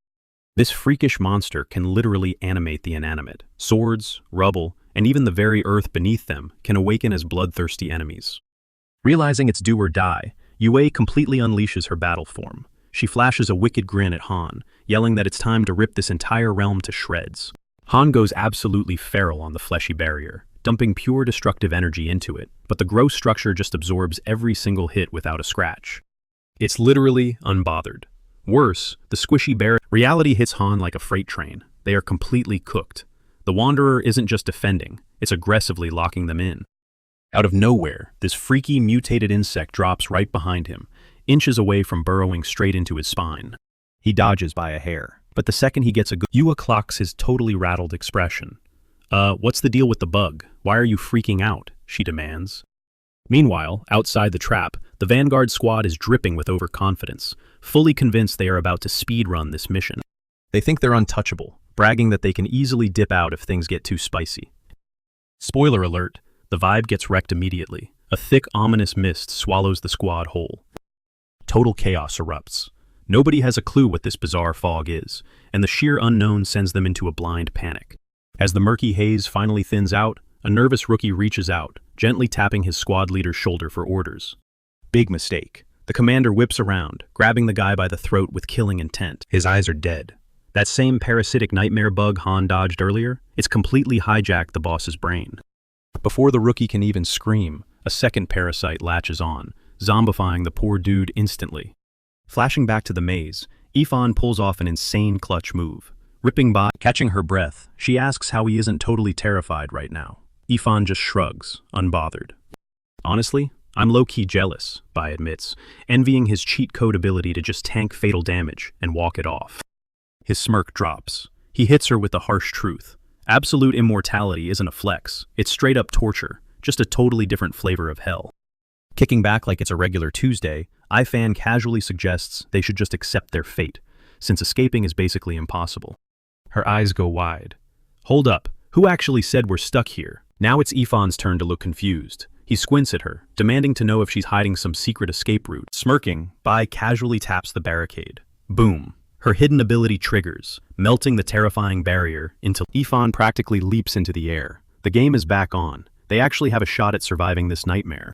This freakish monster can literally animate the inanimate. Swords, rubble, and even the very earth beneath them can awaken as bloodthirsty enemies. Realizing it's do or die, Yue completely unleashes her battle form. She flashes a wicked grin at Han, yelling that it's time to rip this entire realm to shreds. Han goes absolutely feral on the fleshy barrier, dumping pure destructive energy into it, but the gross structure just absorbs every single hit without a scratch. It's literally unbothered. Worse, the squishy barrier... Reality hits Han like a freight train. They are completely cooked. The Wanderer isn't just defending, it's aggressively locking them in. Out of nowhere, this freaky mutated insect drops right behind him, inches away from burrowing straight into his spine. He dodges by a hair, but the second he gets a good... Yue clocks his totally rattled expression. What's the deal with the bug? Why are you freaking out? She demands. Meanwhile, outside the trap, the Vanguard squad is dripping with overconfidence, fully convinced they are about to speedrun this mission. They think they're untouchable, bragging that they can easily dip out if things get too spicy. Spoiler alert, the vibe gets wrecked immediately. A thick, ominous mist swallows the squad whole. Total chaos erupts. Nobody has a clue what this bizarre fog is, and the sheer unknown sends them into a blind panic. As the murky haze finally thins out, a nervous rookie reaches out, gently tapping his squad leader's shoulder for orders. Big mistake. The commander whips around, grabbing the guy by the throat with killing intent. His eyes are dead. That same parasitic nightmare bug Han dodged earlier, it's completely hijacked the boss's brain. Before the rookie can even scream, a second parasite latches on, zombifying the poor dude instantly. Flashing back to the maze, Yifan pulls off an insane clutch move. Ripping by, catching her breath, she asks how he isn't totally terrified right now. Yifan just shrugs, unbothered. Honestly, I'm low-key jealous, Bai admits, envying his cheat code ability to just tank fatal damage and walk it off. His smirk drops. He hits her with the harsh truth. Absolute immortality isn't a flex, it's straight-up torture, just a totally different flavor of hell. Kicking back like it's a regular Tuesday, Ifan casually suggests they should just accept their fate, since escaping is basically impossible. Her eyes go wide. Hold up, who actually said we're stuck here? Now it's Ifan's turn to look confused. He squints at her, demanding to know if she's hiding some secret escape route. Smirking, Bai casually taps the barricade. Boom. Her hidden ability triggers, melting the terrifying barrier until Yifan practically leaps into the air. The game is back on. They actually have a shot at surviving this nightmare.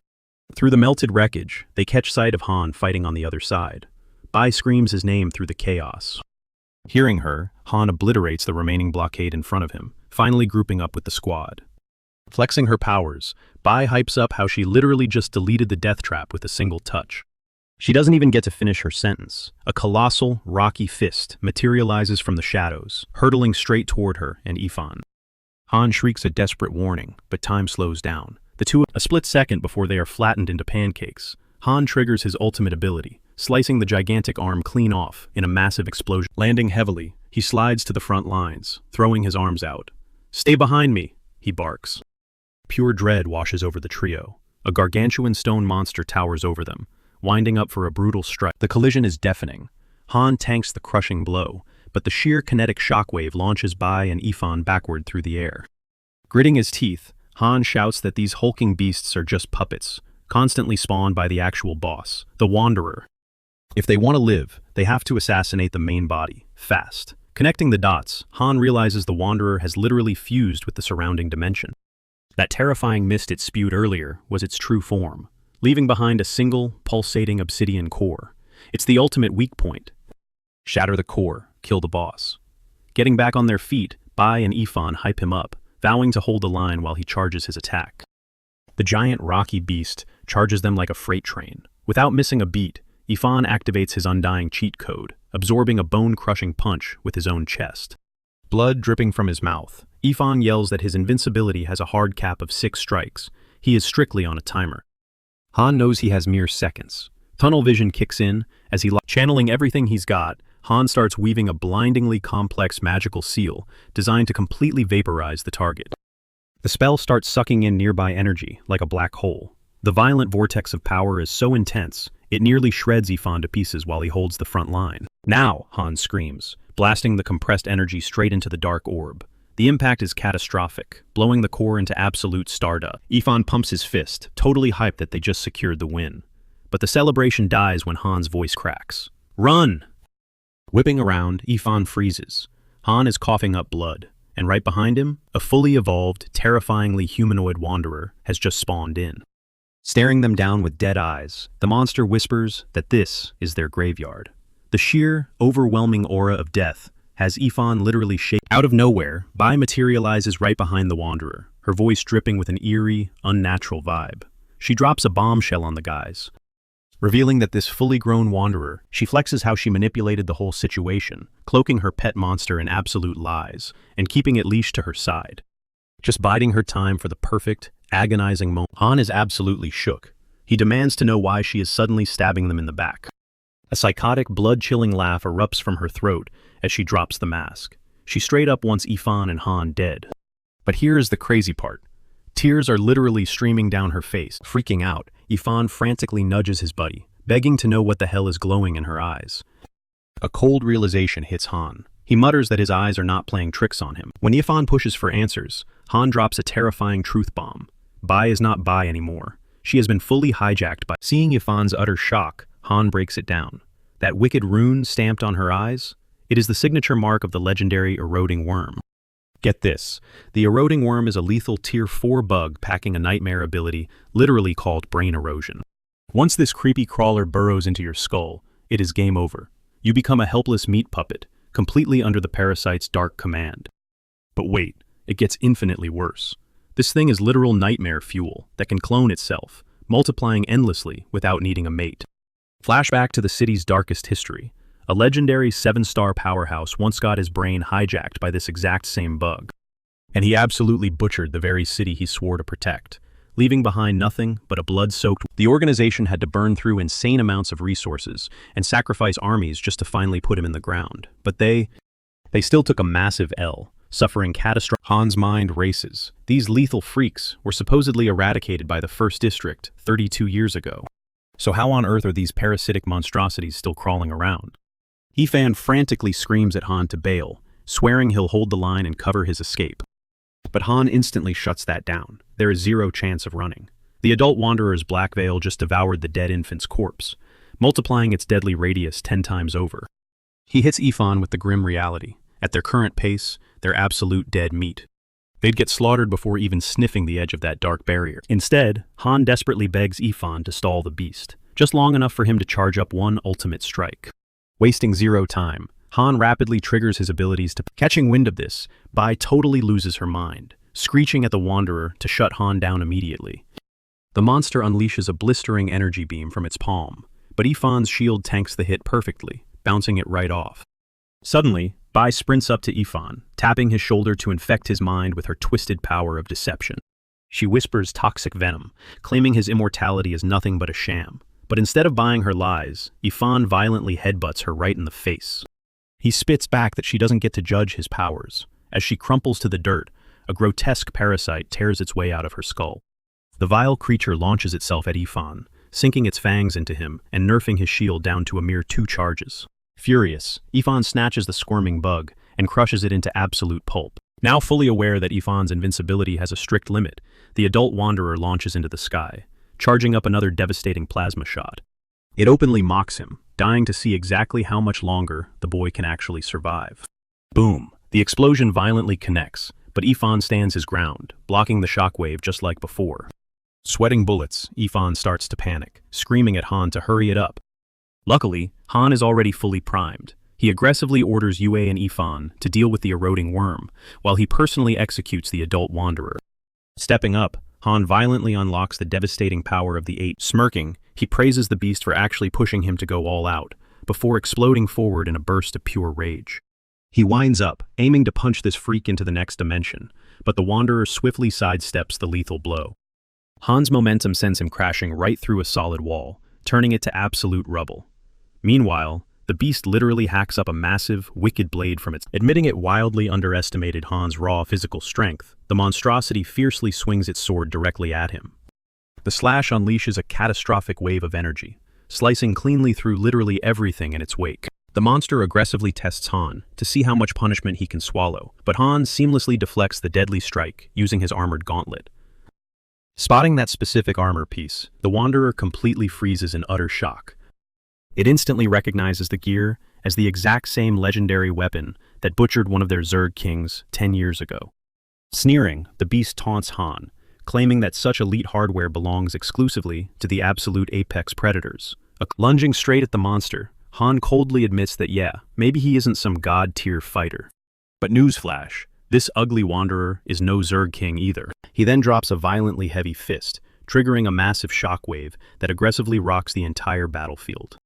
Through the melted wreckage, they catch sight of Han fighting on the other side. Bai screams his name through the chaos. Hearing her, Han obliterates the remaining blockade in front of him, finally grouping up with the squad. Flexing her powers, Bai hypes up how she literally just deleted the death trap with a single touch. She doesn't even get to finish her sentence. A colossal, rocky fist materializes from the shadows, hurtling straight toward her and Yifan. Han shrieks a desperate warning, but time slows down. The two, a split second before they are flattened into pancakes, Han triggers his ultimate ability, slicing the gigantic arm clean off in a massive explosion. Landing heavily, he slides to the front lines, throwing his arms out. "Stay behind me," he barks. Pure dread washes over the trio. A gargantuan stone monster towers over them, winding up for a brutal strike. The collision is deafening. Han tanks the crushing blow, but the sheer kinetic shockwave launches Bai and Ifan backward through the air. Gritting his teeth, Han shouts that these hulking beasts are just puppets, constantly spawned by the actual boss, the Wanderer. If they want to live, they have to assassinate the main body, fast. Connecting the dots, Han realizes the Wanderer has literally fused with the surrounding dimension. That terrifying mist it spewed earlier was its true form, leaving behind a single, pulsating obsidian core. It's the ultimate weak point. Shatter the core, kill the boss. Getting back on their feet, Bai and Ifan hype him up, vowing to hold the line while he charges his attack. The giant rocky beast charges them like a freight train. Without missing a beat, Ifan activates his undying cheat code, absorbing a bone-crushing punch with his own chest. Blood dripping from his mouth, Ifan yells that his invincibility has a hard cap of 6 strikes. He is strictly on a timer. Han knows he has mere seconds. Tunnel vision kicks in as he channeling everything he's got. Han starts weaving a blindingly complex magical seal designed to completely vaporize the target. The spell starts sucking in nearby energy like a black hole. The violent vortex of power is so intense, it nearly shreds Ifan to pieces while he holds the front line. Now, Han screams, blasting the compressed energy straight into the dark orb. The impact is catastrophic, blowing the core into absolute stardust. Ifan pumps his fist, totally hyped that they just secured the win. But the celebration dies when Han's voice cracks. Run! Whipping around, Ifan freezes. Han is coughing up blood, and right behind him, a fully evolved, terrifyingly humanoid wanderer has just spawned in. Staring them down with dead eyes, the monster whispers that this is their graveyard. The sheer, overwhelming aura of death has Ifan literally shaken. Out of nowhere, Bai materializes right behind the wanderer, her voice dripping with an eerie, unnatural vibe. She drops a bombshell on the guys. Revealing that this fully grown wanderer, she flexes how she manipulated the whole situation, cloaking her pet monster in absolute lies, and keeping it leashed to her side. Just biding her time for the perfect, agonizing moment. Han is absolutely shook. He demands to know why she is suddenly stabbing them in the back. A psychotic, blood-chilling laugh erupts from her throat as she drops the mask. She straight up wants Ifan and Han dead. But here is the crazy part. Tears are literally streaming down her face. Freaking out, Ifan frantically nudges his buddy, begging to know what the hell is glowing in her eyes. A cold realization hits Han. He mutters that his eyes are not playing tricks on him. When Ifan pushes for answers, Han drops a terrifying truth bomb. Bai is not Bai anymore. She has been fully hijacked by... Seeing Ifan's utter shock, Han breaks it down. That wicked rune stamped on her eyes? It is the signature mark of the legendary eroding worm. Get this, the eroding worm is a lethal tier 4 bug packing a nightmare ability, literally called brain erosion. Once this creepy crawler burrows into your skull, it is game over. You become a helpless meat puppet, completely under the parasite's dark command. But wait, it gets infinitely worse. This thing is literal nightmare fuel that can clone itself, multiplying endlessly without needing a mate. Flashback to the city's darkest history. A legendary 7-star powerhouse once got his brain hijacked by this exact same bug. And he absolutely butchered the very city he swore to protect, leaving behind nothing but a blood-soaked... The organization had to burn through insane amounts of resources and sacrifice armies just to finally put him in the ground. But they still took a massive L, suffering catastrophic... Han's mind races. These lethal freaks were supposedly eradicated by the 1st District 32 years ago. So how on earth are these parasitic monstrosities still crawling around? Ifan frantically screams at Han to bail, swearing he'll hold the line and cover his escape. But Han instantly shuts that down. There is zero chance of running. The adult wanderer's black veil just devoured the dead infant's corpse, multiplying its deadly radius 10 times over. He hits Ifan with the grim reality. At their current pace, they're absolute dead meat. They'd get slaughtered before even sniffing the edge of that dark barrier. Instead, Han desperately begs Ifan to stall the beast, just long enough for him to charge up one ultimate strike. Wasting zero time, Han rapidly triggers his abilities to... Catching wind of this, Bai totally loses her mind, screeching at the Wanderer to shut Han down immediately. The monster unleashes a blistering energy beam from its palm, but Ifan's shield tanks the hit perfectly, bouncing it right off. Suddenly, Bai sprints up to Ifan, tapping his shoulder to infect his mind with her twisted power of deception. She whispers toxic venom, claiming his immortality is nothing but a sham. But instead of buying her lies, Ifan violently headbutts her right in the face. He spits back that she doesn't get to judge his powers. As she crumples to the dirt, a grotesque parasite tears its way out of her skull. The vile creature launches itself at Ifan, sinking its fangs into him and nerfing his shield down to a mere 2 charges. Furious, Ifan snatches the squirming bug and crushes it into absolute pulp. Now fully aware that Ifan's invincibility has a strict limit, the adult wanderer launches into the sky, charging up another devastating plasma shot. It openly mocks him, dying to see exactly how much longer the boy can actually survive. Boom! The explosion violently connects, but Ifan stands his ground, blocking the shockwave just like before. Sweating bullets, Ifan starts to panic, screaming at Han to hurry it up. Luckily, Han is already fully primed. He aggressively orders Yue and Ifan to deal with the eroding worm, while he personally executes the adult wanderer. Stepping up, Han violently unlocks the devastating power of the 8. Smirking, he praises the beast for actually pushing him to go all out, before exploding forward in a burst of pure rage. He winds up, aiming to punch this freak into the next dimension, but the wanderer swiftly sidesteps the lethal blow. Han's momentum sends him crashing right through a solid wall, turning it to absolute rubble. Meanwhile, the beast literally hacks up a massive, wicked blade from its. Admitting it wildly underestimated Han's raw physical strength, the monstrosity fiercely swings its sword directly at him. The slash unleashes a catastrophic wave of energy, slicing cleanly through literally everything in its wake. The monster aggressively tests Han to see how much punishment he can swallow, but Han seamlessly deflects the deadly strike using his armored gauntlet. Spotting that specific armor piece, the wanderer completely freezes in utter shock. It instantly recognizes the gear as the exact same legendary weapon that butchered one of their Zerg kings 10 years ago. Sneering, the beast taunts Han, claiming that such elite hardware belongs exclusively to the absolute apex predators. Lunging straight at the monster, Han coldly admits that maybe he isn't some god-tier fighter. But newsflash, this ugly wanderer is no Zerg king either. He then drops a violently heavy fist, triggering a massive shockwave that aggressively rocks the entire battlefield.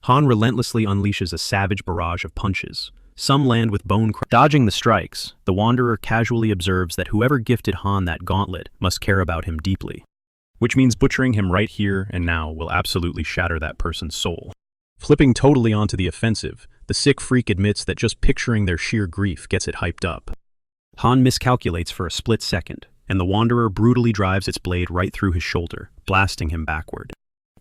Han relentlessly unleashes a savage barrage of punches. Some land with Dodging the strikes, the wanderer casually observes that whoever gifted Han that gauntlet must care about him deeply. Which means butchering him right here and now will absolutely shatter that person's soul. Flipping totally onto the offensive, the sick freak admits that just picturing their sheer grief gets it hyped up. Han miscalculates for a split second, and the wanderer brutally drives its blade right through his shoulder, blasting him backward.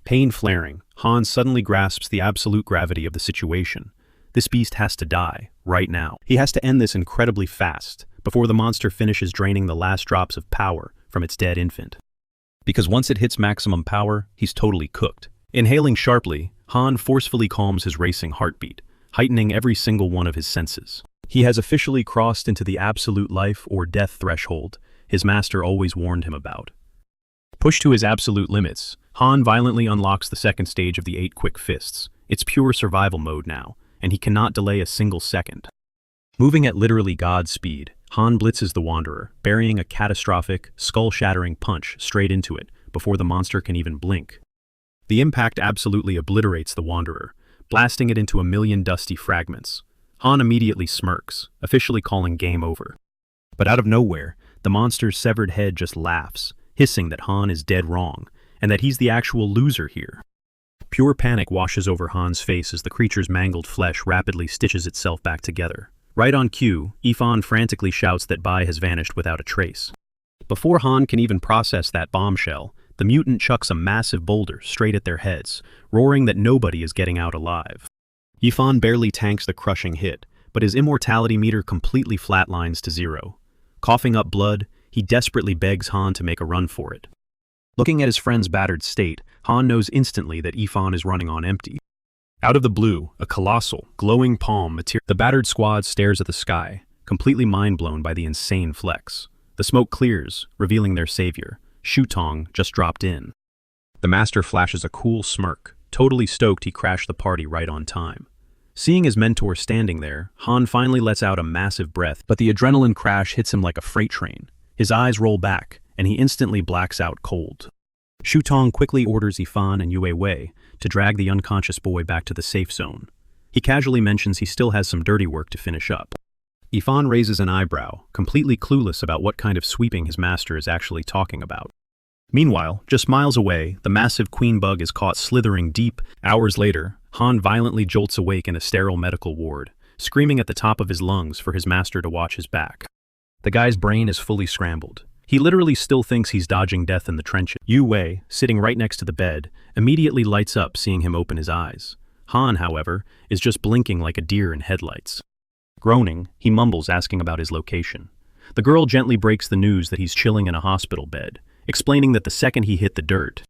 Pain flaring, Han suddenly grasps the absolute gravity of the situation. This beast has to die, right now. He has to end this incredibly fast, before the monster finishes draining the last drops of power from its dead infant. Because once it hits maximum power, he's totally cooked. Inhaling sharply, Han forcefully calms his racing heartbeat, heightening every single one of his senses. He has officially crossed into the absolute life or death threshold his master always warned him about. Pushed to his absolute limits, Han violently unlocks the second stage of the 8 quick fists. It's pure survival mode now, and he cannot delay a single second. Moving at literally God speed, Han blitzes the wanderer, burying a catastrophic, skull-shattering punch straight into it before the monster can even blink. The impact absolutely obliterates the wanderer, blasting it into a million dusty fragments. Han immediately smirks, officially calling game over. But out of nowhere, the monster's severed head just laughs, hissing that Han is dead wrong, and that he's the actual loser here. Pure panic washes over Han's face as the creature's mangled flesh rapidly stitches itself back together. Right on cue, Ifan frantically shouts that Bai has vanished without a trace. Before Han can even process that bombshell, the mutant chucks a massive boulder straight at their heads, roaring that nobody is getting out alive. Ifan barely tanks the crushing hit, but his immortality meter completely flatlines to 0. Coughing up blood, he desperately begs Han to make a run for it. Looking at his friend's battered state, Han knows instantly that Ifan is running on empty. Out of the blue, a colossal, glowing palm materializes. The battered squad stares at the sky, completely mind-blown by the insane flex. The smoke clears, revealing their savior. Shutong just dropped in. The master flashes a cool smirk, totally stoked he crashed the party right on time. Seeing his mentor standing there, Han finally lets out a massive breath, but the adrenaline crash hits him like a freight train. His eyes roll back, and he instantly blacks out cold. Shutong quickly orders Ifan and Yue Wei to drag the unconscious boy back to the safe zone. He casually mentions he still has some dirty work to finish up. Ifan raises an eyebrow, completely clueless about what kind of sweeping his master is actually talking about. Meanwhile, just miles away, the massive queen bug is caught slithering deep. Hours later, Han violently jolts awake in a sterile medical ward, screaming at the top of his lungs for his master to watch his back. The guy's brain is fully scrambled. He literally still thinks he's dodging death in the trenches. Yu Wei, sitting right next to the bed, immediately lights up seeing him open his eyes. Han, however, is just blinking like a deer in headlights. Groaning, he mumbles asking about his location. The girl gently breaks the news that he's chilling in a hospital bed, explaining that the second he hit the dirt,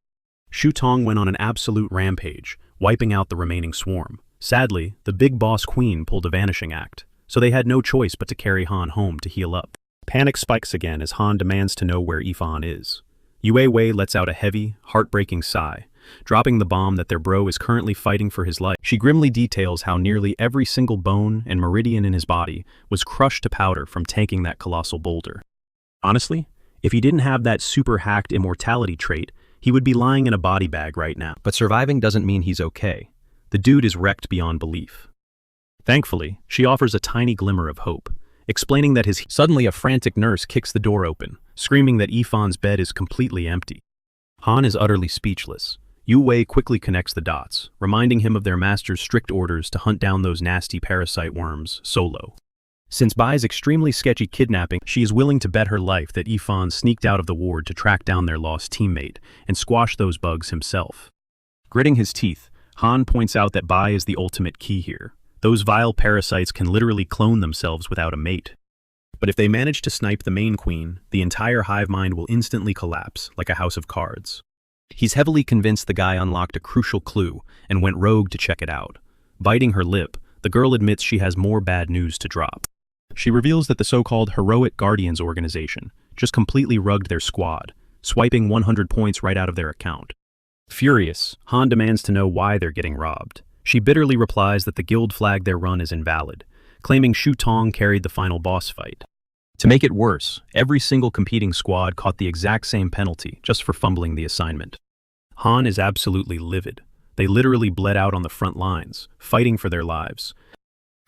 Shu Tong went on an absolute rampage, wiping out the remaining swarm. Sadly, the big boss queen pulled a vanishing act, so they had no choice but to carry Han home to heal up. Panic spikes again as Han demands to know where Yifan is. Yue Wei lets out a heavy, heartbreaking sigh, dropping the bomb that their bro is currently fighting for his life. She grimly details how nearly every single bone and meridian in his body was crushed to powder from tanking that colossal boulder. Honestly, if he didn't have that super hacked immortality trait, he would be lying in a body bag right now. But surviving doesn't mean he's okay. The dude is wrecked beyond belief. Thankfully, she offers a tiny glimmer of hope, explaining that suddenly a frantic nurse kicks the door open, screaming that Yifan's bed is completely empty. Han is utterly speechless. Yu Wei quickly connects the dots, reminding him of their master's strict orders to hunt down those nasty parasite worms solo. Since Bai's extremely sketchy kidnapping, she is willing to bet her life that Yifan sneaked out of the ward to track down their lost teammate and squash those bugs himself. Gritting his teeth, Han points out that Bai is the ultimate key here. Those vile parasites can literally clone themselves without a mate. But if they manage to snipe the main queen, the entire hive mind will instantly collapse, like a house of cards. He's heavily convinced the guy unlocked a crucial clue and went rogue to check it out. Biting her lip, the girl admits she has more bad news to drop. She reveals that the so-called Heroic Guardians organization just completely rugged their squad, swiping 100 points right out of their account. Furious, Han demands to know why they're getting robbed. She bitterly replies that the guild flagged their run as invalid, claiming Shu Tong carried the final boss fight. To make it worse, every single competing squad caught the exact same penalty just for fumbling the assignment. Han is absolutely livid. They literally bled out on the front lines, fighting for their lives.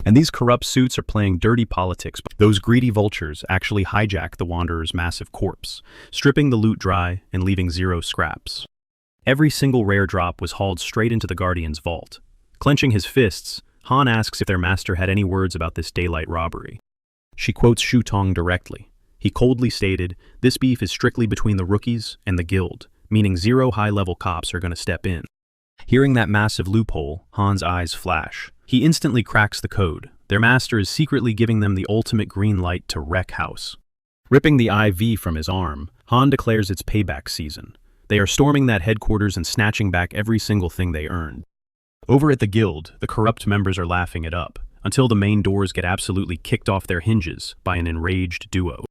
And these corrupt suits are playing dirty politics. Those greedy vultures actually hijack the Wanderer's massive corpse, stripping the loot dry and leaving 0 scraps. Every single rare drop was hauled straight into the Guardian's vault. Clenching his fists, Han asks if their master had any words about this daylight robbery. She quotes Shu Tong directly. He coldly stated, "This beef is strictly between the rookies and the guild, meaning 0 high-level cops are going to step in." Hearing that massive loophole, Han's eyes flash. He instantly cracks the code. Their master is secretly giving them the ultimate green light to wreck house. Ripping the IV from his arm, Han declares it's payback season. They are storming that headquarters and snatching back every single thing they earned. Over at the guild, the corrupt members are laughing it up, until the main doors get absolutely kicked off their hinges by an enraged duo.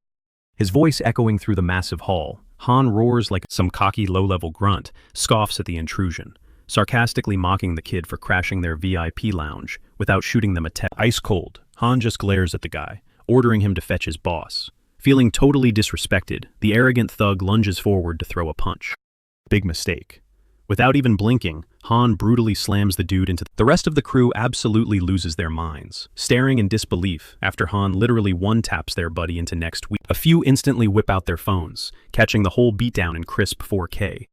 His voice echoing through the massive hall, Han roars like some cocky low-level grunt, scoffs at the intrusion, sarcastically mocking the kid for crashing their VIP lounge without shooting them a text. Ice cold, Han just glares at the guy, ordering him to fetch his boss. Feeling totally disrespected, the arrogant thug lunges forward to throw a punch. Big mistake. Without even blinking, Han brutally slams the dude into the rest of the crew absolutely loses their minds, staring in disbelief after Han literally one-taps their buddy into next week. A few instantly whip out their phones, catching the whole beatdown in crisp 4K.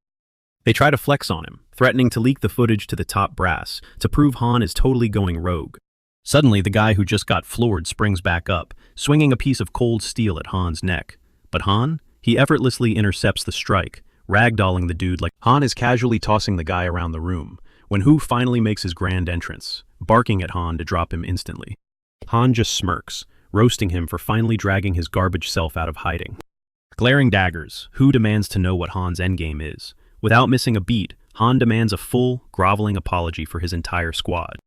They try to flex on him, threatening to leak the footage to the top brass to prove Han is totally going rogue. Suddenly, the guy who just got floored springs back up, swinging a piece of cold steel at Han's neck. But Han? He effortlessly intercepts the strike, ragdolling the dude like Han is casually tossing the guy around the room, when Hu finally makes his grand entrance, barking at Han to drop him instantly. Han just smirks, roasting him for finally dragging his garbage self out of hiding. Glaring daggers, Hu demands to know what Han's endgame is. Without missing a beat, Han demands a full, groveling apology for his entire squad.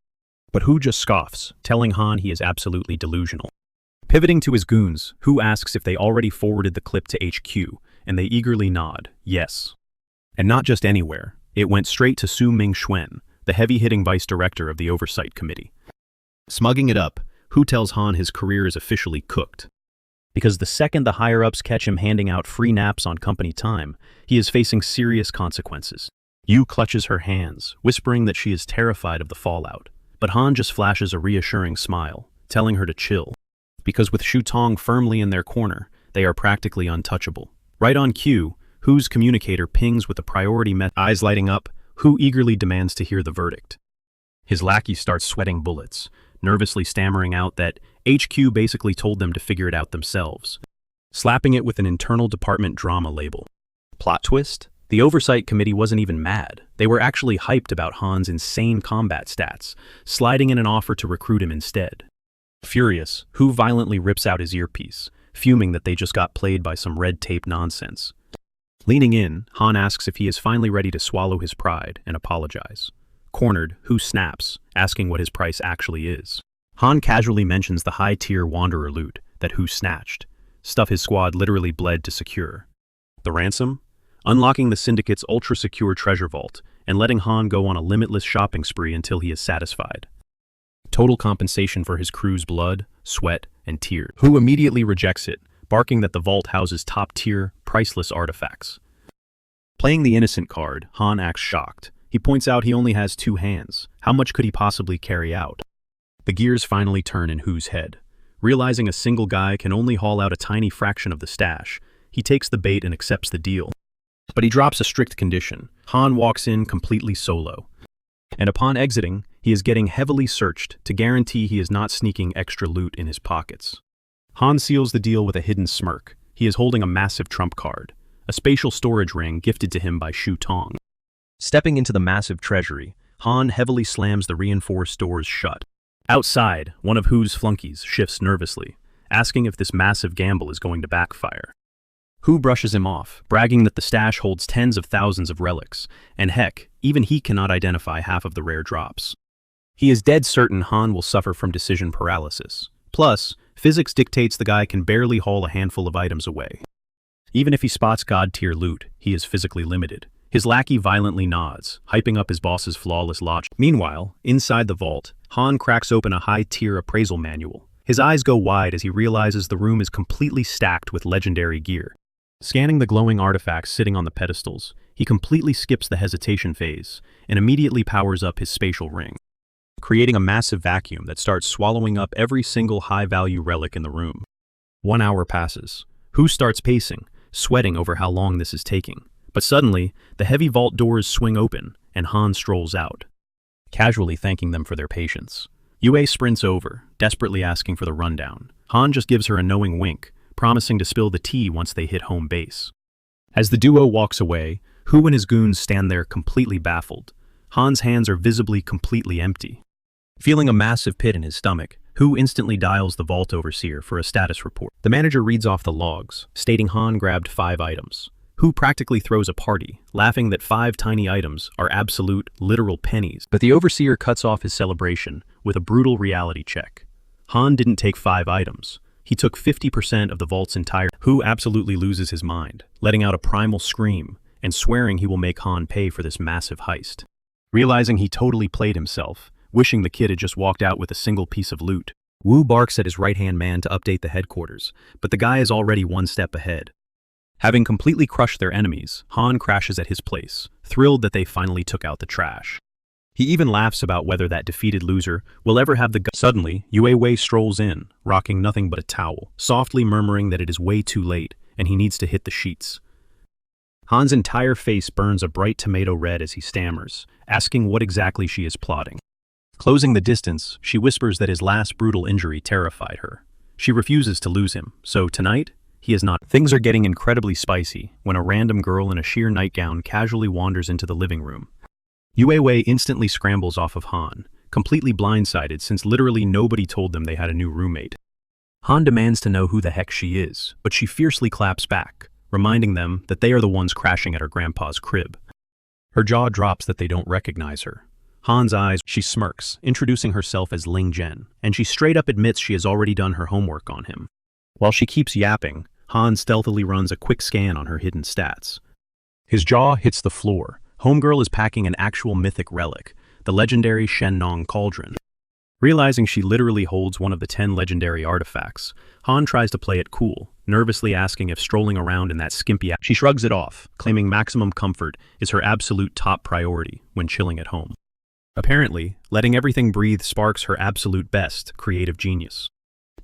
But Hu just scoffs, telling Han he is absolutely delusional. Pivoting to his goons, Hu asks if they already forwarded the clip to HQ, and they eagerly nod, yes. And not just anywhere, it went straight to Su Ming Xuan, the heavy-hitting vice director of the Oversight Committee. Smugging it up, Hu tells Han his career is officially cooked. Because the second the higher-ups catch him handing out free naps on company time, he is facing serious consequences. Yu clutches her hands, whispering that she is terrified of the fallout. But Han just flashes a reassuring smile, telling her to chill. Because with Shu Tong firmly in their corner, they are practically untouchable. Right on cue, Hu's communicator pings with a priority message. Eyes lighting up, Hu eagerly demands to hear the verdict. His lackey starts sweating bullets, nervously stammering out that HQ basically told them to figure it out themselves. slapping it with an internal department drama label. Plot twist? The oversight committee wasn't even mad. They were actually hyped about Han's insane combat stats, sliding in an offer to recruit him instead. Furious, Hu violently rips out his earpiece, fuming that they just got played by some red tape nonsense. Leaning in, Han asks if he is finally ready to swallow his pride and apologize. Cornered, Hu snaps, asking what his price actually is. Han casually mentions the high-tier Wanderer loot that Hu snatched, stuff his squad literally bled to secure. The ransom? Unlocking the Syndicate's ultra-secure treasure vault and letting Han go on a limitless shopping spree until he is satisfied. Total compensation for his crew's blood, sweat, and tears. Hu immediately rejects it, barking that the vault houses top-tier, priceless artifacts. Playing the innocent card, Han acts shocked. He points out he only has 2 hands. How much could he possibly carry out? The gears finally turn in Hu's head. Realizing a single guy can only haul out a tiny fraction of the stash, he takes the bait and accepts the deal. But he drops a strict condition. Han walks in completely solo. And upon exiting, he is getting heavily searched to guarantee he is not sneaking extra loot in his pockets. Han seals the deal with a hidden smirk. He is holding a massive trump card, a spatial storage ring gifted to him by Shu Tong. Stepping into the massive treasury, Han heavily slams the reinforced doors shut. Outside, one of Hu's flunkies shifts nervously, asking if this massive gamble is going to backfire. Hu brushes him off, bragging that the stash holds tens of thousands of relics, and heck, even he cannot identify half of the rare drops. He is dead certain Han will suffer from decision paralysis. Plus, physics dictates the guy can barely haul a handful of items away. Even if he spots god-tier loot, he is physically limited. His lackey violently nods, hyping up his boss's flawless logic. Meanwhile, inside the vault, Han cracks open a high-tier appraisal manual. His eyes go wide as he realizes the room is completely stacked with legendary gear. Scanning the glowing artifacts sitting on the pedestals, he completely skips the hesitation phase and immediately powers up his spatial ring, creating a massive vacuum that starts swallowing up every single high-value relic in the room. 1 hour passes. Hu starts pacing, sweating over how long this is taking. But suddenly, the heavy vault doors swing open, and Han strolls out, casually thanking them for their patience. Yue sprints over, desperately asking for the rundown. Han just gives her a knowing wink, promising to spill the tea once they hit home base. As the duo walks away, Hu and his goons stand there completely baffled. Han's hands are visibly completely empty. Feeling a massive pit in his stomach, Hu instantly dials the vault overseer for a status report. The manager reads off the logs, stating Han grabbed 5 items. Hu practically throws a party, laughing that 5 tiny items are absolute, literal pennies. But the overseer cuts off his celebration with a brutal reality check. Han didn't take 5 items. He took 50% of the vault's entire. Hu absolutely loses his mind, letting out a primal scream and swearing he will make Han pay for this massive heist. Realizing he totally played himself, wishing the kid had just walked out with a single piece of loot, Wu barks at his right-hand man to update the headquarters, but the guy is already 1 step ahead. Having completely crushed their enemies, Han crashes at his place, thrilled that they finally took out the trash. He even laughs about whether that defeated loser will ever have the guts. Suddenly, Yue Wei strolls in, rocking nothing but a towel, softly murmuring that it is way too late and he needs to hit the sheets. Han's entire face burns a bright tomato red as he stammers, asking what exactly she is plotting. Closing the distance, she whispers that his last brutal injury terrified her. She refuses to lose him, so tonight, he is not. Things are getting incredibly spicy when a random girl in a sheer nightgown casually wanders into the living room. Yue Wei instantly scrambles off of Han, completely blindsided since literally nobody told them they had a new roommate. Han demands to know who the heck she is, but she fiercely claps back, reminding them that they are the ones crashing at her grandpa's crib. Her jaw drops that they don't recognize her. Han's eyes, she smirks, introducing herself as Ling Zhen, and she straight up admits she has already done her homework on him. While she keeps yapping, Han stealthily runs a quick scan on her hidden stats. His jaw hits the floor. Homegirl is packing an actual mythic relic, the legendary Shen Nong Cauldron. Realizing she literally holds one of the 10 legendary artifacts, Han tries to play it cool, nervously asking if strolling around in that skimpy. She shrugs it off, claiming maximum comfort is her absolute top priority when chilling at home. Apparently, letting everything breathe sparks her absolute best creative genius.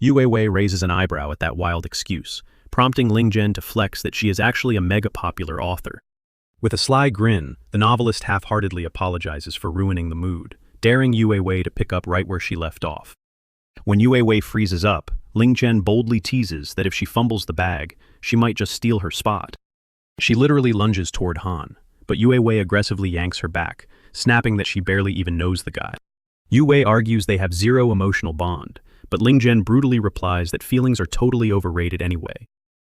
Yue Wei raises an eyebrow at that wild excuse, prompting Ling Zhen to flex that she is actually a mega-popular author. With a sly grin, the novelist half-heartedly apologizes for ruining the mood, daring Yue Wei to pick up right where she left off. When Yue Wei freezes up, Ling Zhen boldly teases that if she fumbles the bag, she might just steal her spot. She literally lunges toward Han, but Yue Wei aggressively yanks her back, snapping that she barely even knows the guy. Yue Wei argues they have zero emotional bond, but Ling Zhen brutally replies that feelings are totally overrated anyway,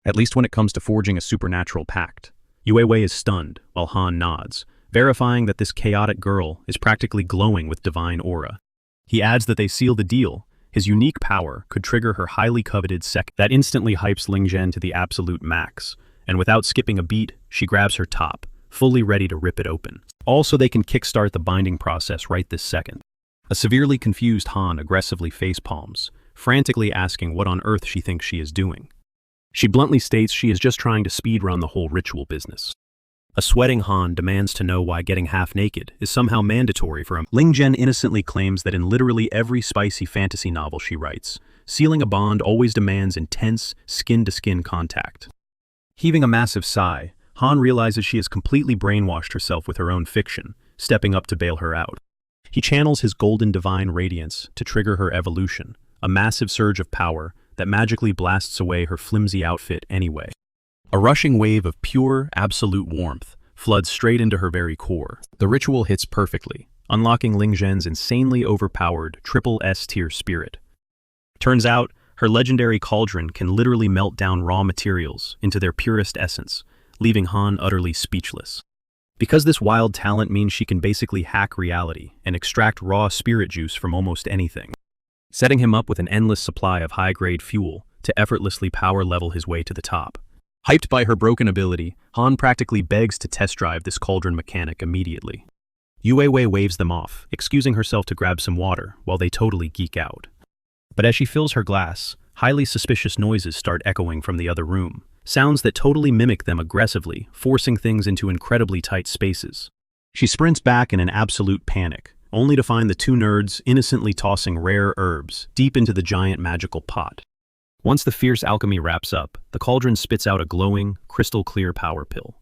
at least when it comes to forging a supernatural pact. Yue Wei is stunned, while Han nods, verifying that this chaotic girl is practically glowing with divine aura. He adds that they seal the deal. His unique power could trigger her highly coveted that instantly hypes Ling Zhen to the absolute max, and without skipping a beat, she grabs her top, fully ready to rip it open. Also, they can kickstart the binding process right this second. A severely confused Han aggressively facepalms, frantically asking what on earth she thinks she is doing. She bluntly states she is just trying to speedrun the whole ritual business. A sweating Han demands to know why getting half naked is somehow mandatory for him. Ling Zhen innocently claims that in literally every spicy fantasy novel she writes, sealing a bond always demands intense, skin-to-skin contact. Heaving a massive sigh, Han realizes she has completely brainwashed herself with her own fiction, stepping up to bail her out. He channels his golden divine radiance to trigger her evolution, a massive surge of power that magically blasts away her flimsy outfit anyway. A rushing wave of pure, absolute warmth floods straight into her very core. The ritual hits perfectly, unlocking Ling Zhen's insanely overpowered triple S-tier spirit. Turns out, her legendary cauldron can literally melt down raw materials into their purest essence, leaving Han utterly speechless. Because this wild talent means she can basically hack reality and extract raw spirit juice from almost anything, setting him up with an endless supply of high-grade fuel to effortlessly power level his way to the top. Hyped by her broken ability, Han practically begs to test drive this cauldron mechanic immediately. Yue Wei waves them off, excusing herself to grab some water while they totally geek out. But as she fills her glass, highly suspicious noises start echoing from the other room, sounds that totally mimic them aggressively, forcing things into incredibly tight spaces. She sprints back in an absolute panic, only to find the two nerds innocently tossing rare herbs deep into the giant magical pot. Once the fierce alchemy wraps up, the cauldron spits out a glowing, crystal-clear power pill.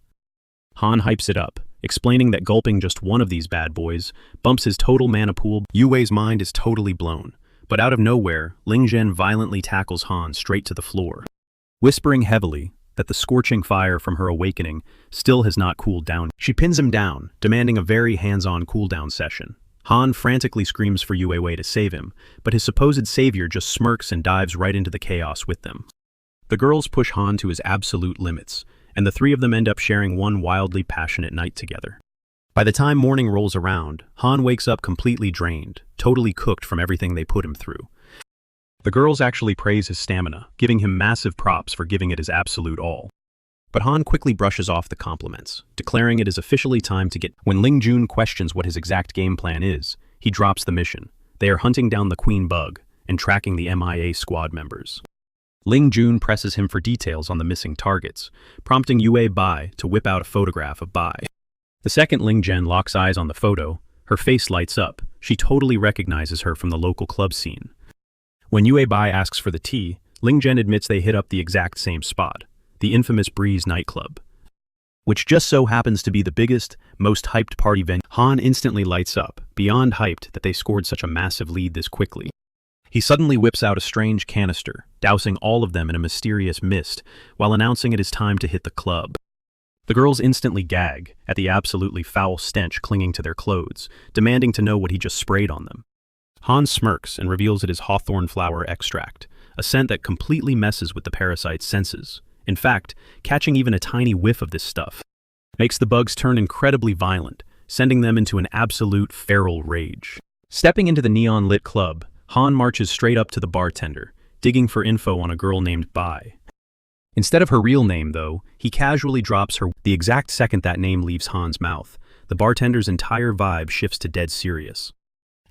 Han hypes it up, explaining that gulping just one of these bad boys bumps his total mana pool. Yue Wei's mind is totally blown, but out of nowhere, Ling Zhen violently tackles Han straight to the floor, whispering heavily that the scorching fire from her awakening still has not cooled down. She pins him down, demanding a very hands-on cooldown session. Han frantically screams for Yue Wei to save him, but his supposed savior just smirks and dives right into the chaos with them. The girls push Han to his absolute limits, and the three of them end up sharing one wildly passionate night together. By the time morning rolls around, Han wakes up completely drained, totally cooked from everything they put him through. The girls actually praise his stamina, giving him massive props for giving it his absolute all. But Han quickly brushes off the compliments, declaring it is officially time to get. When Ling Jun questions what his exact game plan is, he drops the mission. They are hunting down the Queen Bug and tracking the MIA squad members. Ling Jun presses him for details on the missing targets, prompting Yue Bai to whip out a photograph of Bai. The second Ling Zhen locks eyes on the photo, her face lights up. She totally recognizes her from the local club scene. When Yue Bai asks for the tea, Ling Zhen admits they hit up the exact same spot, the infamous Breeze nightclub, which just so happens to be the biggest, most hyped party venue. Han instantly lights up, beyond hyped that they scored such a massive lead this quickly. He suddenly whips out a strange canister, dousing all of them in a mysterious mist, while announcing it is time to hit the club. The girls instantly gag at the absolutely foul stench clinging to their clothes, demanding to know what he just sprayed on them. Han smirks and reveals it is hawthorn flower extract, a scent that completely messes with the parasite's senses. In fact, catching even a tiny whiff of this stuff makes the bugs turn incredibly violent, sending them into an absolute feral rage. Stepping into the neon-lit club, Han marches straight up to the bartender, digging for info on a girl named Bai. Instead of her real name, though, he casually drops her. The exact second that name leaves Han's mouth, the bartender's entire vibe shifts to dead serious.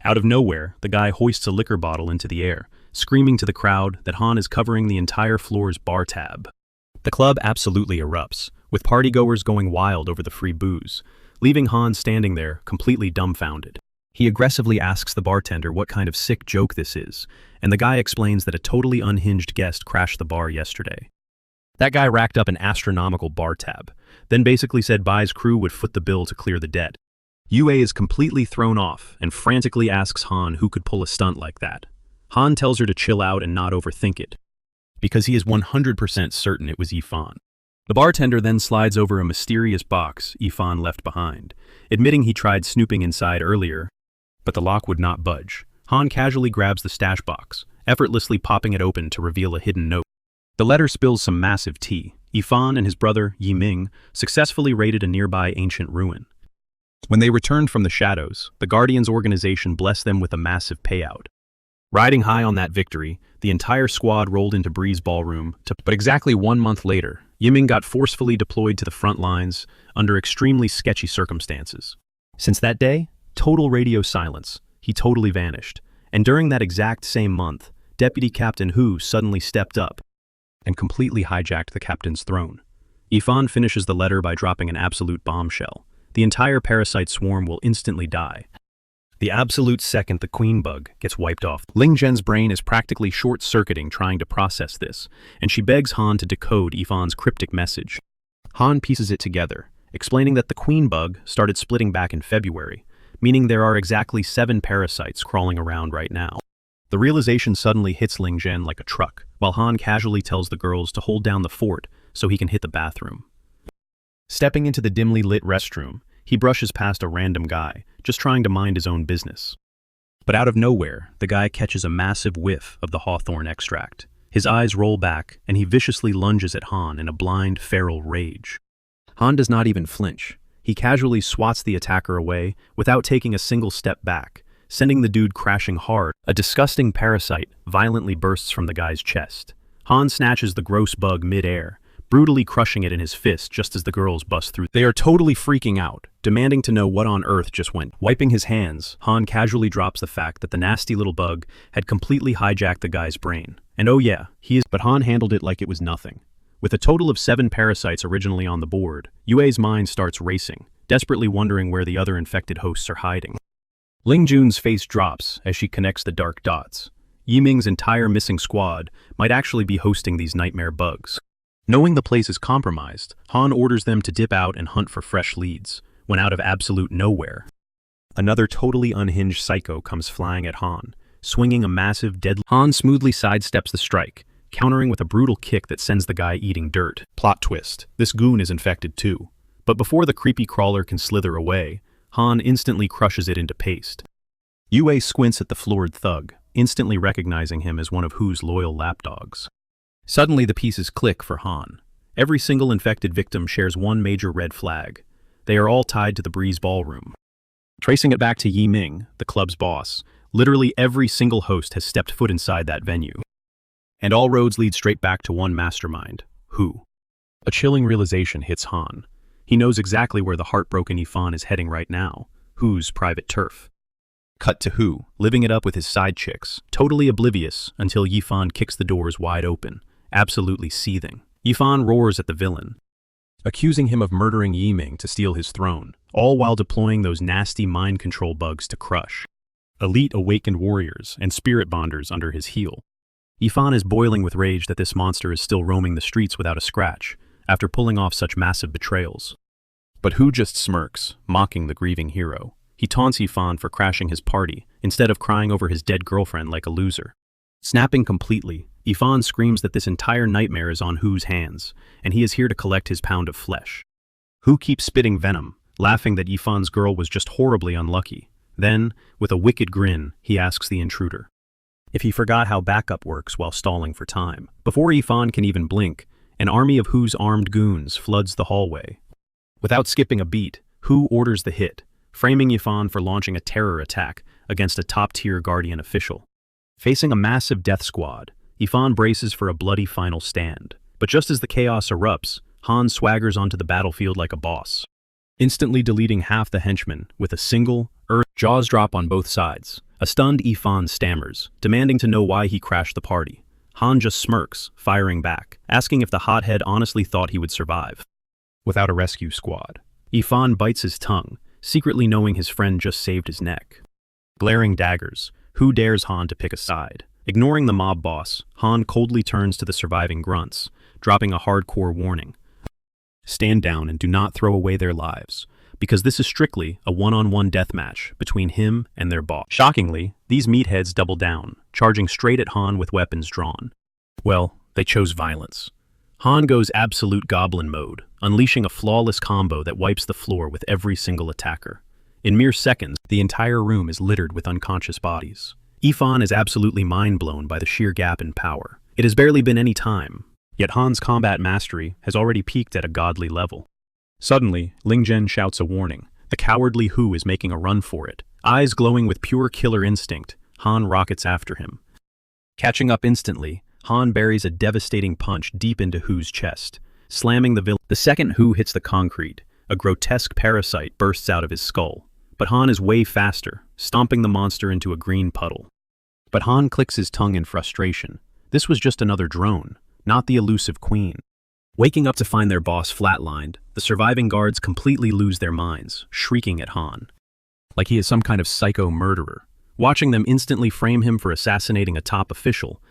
Out of nowhere, the guy hoists a liquor bottle into the air, screaming to the crowd that Han is covering the entire floor's bar tab. The club absolutely erupts, with partygoers going wild over the free booze, leaving Han standing there, completely dumbfounded. He aggressively asks the bartender what kind of sick joke this is, and the guy explains that a totally unhinged guest crashed the bar yesterday. That guy racked up an astronomical bar tab, then basically said Bai's crew would foot the bill to clear the debt. Yue is completely thrown off and frantically asks Han who could pull a stunt like that. Han tells her to chill out and not overthink it, because he is 100% certain it was Yifan. The bartender then slides over a mysterious box Yifan left behind, admitting he tried snooping inside earlier, but the lock would not budge. Han casually grabs the stash box, effortlessly popping it open to reveal a hidden note. The letter spills some massive tea. Yifan and his brother, Yiming, successfully raided a nearby ancient ruin. When they returned from the shadows, the Guardians organization blessed them with a massive payout. Riding high on that victory, the entire squad rolled into Bree's ballroom, but exactly 1 month later, Yiming got forcefully deployed to the front lines under extremely sketchy circumstances. Since that day, total radio silence. He totally vanished. And during that exact same month, Deputy Captain Hu suddenly stepped up and completely hijacked the captain's throne. Yifan finishes the letter by dropping an absolute bombshell. The entire parasite swarm will instantly die. The absolute second the queen bug gets wiped off. Ling Zhen's brain is practically short-circuiting trying to process this, and she begs Han to decode Yifan's cryptic message. Han pieces it together, explaining that the queen bug started splitting back in February, meaning there are exactly 7 parasites crawling around right now. The realization suddenly hits Ling Zhen like a truck, while Han casually tells the girls to hold down the fort so he can hit the bathroom. Stepping into the dimly lit restroom, he brushes past a random guy, just trying to mind his own business. But out of nowhere, the guy catches a massive whiff of the hawthorn extract. His eyes roll back, and he viciously lunges at Han in a blind, feral rage. Han does not even flinch. He casually swats the attacker away without taking a single step back, sending the dude crashing hard. A disgusting parasite violently bursts from the guy's chest. Han snatches the gross bug mid-air, brutally crushing it in his fist just as the girls bust through. They are totally freaking out, demanding to know what on earth just went. Wiping his hands, Han casually drops the fact that the nasty little bug had completely hijacked the guy's brain. And oh yeah, but Han handled it like it was nothing. With a total of 7 parasites originally on the board, Yue's mind starts racing, desperately wondering where the other infected hosts are hiding. Ling Jun's face drops as she connects the dark dots. Yiming's entire missing squad might actually be hosting these nightmare bugs. Knowing the place is compromised, Han orders them to dip out and hunt for fresh leads, when out of absolute nowhere, another totally unhinged psycho comes flying at Han, swinging a massive deadly. Han smoothly sidesteps the strike, countering with a brutal kick that sends the guy eating dirt. Plot twist, this goon is infected too. But before the creepy crawler can slither away, Han instantly crushes it into paste. Yue squints at the floored thug, instantly recognizing him as one of Hu's loyal lapdogs. Suddenly the pieces click for Han. Every single infected victim shares one major red flag. They are all tied to the Breeze ballroom. Tracing it back to Yiming, the club's boss, literally every single host has stepped foot inside that venue. And all roads lead straight back to one mastermind, Hu. A chilling realization hits Han. He knows exactly where the heartbroken Yifan is heading right now, Hu's private turf. Cut to Hu, living it up with his side chicks, totally oblivious until Yifan kicks the doors wide open, absolutely seething. Yifan roars at the villain, accusing him of murdering Yiming to steal his throne, all while deploying those nasty mind control bugs to crush elite awakened warriors and spirit bonders under his heel. Yifan is boiling with rage that this monster is still roaming the streets without a scratch, after pulling off such massive betrayals. But Hu just smirks, mocking the grieving hero. He taunts Yifan for crashing his party, instead of crying over his dead girlfriend like a loser. Snapping completely, Yifan screams that this entire nightmare is on Hu's hands, and he is here to collect his pound of flesh. Hu keeps spitting venom, laughing that Yifan's girl was just horribly unlucky. Then, with a wicked grin, he asks the intruder if he forgot how backup works while stalling for time. Before Yifan can even blink, an army of Hu's armed goons floods the hallway. Without skipping a beat, Hu orders the hit, framing Yifan for launching a terror attack against a top-tier Guardian official. Facing a massive death squad, Yifan braces for a bloody final stand. But just as the chaos erupts, Han swaggers onto the battlefield like a boss, instantly deleting half the henchmen with a single, jaws drop on both sides. A stunned Yifan stammers, demanding to know why he crashed the party. Han just smirks, firing back, asking if the hothead honestly thought he would survive without a rescue squad. Yifan bites his tongue, secretly knowing his friend just saved his neck. Glaring daggers, Hu dares Han to pick a side. Ignoring the mob boss, Han coldly turns to the surviving grunts, dropping a hardcore warning. Stand down and do not throw away their lives, because this is strictly a one-on-one deathmatch between him and their boss. Shockingly, These meatheads double down, charging straight at Han with weapons drawn. Well, they chose violence. Han goes absolute goblin mode, unleashing a flawless combo that wipes the floor with every single attacker. In mere seconds, the entire room is littered with unconscious bodies. Ifan is absolutely mind-blown by the sheer gap in power. It has barely been any time, yet Han's combat mastery has already peaked at a godly level. Suddenly, Ling Zhen shouts a warning. The cowardly Hu is making a run for it. Eyes glowing with pure killer instinct, Han rockets after him. Catching up instantly, Han buries a devastating punch deep into Hu's chest, slamming the villain. The second Hu hits the concrete, a grotesque parasite bursts out of his skull. But Han is way faster, stomping the monster into a green puddle. But Han clicks his tongue in frustration. This was just another drone, not the elusive queen. Waking up to find their boss flatlined, the surviving guards completely lose their minds, shrieking at Han, like he is some kind of psycho murderer. Watching them instantly frame him for assassinating a top official,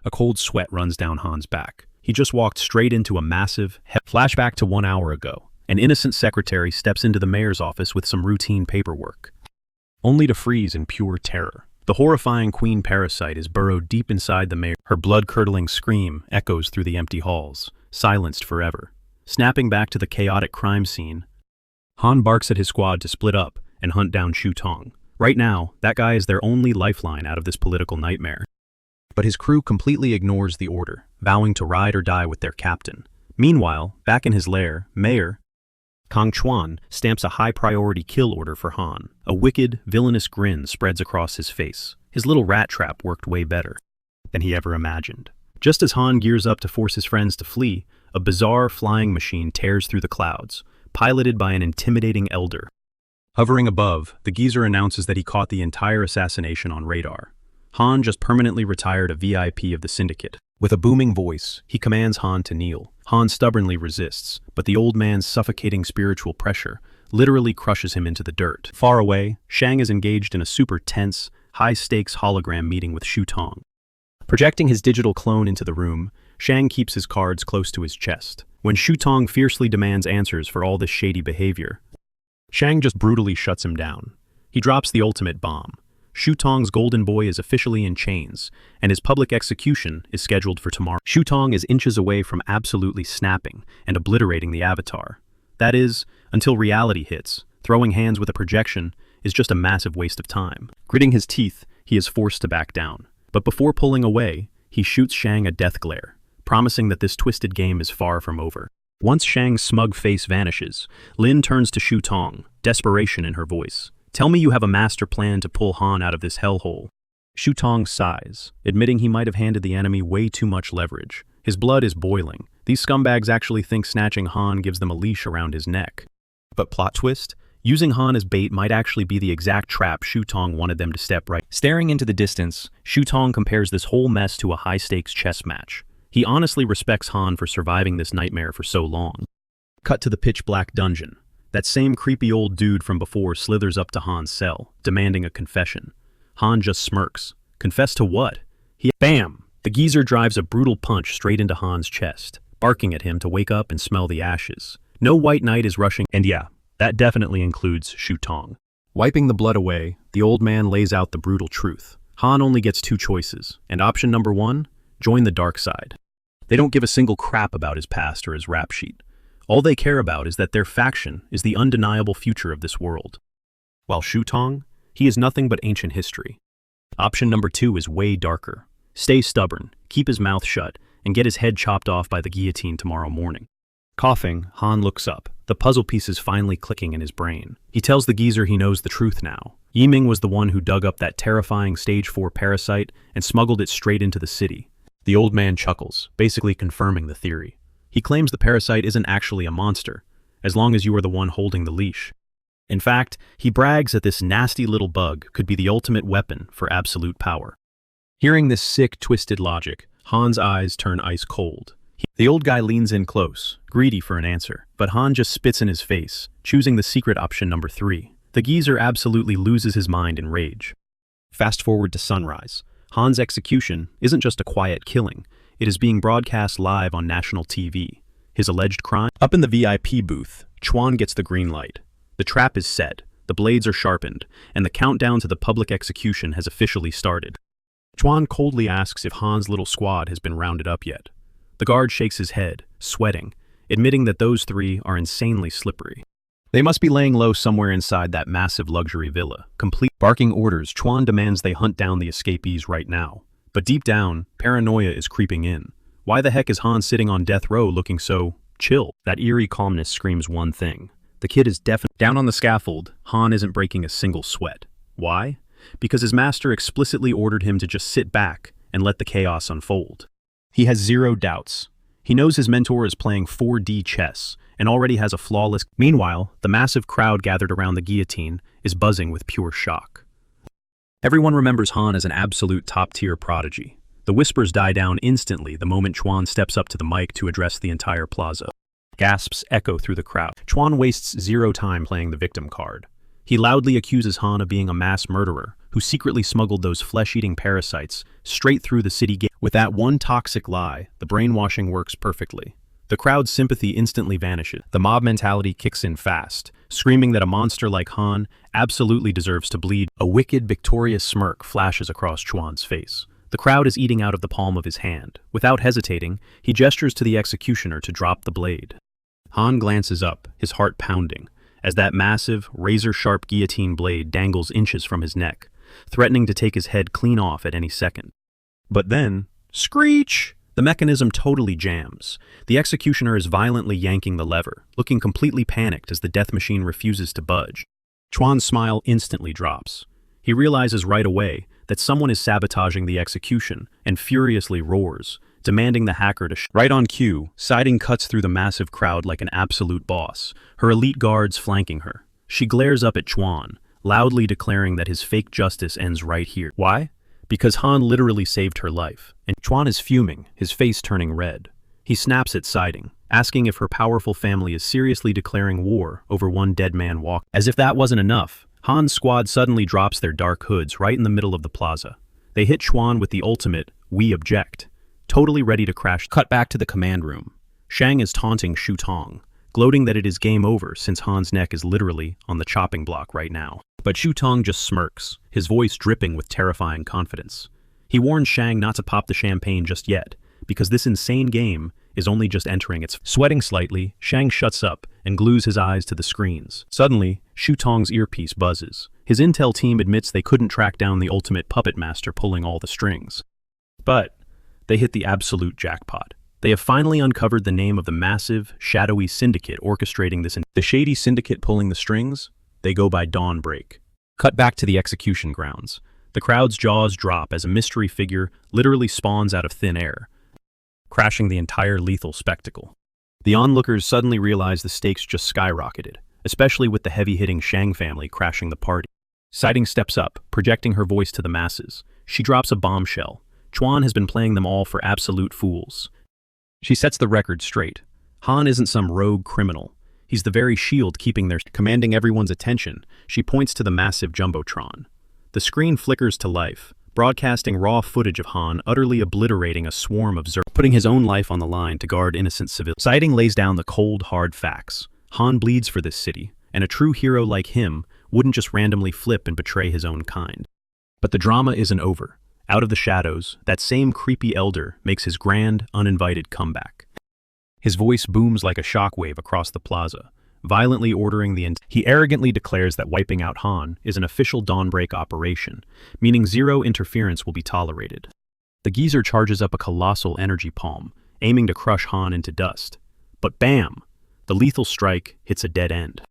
a cold sweat runs down Han's back. He just walked straight into a massive flashback to 1 hour ago. An innocent secretary steps into the mayor's office with some routine paperwork, only to freeze in pure terror. The horrifying queen parasite is burrowed deep inside the mayor. Her blood-curdling scream echoes through the empty halls, silenced forever. Snapping back to the chaotic crime scene, Han barks at his squad to split up and hunt down Shu Tong. Right now, that guy is their only lifeline out of this political nightmare. But his crew completely ignores the order, vowing to ride or die with their captain. Meanwhile, back in his lair, Mayor Kang Chuan stamps a high-priority kill order for Han. A wicked, villainous grin spreads across his face. His little rat trap worked way better than he ever imagined. Just as Han gears up to force his friends to flee, a bizarre flying machine tears through the clouds, piloted by an intimidating elder. Hovering above, the geezer announces that he caught the entire assassination on radar. Han just permanently retired a VIP of the syndicate. With a booming voice, he commands Han to kneel. Han stubbornly resists, but the old man's suffocating spiritual pressure literally crushes him into the dirt. Far away, Shang is engaged in a super tense, high-stakes hologram meeting with Shu Tong. Projecting his digital clone into the room, Shang keeps his cards close to his chest. When Shu Tong fiercely demands answers for all this shady behavior, Shang just brutally shuts him down. He drops the ultimate bomb. Shu Tong's golden boy is officially in chains, and his public execution is scheduled for tomorrow. Shu Tong is inches away from absolutely snapping and obliterating the avatar. That is, until reality hits. Throwing hands with a projection is just a massive waste of time. Gritting his teeth, he is forced to back down. But before pulling away, he shoots Shang a death glare, promising that this twisted game is far from over. Once Shang's smug face vanishes, Lin turns to Shu Tong, desperation in her voice. Tell me you have a master plan to pull Han out of this hellhole. Shu Tong sighs, admitting he might have handed the enemy way too much leverage. His blood is boiling. These scumbags actually think snatching Han gives them a leash around his neck. But plot twist? Using Han as bait might actually be the exact trap Shu Tong wanted them to step right. Staring into the distance, Shu Tong compares this whole mess to a high-stakes chess match. He honestly respects Han for surviving this nightmare for so long. Cut to the pitch-black dungeon. That same creepy old dude from before slithers up to Han's cell, demanding a confession. Han just smirks. Confess to what? Bam! The geezer drives a brutal punch straight into Han's chest, barking at him to wake up and smell the ashes. No white knight is rushing, and yeah, that definitely includes Shu Tong. Wiping the blood away, the old man lays out the brutal truth. Han only gets two choices, and option number one, join the dark side. They don't give a single crap about his past or his rap sheet. All they care about is that their faction is the undeniable future of this world. While Shu Tong, he is nothing but ancient history. Option number two is way darker. Stay stubborn, keep his mouth shut, and get his head chopped off by the guillotine tomorrow morning. Coughing, Han looks up, the puzzle pieces finally clicking in his brain. He tells the geezer he knows the truth now. Yiming was the one who dug up that terrifying Stage 4 parasite and smuggled it straight into the city. The old man chuckles, basically confirming the theory. He claims the parasite isn't actually a monster, as long as you are the one holding the leash. In fact, he brags that this nasty little bug could be the ultimate weapon for absolute power. Hearing this sick, twisted logic, Han's eyes turn ice cold. The old guy leans in close, greedy for an answer, but Han just spits in his face, choosing the secret option number 3. The geezer absolutely loses his mind in rage. Fast forward to sunrise. Han's execution isn't just a quiet killing. It is being broadcast live on national TV. His alleged crime? Up in the VIP booth, Chuan gets the green light. The trap is set. the blades are sharpened, and the countdown to the public execution has officially started. Chuan coldly asks if Han's little squad has been rounded up yet. The guard shakes his head, sweating, admitting that those three are insanely slippery. They must be laying low somewhere inside that massive luxury villa. Complete barking orders, Chuan demands they hunt down the escapees right now. But deep down, paranoia is creeping in. Why the heck is Han sitting on death row looking so chill? That eerie calmness screams one thing. The kid is definitely down on the scaffold. Han isn't breaking a single sweat. Why? Because his master explicitly ordered him to just sit back and let the chaos unfold. He has zero doubts. He knows his mentor is playing 4D chess and already has a flawless. Meanwhile, the massive crowd gathered around the guillotine is buzzing with pure shock. Everyone remembers Han as an absolute top-tier prodigy. The whispers die down instantly the moment Chuan steps up to the mic to address the entire plaza. Gasps echo through the crowd. Chuan wastes zero time playing the victim card. He loudly accuses Han of being a mass murderer who secretly smuggled those flesh-eating parasites straight through the city gate. With that one toxic lie, the brainwashing works perfectly. The crowd's sympathy instantly vanishes. The mob mentality kicks in fast, screaming that a monster like Han absolutely deserves to bleed. A wicked, victorious smirk flashes across Chuan's face. The crowd is eating out of the palm of his hand. Without hesitating, he gestures to the executioner to drop the blade. Han glances up, his heart pounding, as that massive, razor-sharp guillotine blade dangles inches from his neck, threatening to take his head clean off at any second. But then, screech! The mechanism totally jams. The executioner is violently yanking the lever, looking completely panicked as the death machine refuses to budge. Chuan's smile instantly drops. He realizes right away that someone is sabotaging the execution and furiously roars, demanding the hacker to right on cue. Siding cuts through the massive crowd like an absolute boss, her elite guards flanking her. She glares up at Chuan, loudly declaring that his fake justice ends right here. Why? Because Han literally saved her life, and Chuan is fuming, his face turning red. He snaps at Siding, asking if her powerful family is seriously declaring war over one dead man walking. As if that wasn't enough, Han's squad suddenly drops their dark hoods right in the middle of the plaza. They hit Chuan with the ultimate, "We object," totally ready to crash. Cut back to the command room. Shang is taunting Shu Tong, gloating that it is game over since Han's neck is literally on the chopping block right now. But Shu Tong just smirks, his voice dripping with terrifying confidence. He warns Shang not to pop the champagne just yet, because this insane game is only just entering its. Sweating slightly, Shang shuts up and glues his eyes to the screens. Suddenly, Shu Tong's earpiece buzzes. His intel team admits they couldn't track down the ultimate puppet master pulling all the strings. But they hit the absolute jackpot. They have finally uncovered the name of the massive, shadowy syndicate orchestrating this. The shady syndicate pulling the strings? They go by Dawnbreak. Cut back to the execution grounds. The crowd's jaws drop as a mystery figure literally spawns out of thin air, crashing the entire lethal spectacle. The onlookers suddenly realize the stakes just skyrocketed, especially with the heavy-hitting Shang family crashing the party. Siding steps up, projecting her voice to the masses. She drops a bombshell. Chuan has been playing them all for absolute fools. She sets the record straight. Han isn't some rogue criminal. He's the very shield keeping their commanding everyone's attention. She points to the massive jumbotron. The screen flickers to life, broadcasting raw footage of Han utterly obliterating a swarm of putting his own life on the line to guard innocent civilians. Siding lays down the cold, hard facts. Han bleeds for this city, and a true hero like him wouldn't just randomly flip and betray his own kind. But the drama isn't over. Out of the shadows, that same creepy elder makes his grand, uninvited comeback. His voice booms like a shockwave across the plaza, violently ordering he arrogantly declares that wiping out Han is an official Dawnbreak operation, meaning zero interference will be tolerated. The geezer charges up a colossal energy palm, aiming to crush Han into dust. But bam! The lethal strike hits a dead end.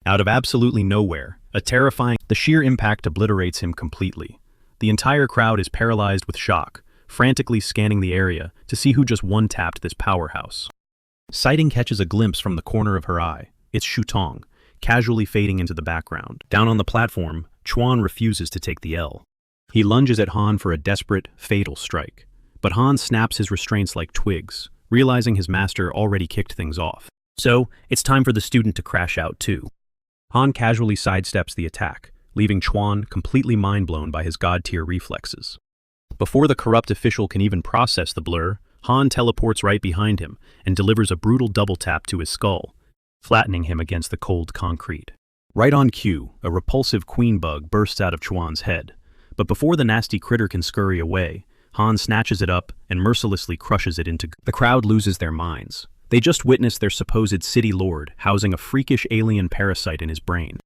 Out of absolutely nowhere, the sheer impact obliterates him completely. The entire crowd is paralyzed with shock, frantically scanning the area to see who just one-tapped this powerhouse. Siding catches a glimpse from the corner of her eye. It's Shu Tong, casually fading into the background. Down on the platform, Chuan refuses to take the L. He lunges at Han for a desperate, fatal strike. But Han snaps his restraints like twigs, realizing his master already kicked things off. So, it's time for the student to crash out too. Han casually sidesteps the attack, leaving Chuan completely mind-blown by his god-tier reflexes. Before the corrupt official can even process the blur, Han teleports right behind him and delivers a brutal double tap to his skull, flattening him against the cold concrete. Right on cue, a repulsive queen bug bursts out of Chuan's head. But before the nasty critter can scurry away, Han snatches it up and mercilessly crushes it into. The crowd loses their minds. They just witnessed their supposed city lord housing a freakish alien parasite in his brain.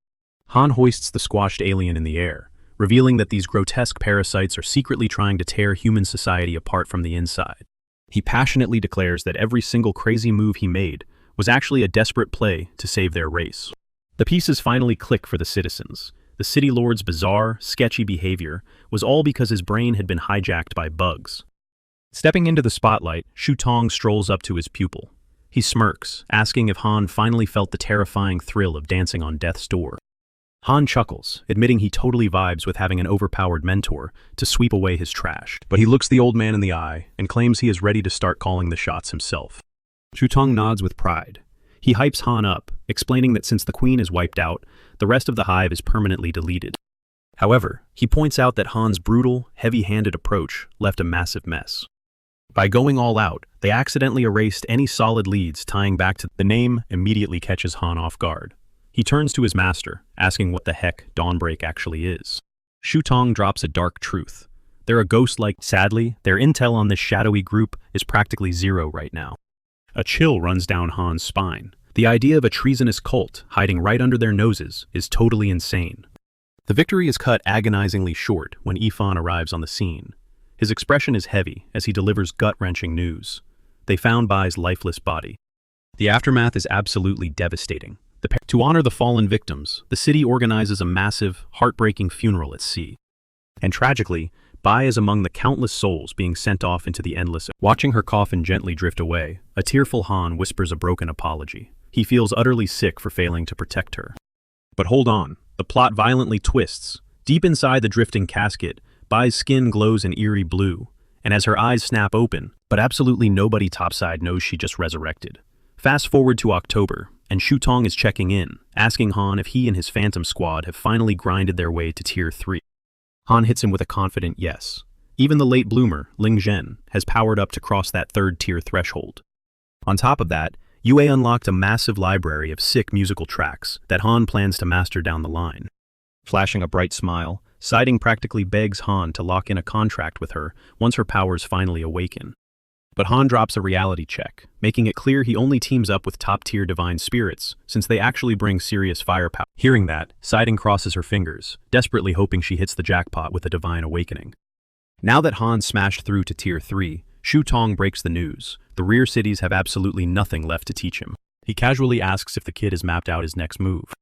Han hoists the squashed alien in the air, revealing that these grotesque parasites are secretly trying to tear human society apart from the inside. He passionately declares that every single crazy move he made was actually a desperate play to save their race. The pieces finally click for the citizens. The city lord's bizarre, sketchy behavior was all because his brain had been hijacked by bugs. Stepping into the spotlight, Shu Tong strolls up to his pupil. He smirks, asking if Han finally felt the terrifying thrill of dancing on death's door. Han chuckles, admitting he totally vibes with having an overpowered mentor to sweep away his trash. But he looks the old man in the eye and claims he is ready to start calling the shots himself. Shu Tong nods with pride. He hypes Han up, explaining that since the queen is wiped out, the rest of the hive is permanently deleted. However, he points out that Han's brutal, heavy-handed approach left a massive mess. By going all out, they accidentally erased any solid leads tying back to the name immediately catches Han off guard. He turns to his master, asking what the heck Dawnbreak actually is. Shu Tong drops a dark truth. They're a ghost-like. Sadly, their intel on this shadowy group is practically zero right now. A chill runs down Han's spine. The idea of a treasonous cult hiding right under their noses is totally insane. The victory is cut agonizingly short when Yifan arrives on the scene. His expression is heavy as he delivers gut-wrenching news. They found Bai's lifeless body. The aftermath is absolutely devastating. To honor the fallen victims, the city organizes a massive, heartbreaking funeral at sea. And tragically, Bai is among the countless souls being sent off into the endless. Watching her coffin gently drift away, a tearful Han whispers a broken apology. He feels utterly sick for failing to protect her. But hold on, the plot violently twists. Deep inside the drifting casket, Bai's skin glows an eerie blue, and as her eyes snap open, but absolutely nobody topside knows she just resurrected. Fast forward to October, and Shu Tong is checking in, asking Han if he and his Phantom Squad have finally grinded their way to Tier 3. Han hits him with a confident yes. Even the late bloomer, Ling Zhen, has powered up to cross that third tier threshold. On top of that, Yue unlocked a massive library of sick musical tracks that Han plans to master down the line. Flashing a bright smile, Siding practically begs Han to lock in a contract with her once her powers finally awaken. But Han drops a reality check, making it clear he only teams up with top-tier divine spirits, since they actually bring serious firepower. Hearing that, Siding crosses her fingers, desperately hoping she hits the jackpot with a divine awakening. Now that Han smashed through to Tier 3, Shu Tong breaks the news. The rear cities have absolutely nothing left to teach him. He casually asks if the kid has mapped out his next move.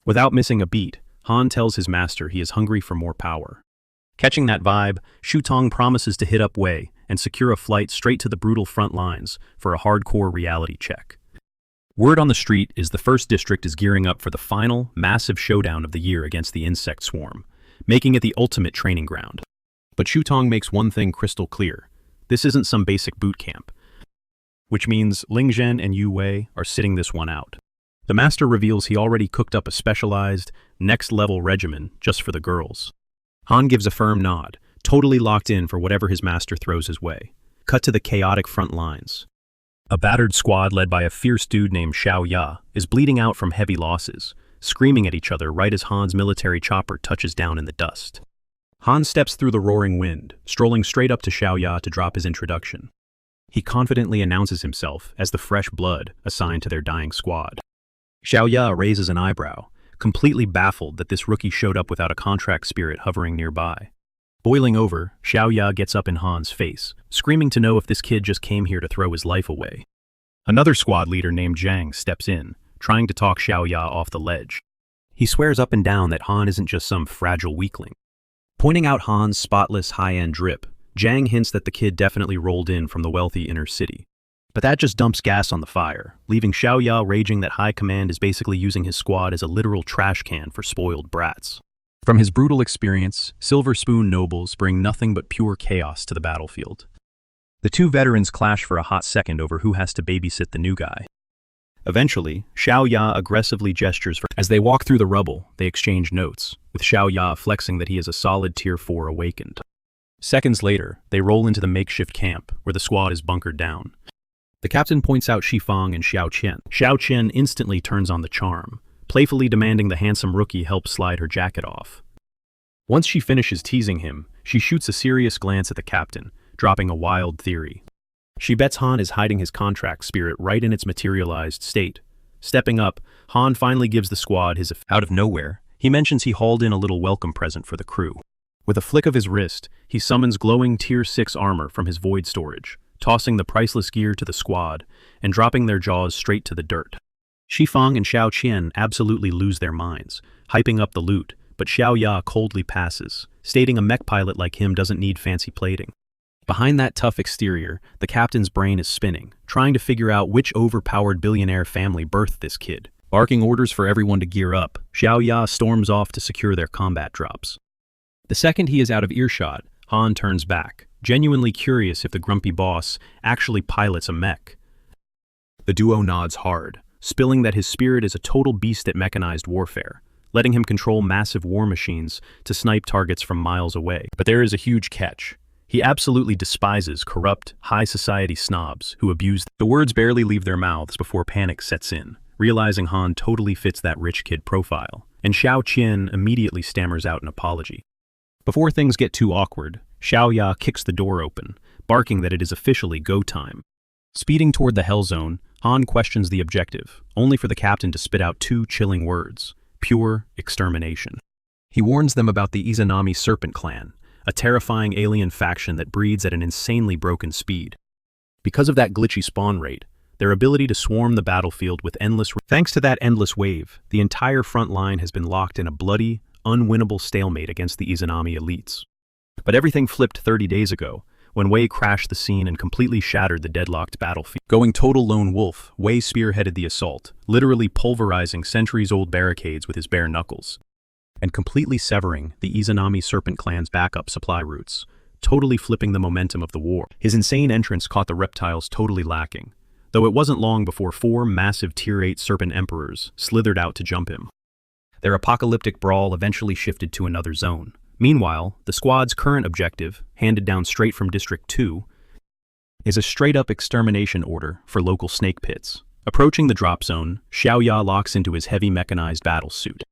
Without missing a beat, Han tells his master he is hungry for more power. Catching that vibe, Shu Tong promises to hit up Wei and secure a flight straight to the brutal front lines for a hardcore reality check. Word on the street is the first district is gearing up for the final, massive showdown of the year against the insect swarm, making it the ultimate training ground. But Shu Tong makes one thing crystal clear. This isn't some basic boot camp, which means Ling Zhen and Yu Wei are sitting this one out. The master reveals he already cooked up a specialized, next-level regimen just for the girls. Han gives a firm nod, totally locked in for whatever his master throws his way. Cut to the chaotic front lines. A battered squad led by a fierce dude named Xiao Ya is bleeding out from heavy losses, screaming at each other right as Han's military chopper touches down in the dust. Han steps through the roaring wind, strolling straight up to Xiao Ya to drop his introduction. He confidently announces himself as the fresh blood assigned to their dying squad. Xiao Ya raises an eyebrow, completely baffled that this rookie showed up without a contract spirit hovering nearby. Boiling over, Xiao Ya gets up in Han's face, screaming to know if this kid just came here to throw his life away. Another squad leader named Zhang steps in, trying to talk Xiao Ya off the ledge. He swears up and down that Han isn't just some fragile weakling. Pointing out Han's spotless high-end drip, Zhang hints that the kid definitely rolled in from the wealthy inner city. But that just dumps gas on the fire, leaving Xiao Ya raging that High Command is basically using his squad as a literal trash can for spoiled brats. From his brutal experience, Silver Spoon nobles bring nothing but pure chaos to the battlefield. The two veterans clash for a hot second over who has to babysit the new guy. Eventually, Xiao Ya aggressively gestures for. As they walk through the rubble, they exchange notes, with Xiao Ya flexing that he is a solid Tier 4 awakened. Seconds later, they roll into the makeshift camp, where the squad is bunkered down. The captain points out Shifang and Xiao Qian. Xiao Qian instantly turns on the charm, playfully demanding the handsome rookie help slide her jacket off. Once she finishes teasing him, she shoots a serious glance at the captain, dropping a wild theory. She bets Han is hiding his contract spirit right in its materialized state. Stepping up, Han finally gives the squad his... Out of nowhere, he mentions he hauled in a little welcome present for the crew. With a flick of his wrist, he summons glowing Tier 6 armor from his void storage, tossing the priceless gear to the squad and dropping their jaws straight to the dirt. Shifang and Xiao Qian absolutely lose their minds, hyping up the loot, but Xiao Ya coldly passes, stating a mech pilot like him doesn't need fancy plating. Behind that tough exterior, the captain's brain is spinning, trying to figure out which overpowered billionaire family birthed this kid. Barking orders for everyone to gear up, Xiao Ya storms off to secure their combat drops. The second he is out of earshot, Han turns back, genuinely curious if the grumpy boss actually pilots a mech. The duo nods hard, spilling that his spirit is a total beast at mechanized warfare, letting him control massive war machines to snipe targets from miles away. But there is a huge catch. He absolutely despises corrupt, high society snobs who abuse them. The words barely leave their mouths before panic sets in, realizing Han totally fits that rich kid profile, and Xiao Qian immediately stammers out an apology. Before things get too awkward, Xiao Ya kicks the door open, barking that it is officially go time. Speeding toward the Hell Zone, Han questions the objective, only for the captain to spit out two chilling words: pure extermination. He warns them about the Izanami Serpent Clan, a terrifying alien faction that breeds at an insanely broken speed. Because of that glitchy spawn rate, their ability to swarm the battlefield with Thanks to that endless wave, the entire front line has been locked in a bloody, unwinnable stalemate against the Izanami elites. But everything flipped 30 days ago, when Wei crashed the scene and completely shattered the deadlocked battlefield. Going total lone wolf, Wei spearheaded the assault, literally pulverizing centuries-old barricades with his bare knuckles, and completely severing the Izanami Serpent Clan's backup supply routes, totally flipping the momentum of the war. His insane entrance caught the reptiles totally lacking, though it wasn't long before 4 massive Tier 8 Serpent Emperors slithered out to jump him. Their apocalyptic brawl eventually shifted to another zone. Meanwhile, the squad's current objective, handed down straight from District 2, is a straight-up extermination order for local snake pits. Approaching the drop zone, Xiao Ya locks into his heavy mechanized battle suit.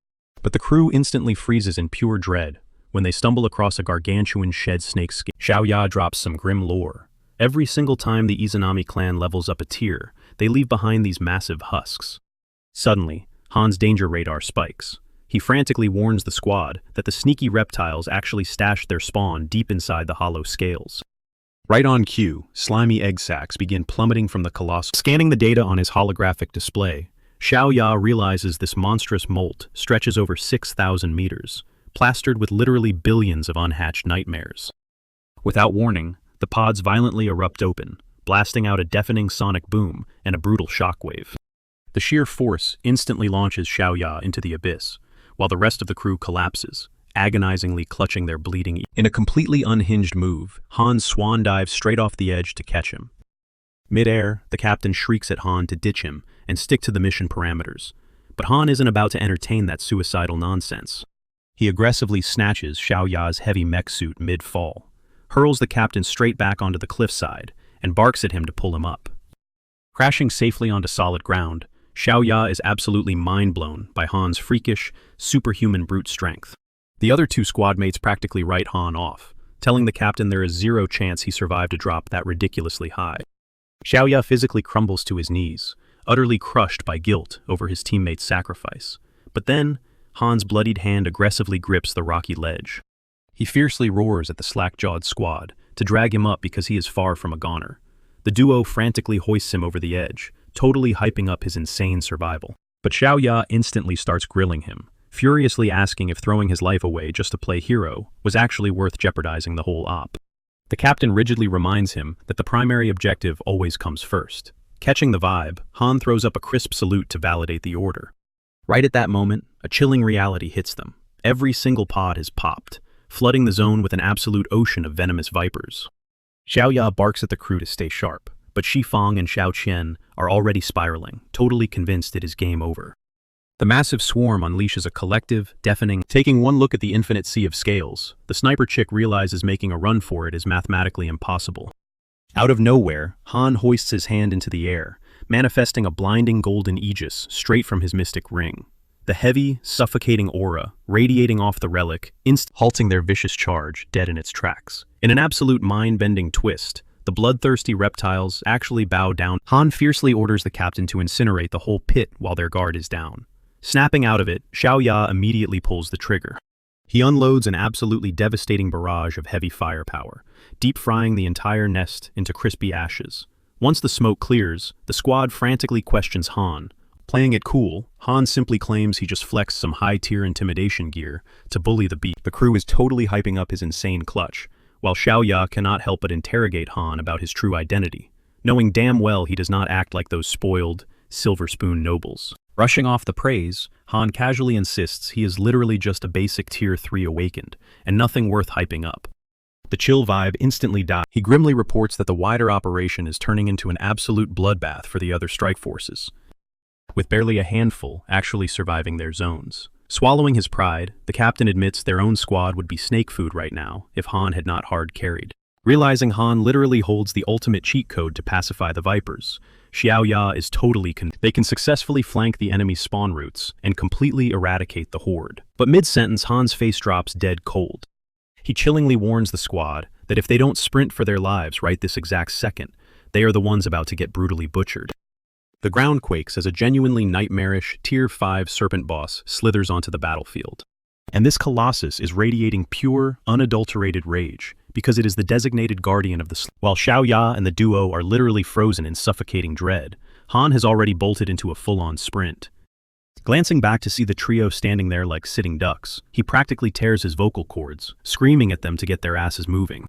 But the crew instantly freezes in pure dread when they stumble across a gargantuan shed snake skin. Xiao Ya drops some grim lore. Every single time the Izanami clan levels up a tier, they leave behind these massive husks. Suddenly, Han's danger radar spikes. He frantically warns the squad that the sneaky reptiles actually stashed their spawn deep inside the hollow scales. Right on cue, slimy egg sacs begin plummeting from the colossal. Scanning the data on his holographic display, Xiao Ya realizes this monstrous molt stretches over 6,000 meters, plastered with literally billions of unhatched nightmares. Without warning, the pods violently erupt open, blasting out a deafening sonic boom and a brutal shockwave. The sheer force instantly launches Xiao Ya into the abyss, while the rest of the crew collapses, agonizingly clutching their bleeding. In a completely unhinged move, Han swan dives straight off the edge to catch him. Mid-air, the captain shrieks at Han to ditch him and stick to the mission parameters, but Han isn't about to entertain that suicidal nonsense. He aggressively snatches Xiao Ya's heavy mech suit mid-fall, hurls the captain straight back onto the cliffside, and barks at him to pull him up. Crashing safely onto solid ground, Xiao Ya is absolutely mind-blown by Han's freakish, superhuman brute strength. The other 2 squad mates practically write Han off, telling the captain there is 0 chance he survived a drop that ridiculously high. Xiao Ya physically crumbles to his knees, utterly crushed by guilt over his teammate's sacrifice. But then, Han's bloodied hand aggressively grips the rocky ledge. He fiercely roars at the slack-jawed squad to drag him up because he is far from a goner. The duo frantically hoists him over the edge, totally hyping up his insane survival. But Xiao Ya instantly starts grilling him, furiously asking if throwing his life away just to play hero was actually worth jeopardizing the whole op. The captain rigidly reminds him that the primary objective always comes first. Catching the vibe, Han throws up a crisp salute to validate the order. Right at that moment, a chilling reality hits them. Every single pod has popped, flooding the zone with an absolute ocean of venomous vipers. Xiao Ya barks at the crew to stay sharp, but Shifang and Xiao Qian are already spiraling, totally convinced it is game over. The massive swarm unleashes a collective, deafening. Taking one look at the infinite sea of scales, the sniper chick realizes making a run for it is mathematically impossible. Out of nowhere, Han hoists his hand into the air, manifesting a blinding golden aegis straight from his mystic ring. the heavy, suffocating aura radiating off the relic, halting their vicious charge dead in its tracks. In an absolute mind-bending twist, the bloodthirsty reptiles actually bow down. Han fiercely orders the captain to incinerate the whole pit while their guard is down. Snapping out of it, Xiao Ya immediately pulls the trigger. He unloads an absolutely devastating barrage of heavy firepower, deep-frying the entire nest into crispy ashes. Once the smoke clears, the squad frantically questions Han. Playing it cool, Han simply claims he just flexed some high-tier intimidation gear to bully the beast. The crew is totally hyping up his insane clutch, while Xiao Ya cannot help but interrogate Han about his true identity, knowing damn well he does not act like those spoiled, silver spoon nobles. Rushing off the praise, Han casually insists he is literally just a basic Tier 3 awakened, and nothing worth hyping up. The chill vibe instantly dies. He grimly reports that the wider operation is turning into an absolute bloodbath for the other strike forces, with barely a handful actually surviving their zones. Swallowing his pride, the captain admits their own squad would be snake food right now if Han had not hard carried. Realizing Han literally holds the ultimate cheat code to pacify the Vipers, Xiao Ya is totally they can successfully flank the enemy's spawn routes and completely eradicate the horde. But mid-sentence, Han's face drops dead cold. He chillingly warns the squad that if they don't sprint for their lives right this exact second, they are the ones about to get brutally butchered. The ground quakes as a genuinely nightmarish Tier 5 serpent boss slithers onto the battlefield. And this colossus is radiating pure, unadulterated rage, because it is the designated guardian of the While Xiao Ya and the duo are literally frozen in suffocating dread, Han has already bolted into a full-on sprint. Glancing back to see the trio standing there like sitting ducks, he practically tears his vocal cords, screaming at them to get their asses moving.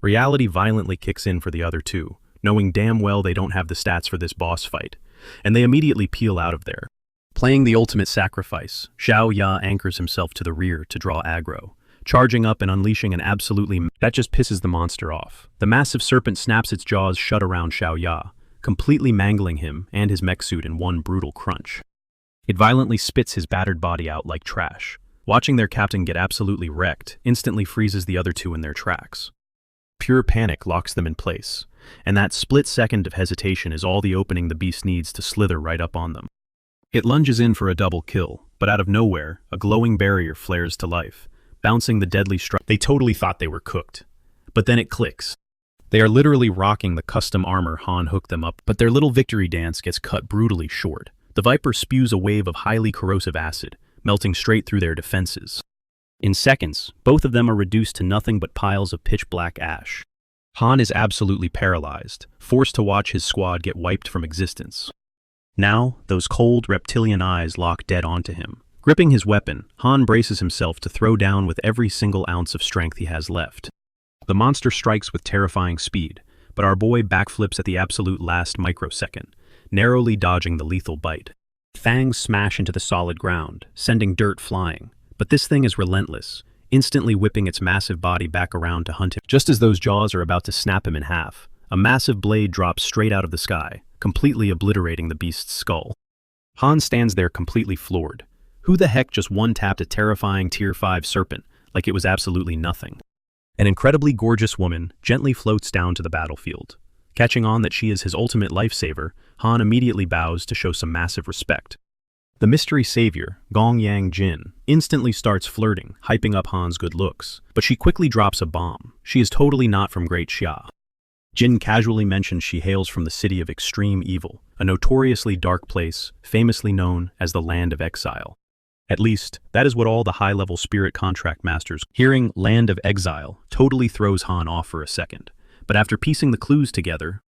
Reality violently kicks in for the other two, knowing damn well they don't have the stats for this boss fight, and they immediately peel out of there. Playing the ultimate sacrifice, Xiao Ya anchors himself to the rear to draw aggro, charging up and unleashing an that just pisses the monster off. The massive serpent snaps its jaws shut around Xiao Ya, completely mangling him and his mech suit in one brutal crunch. It violently spits his battered body out like trash. Watching their captain get absolutely wrecked instantly freezes the other two in their tracks. Pure panic locks them in place, and that split second of hesitation is all the opening the beast needs to slither right up on them. It lunges in for a double kill, but out of nowhere, a glowing barrier flares to life, bouncing the deadly strike. They totally thought they were cooked. But then it clicks. They are literally rocking the custom armor Han hooked them up, but their little victory dance gets cut brutally short. The Viper spews a wave of highly corrosive acid, melting straight through their defenses. In seconds, both of them are reduced to nothing but piles of pitch-black ash. Han is absolutely paralyzed, forced to watch his squad get wiped from existence. Now, those cold, reptilian eyes lock dead onto him. Gripping his weapon, Han braces himself to throw down with every single ounce of strength he has left. The monster strikes with terrifying speed, but our boy backflips at the absolute last microsecond, narrowly dodging the lethal bite. Fangs smash into the solid ground, sending dirt flying, but this thing is relentless, instantly whipping its massive body back around to hunt him. Just as those jaws are about to snap him in half, a massive blade drops straight out of the sky, completely obliterating the beast's skull. Han stands there completely floored. Who the heck just one-tapped a terrifying Tier 5 serpent like it was absolutely nothing? An incredibly gorgeous woman gently floats down to the battlefield. Catching on that she is his ultimate lifesaver, Han immediately bows to show some massive respect. The mystery savior, Gong Yang Jin, instantly starts flirting, hyping up Han's good looks, but she quickly drops a bomb. She is totally not from Great Xia. Jin casually mentions she hails from the city of extreme evil, a notoriously dark place, famously known as the Land of Exile. At least, that is what all the high-level spirit contract masters. Hearing Land of Exile totally throws Han off for a second, but after piecing the clues together,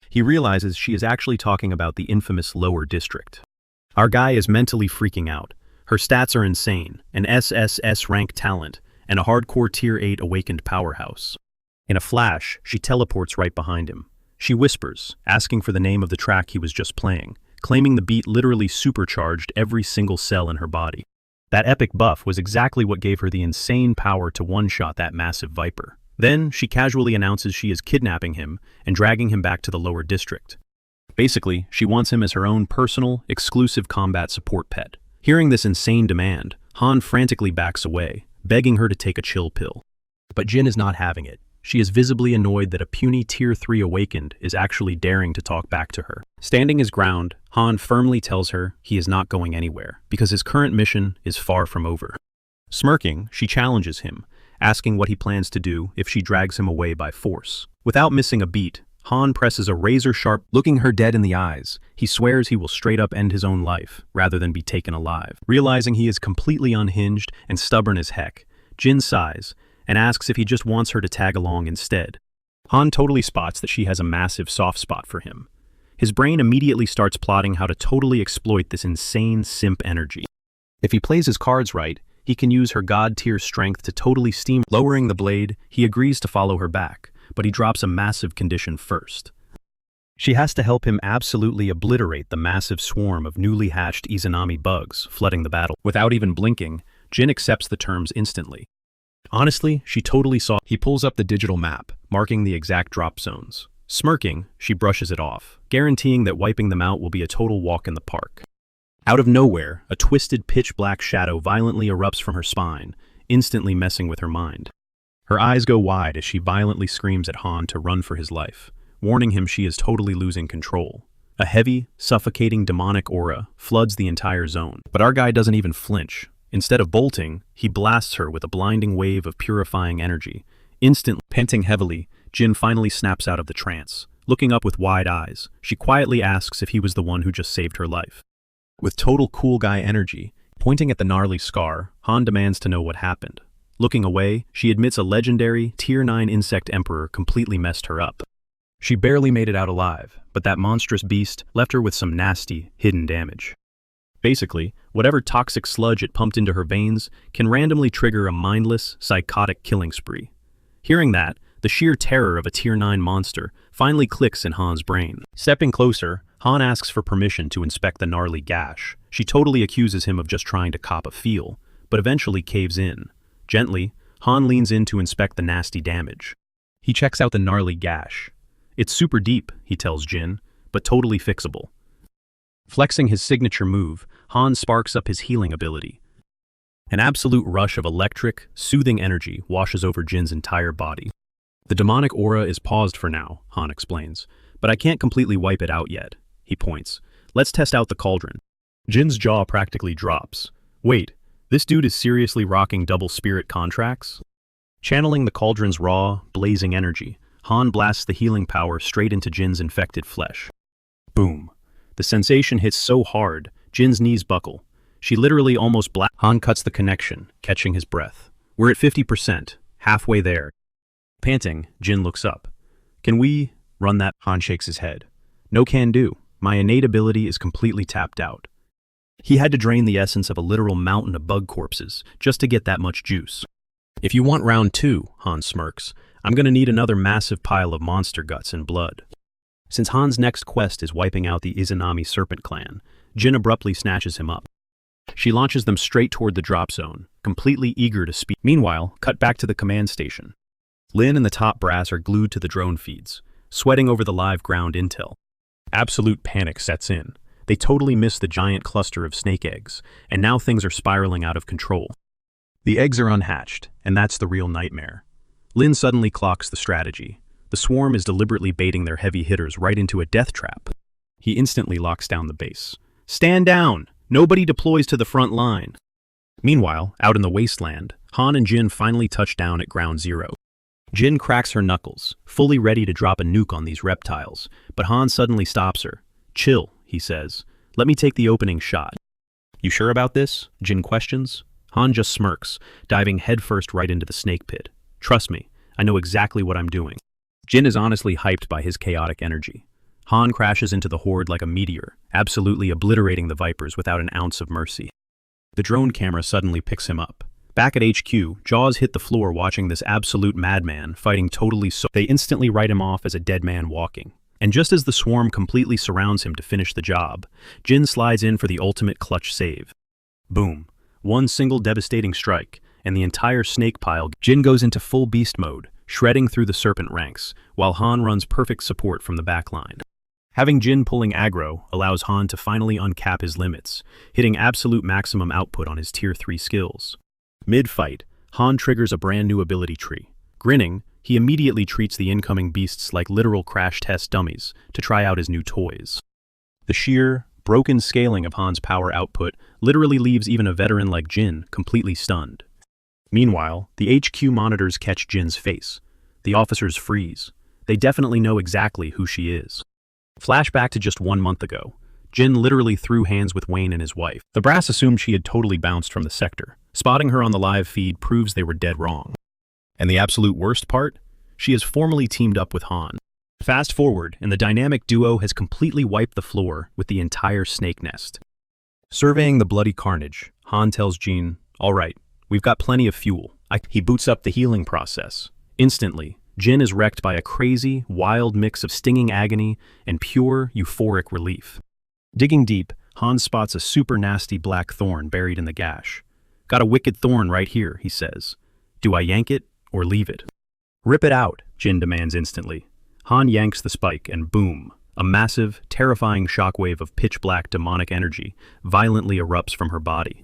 he realizes she is actually talking about the infamous Lower District. Our guy is mentally freaking out. Her stats are insane, an SSS rank talent, and a hardcore Tier 8 awakened powerhouse. In a flash, she teleports right behind him. She whispers, asking for the name of the track he was just playing, claiming the beat literally supercharged every single cell in her body. That epic buff was exactly what gave her the insane power to one-shot that massive Viper. Then, she casually announces she is kidnapping him and dragging him back to the Lower District. Basically, she wants him as her own personal, exclusive combat support pet. Hearing this insane demand, Han frantically backs away, begging her to take a chill pill. But Jin is not having it. She is visibly annoyed that a puny Tier 3 awakened is actually daring to talk back to her. Standing his ground, Han firmly tells her he is not going anywhere, because his current mission is far from over. Smirking, she challenges him, asking what he plans to do if she drags him away by force. Without missing a beat, Han presses a razor-sharp, looking her dead in the eyes. He swears he will straight up end his own life, rather than be taken alive. Realizing he is completely unhinged and stubborn as heck, Jin sighs and asks if he just wants her to tag along instead. Han totally spots that she has a massive soft spot for him. His brain immediately starts plotting how to totally exploit this insane simp energy. If he plays his cards right, he can use her god-tier strength to totally steam. Lowering the blade, he agrees to follow her back, but he drops a massive condition first. She has to help him absolutely obliterate the massive swarm of newly hatched Izanami bugs flooding the battle. Without even blinking, Jin accepts the terms instantly. Honestly, she totally saw. He pulls up the digital map, marking the exact drop zones. Smirking, she brushes it off, guaranteeing that wiping them out will be a total walk in the park. Out of nowhere, a twisted pitch-black shadow violently erupts from her spine, instantly messing with her mind. Her eyes go wide as she violently screams at Han to run for his life, warning him she is totally losing control. A heavy, suffocating demonic aura floods the entire zone, but our guy doesn't even flinch. Instead of bolting, he blasts her with a blinding wave of purifying energy. Instantly, panting heavily, Jin finally snaps out of the trance. Looking up with wide eyes, she quietly asks if he was the one who just saved her life. With total cool guy energy, pointing at the gnarly scar, Han demands to know what happened. Looking away, she admits a legendary, Tier 9 insect emperor completely messed her up. She barely made it out alive, but that monstrous beast left her with some nasty, hidden damage. Basically, whatever toxic sludge it pumped into her veins can randomly trigger a mindless, psychotic killing spree. Hearing that, the sheer terror of a Tier 9 monster finally clicks in Han's brain. Stepping closer, Han asks for permission to inspect the gnarly gash. She totally accuses him of just trying to cop a feel, but eventually caves in. Gently, Han leans in to inspect the nasty damage. He checks out the gnarly gash. It's super deep, he tells Jin, but totally fixable. Flexing his signature move, Han sparks up his healing ability. An absolute rush of electric, soothing energy washes over Jin's entire body. The demonic aura is paused for now, Han explains, but I can't completely wipe it out yet. He points. Let's test out the cauldron. Jin's jaw practically drops. Wait, this dude is seriously rocking double spirit contracts? Channeling the cauldron's raw, blazing energy, Han blasts the healing power straight into Jin's infected flesh. Boom. The sensation hits so hard, Jin's knees buckle. She literally almost Han cuts the connection, catching his breath. We're at 50%, halfway there. Panting, Jin looks up. Can we run that? Han shakes his head. No can do. My innate ability is completely tapped out. He had to drain the essence of a literal mountain of bug corpses just to get that much juice. If you want round 2, Han smirks, I'm gonna need another massive pile of monster guts and blood. Since Han's next quest is wiping out the Izanami serpent clan, Jin abruptly snatches him up. She launches them straight toward the drop zone, completely eager to speak. Meanwhile, cut back to the command station. Lin and the top brass are glued to the drone feeds, sweating over the live ground intel. Absolute panic sets in. They totally miss the giant cluster of snake eggs, and now things are spiraling out of control. The eggs are unhatched, and that's the real nightmare. Lin suddenly clocks the strategy. The swarm is deliberately baiting their heavy hitters right into a death trap. He instantly locks down the base. Stand down! Nobody deploys to the front line. Meanwhile, out in the wasteland, Han and Jin finally touch down at ground zero. Jin cracks her knuckles, fully ready to drop a nuke on these reptiles, but Han suddenly stops her. Chill, he says. Let me take the opening shot. You sure about this? Jin questions. Han just smirks, diving headfirst right into the snake pit. Trust me, I know exactly what I'm doing. Jin is honestly hyped by his chaotic energy. Han crashes into the horde like a meteor, absolutely obliterating the Vipers without an ounce of mercy. The drone camera suddenly picks him up. Back at HQ, jaws hit the floor watching this absolute madman fighting totally They instantly write him off as a dead man walking. And just as the swarm completely surrounds him to finish the job, Jin slides in for the ultimate clutch save. Boom. One single devastating strike, and the entire snake pile. Jin goes into full beast mode, shredding through the serpent ranks, while Han runs perfect support from the backline. Having Jin pulling aggro allows Han to finally uncap his limits, hitting absolute maximum output on his Tier 3 skills. Mid-fight, Han triggers a brand new ability tree. Grinning, He immediately treats the incoming beasts like literal crash test dummies to try out his new toys. The sheer, broken scaling of Han's power output literally leaves even a veteran like Jin completely stunned. Meanwhile, the HQ monitors catch Jin's face. The officers freeze. They definitely know exactly who she is. Flashback to just 1 month ago. Jin literally threw hands with Wayne and his wife. The brass assumed she had totally bounced from the sector. Spotting her on the live feed proves they were dead wrong. And the absolute worst part? She has formally teamed up with Han. Fast forward, and the dynamic duo has completely wiped the floor with the entire snake nest. Surveying the bloody carnage, Han tells Jin, "All right, we've got plenty of fuel." He boots up the healing process. Instantly, Jin is wrecked by a crazy, wild mix of stinging agony and pure, euphoric relief. Digging deep, Han spots a super nasty black thorn buried in the gash. "Got a wicked thorn right here," he says. "Do I yank it or leave it?" "Rip it out," Jin demands instantly. Han yanks the spike and boom, a massive, terrifying shockwave of pitch-black demonic energy violently erupts from her body.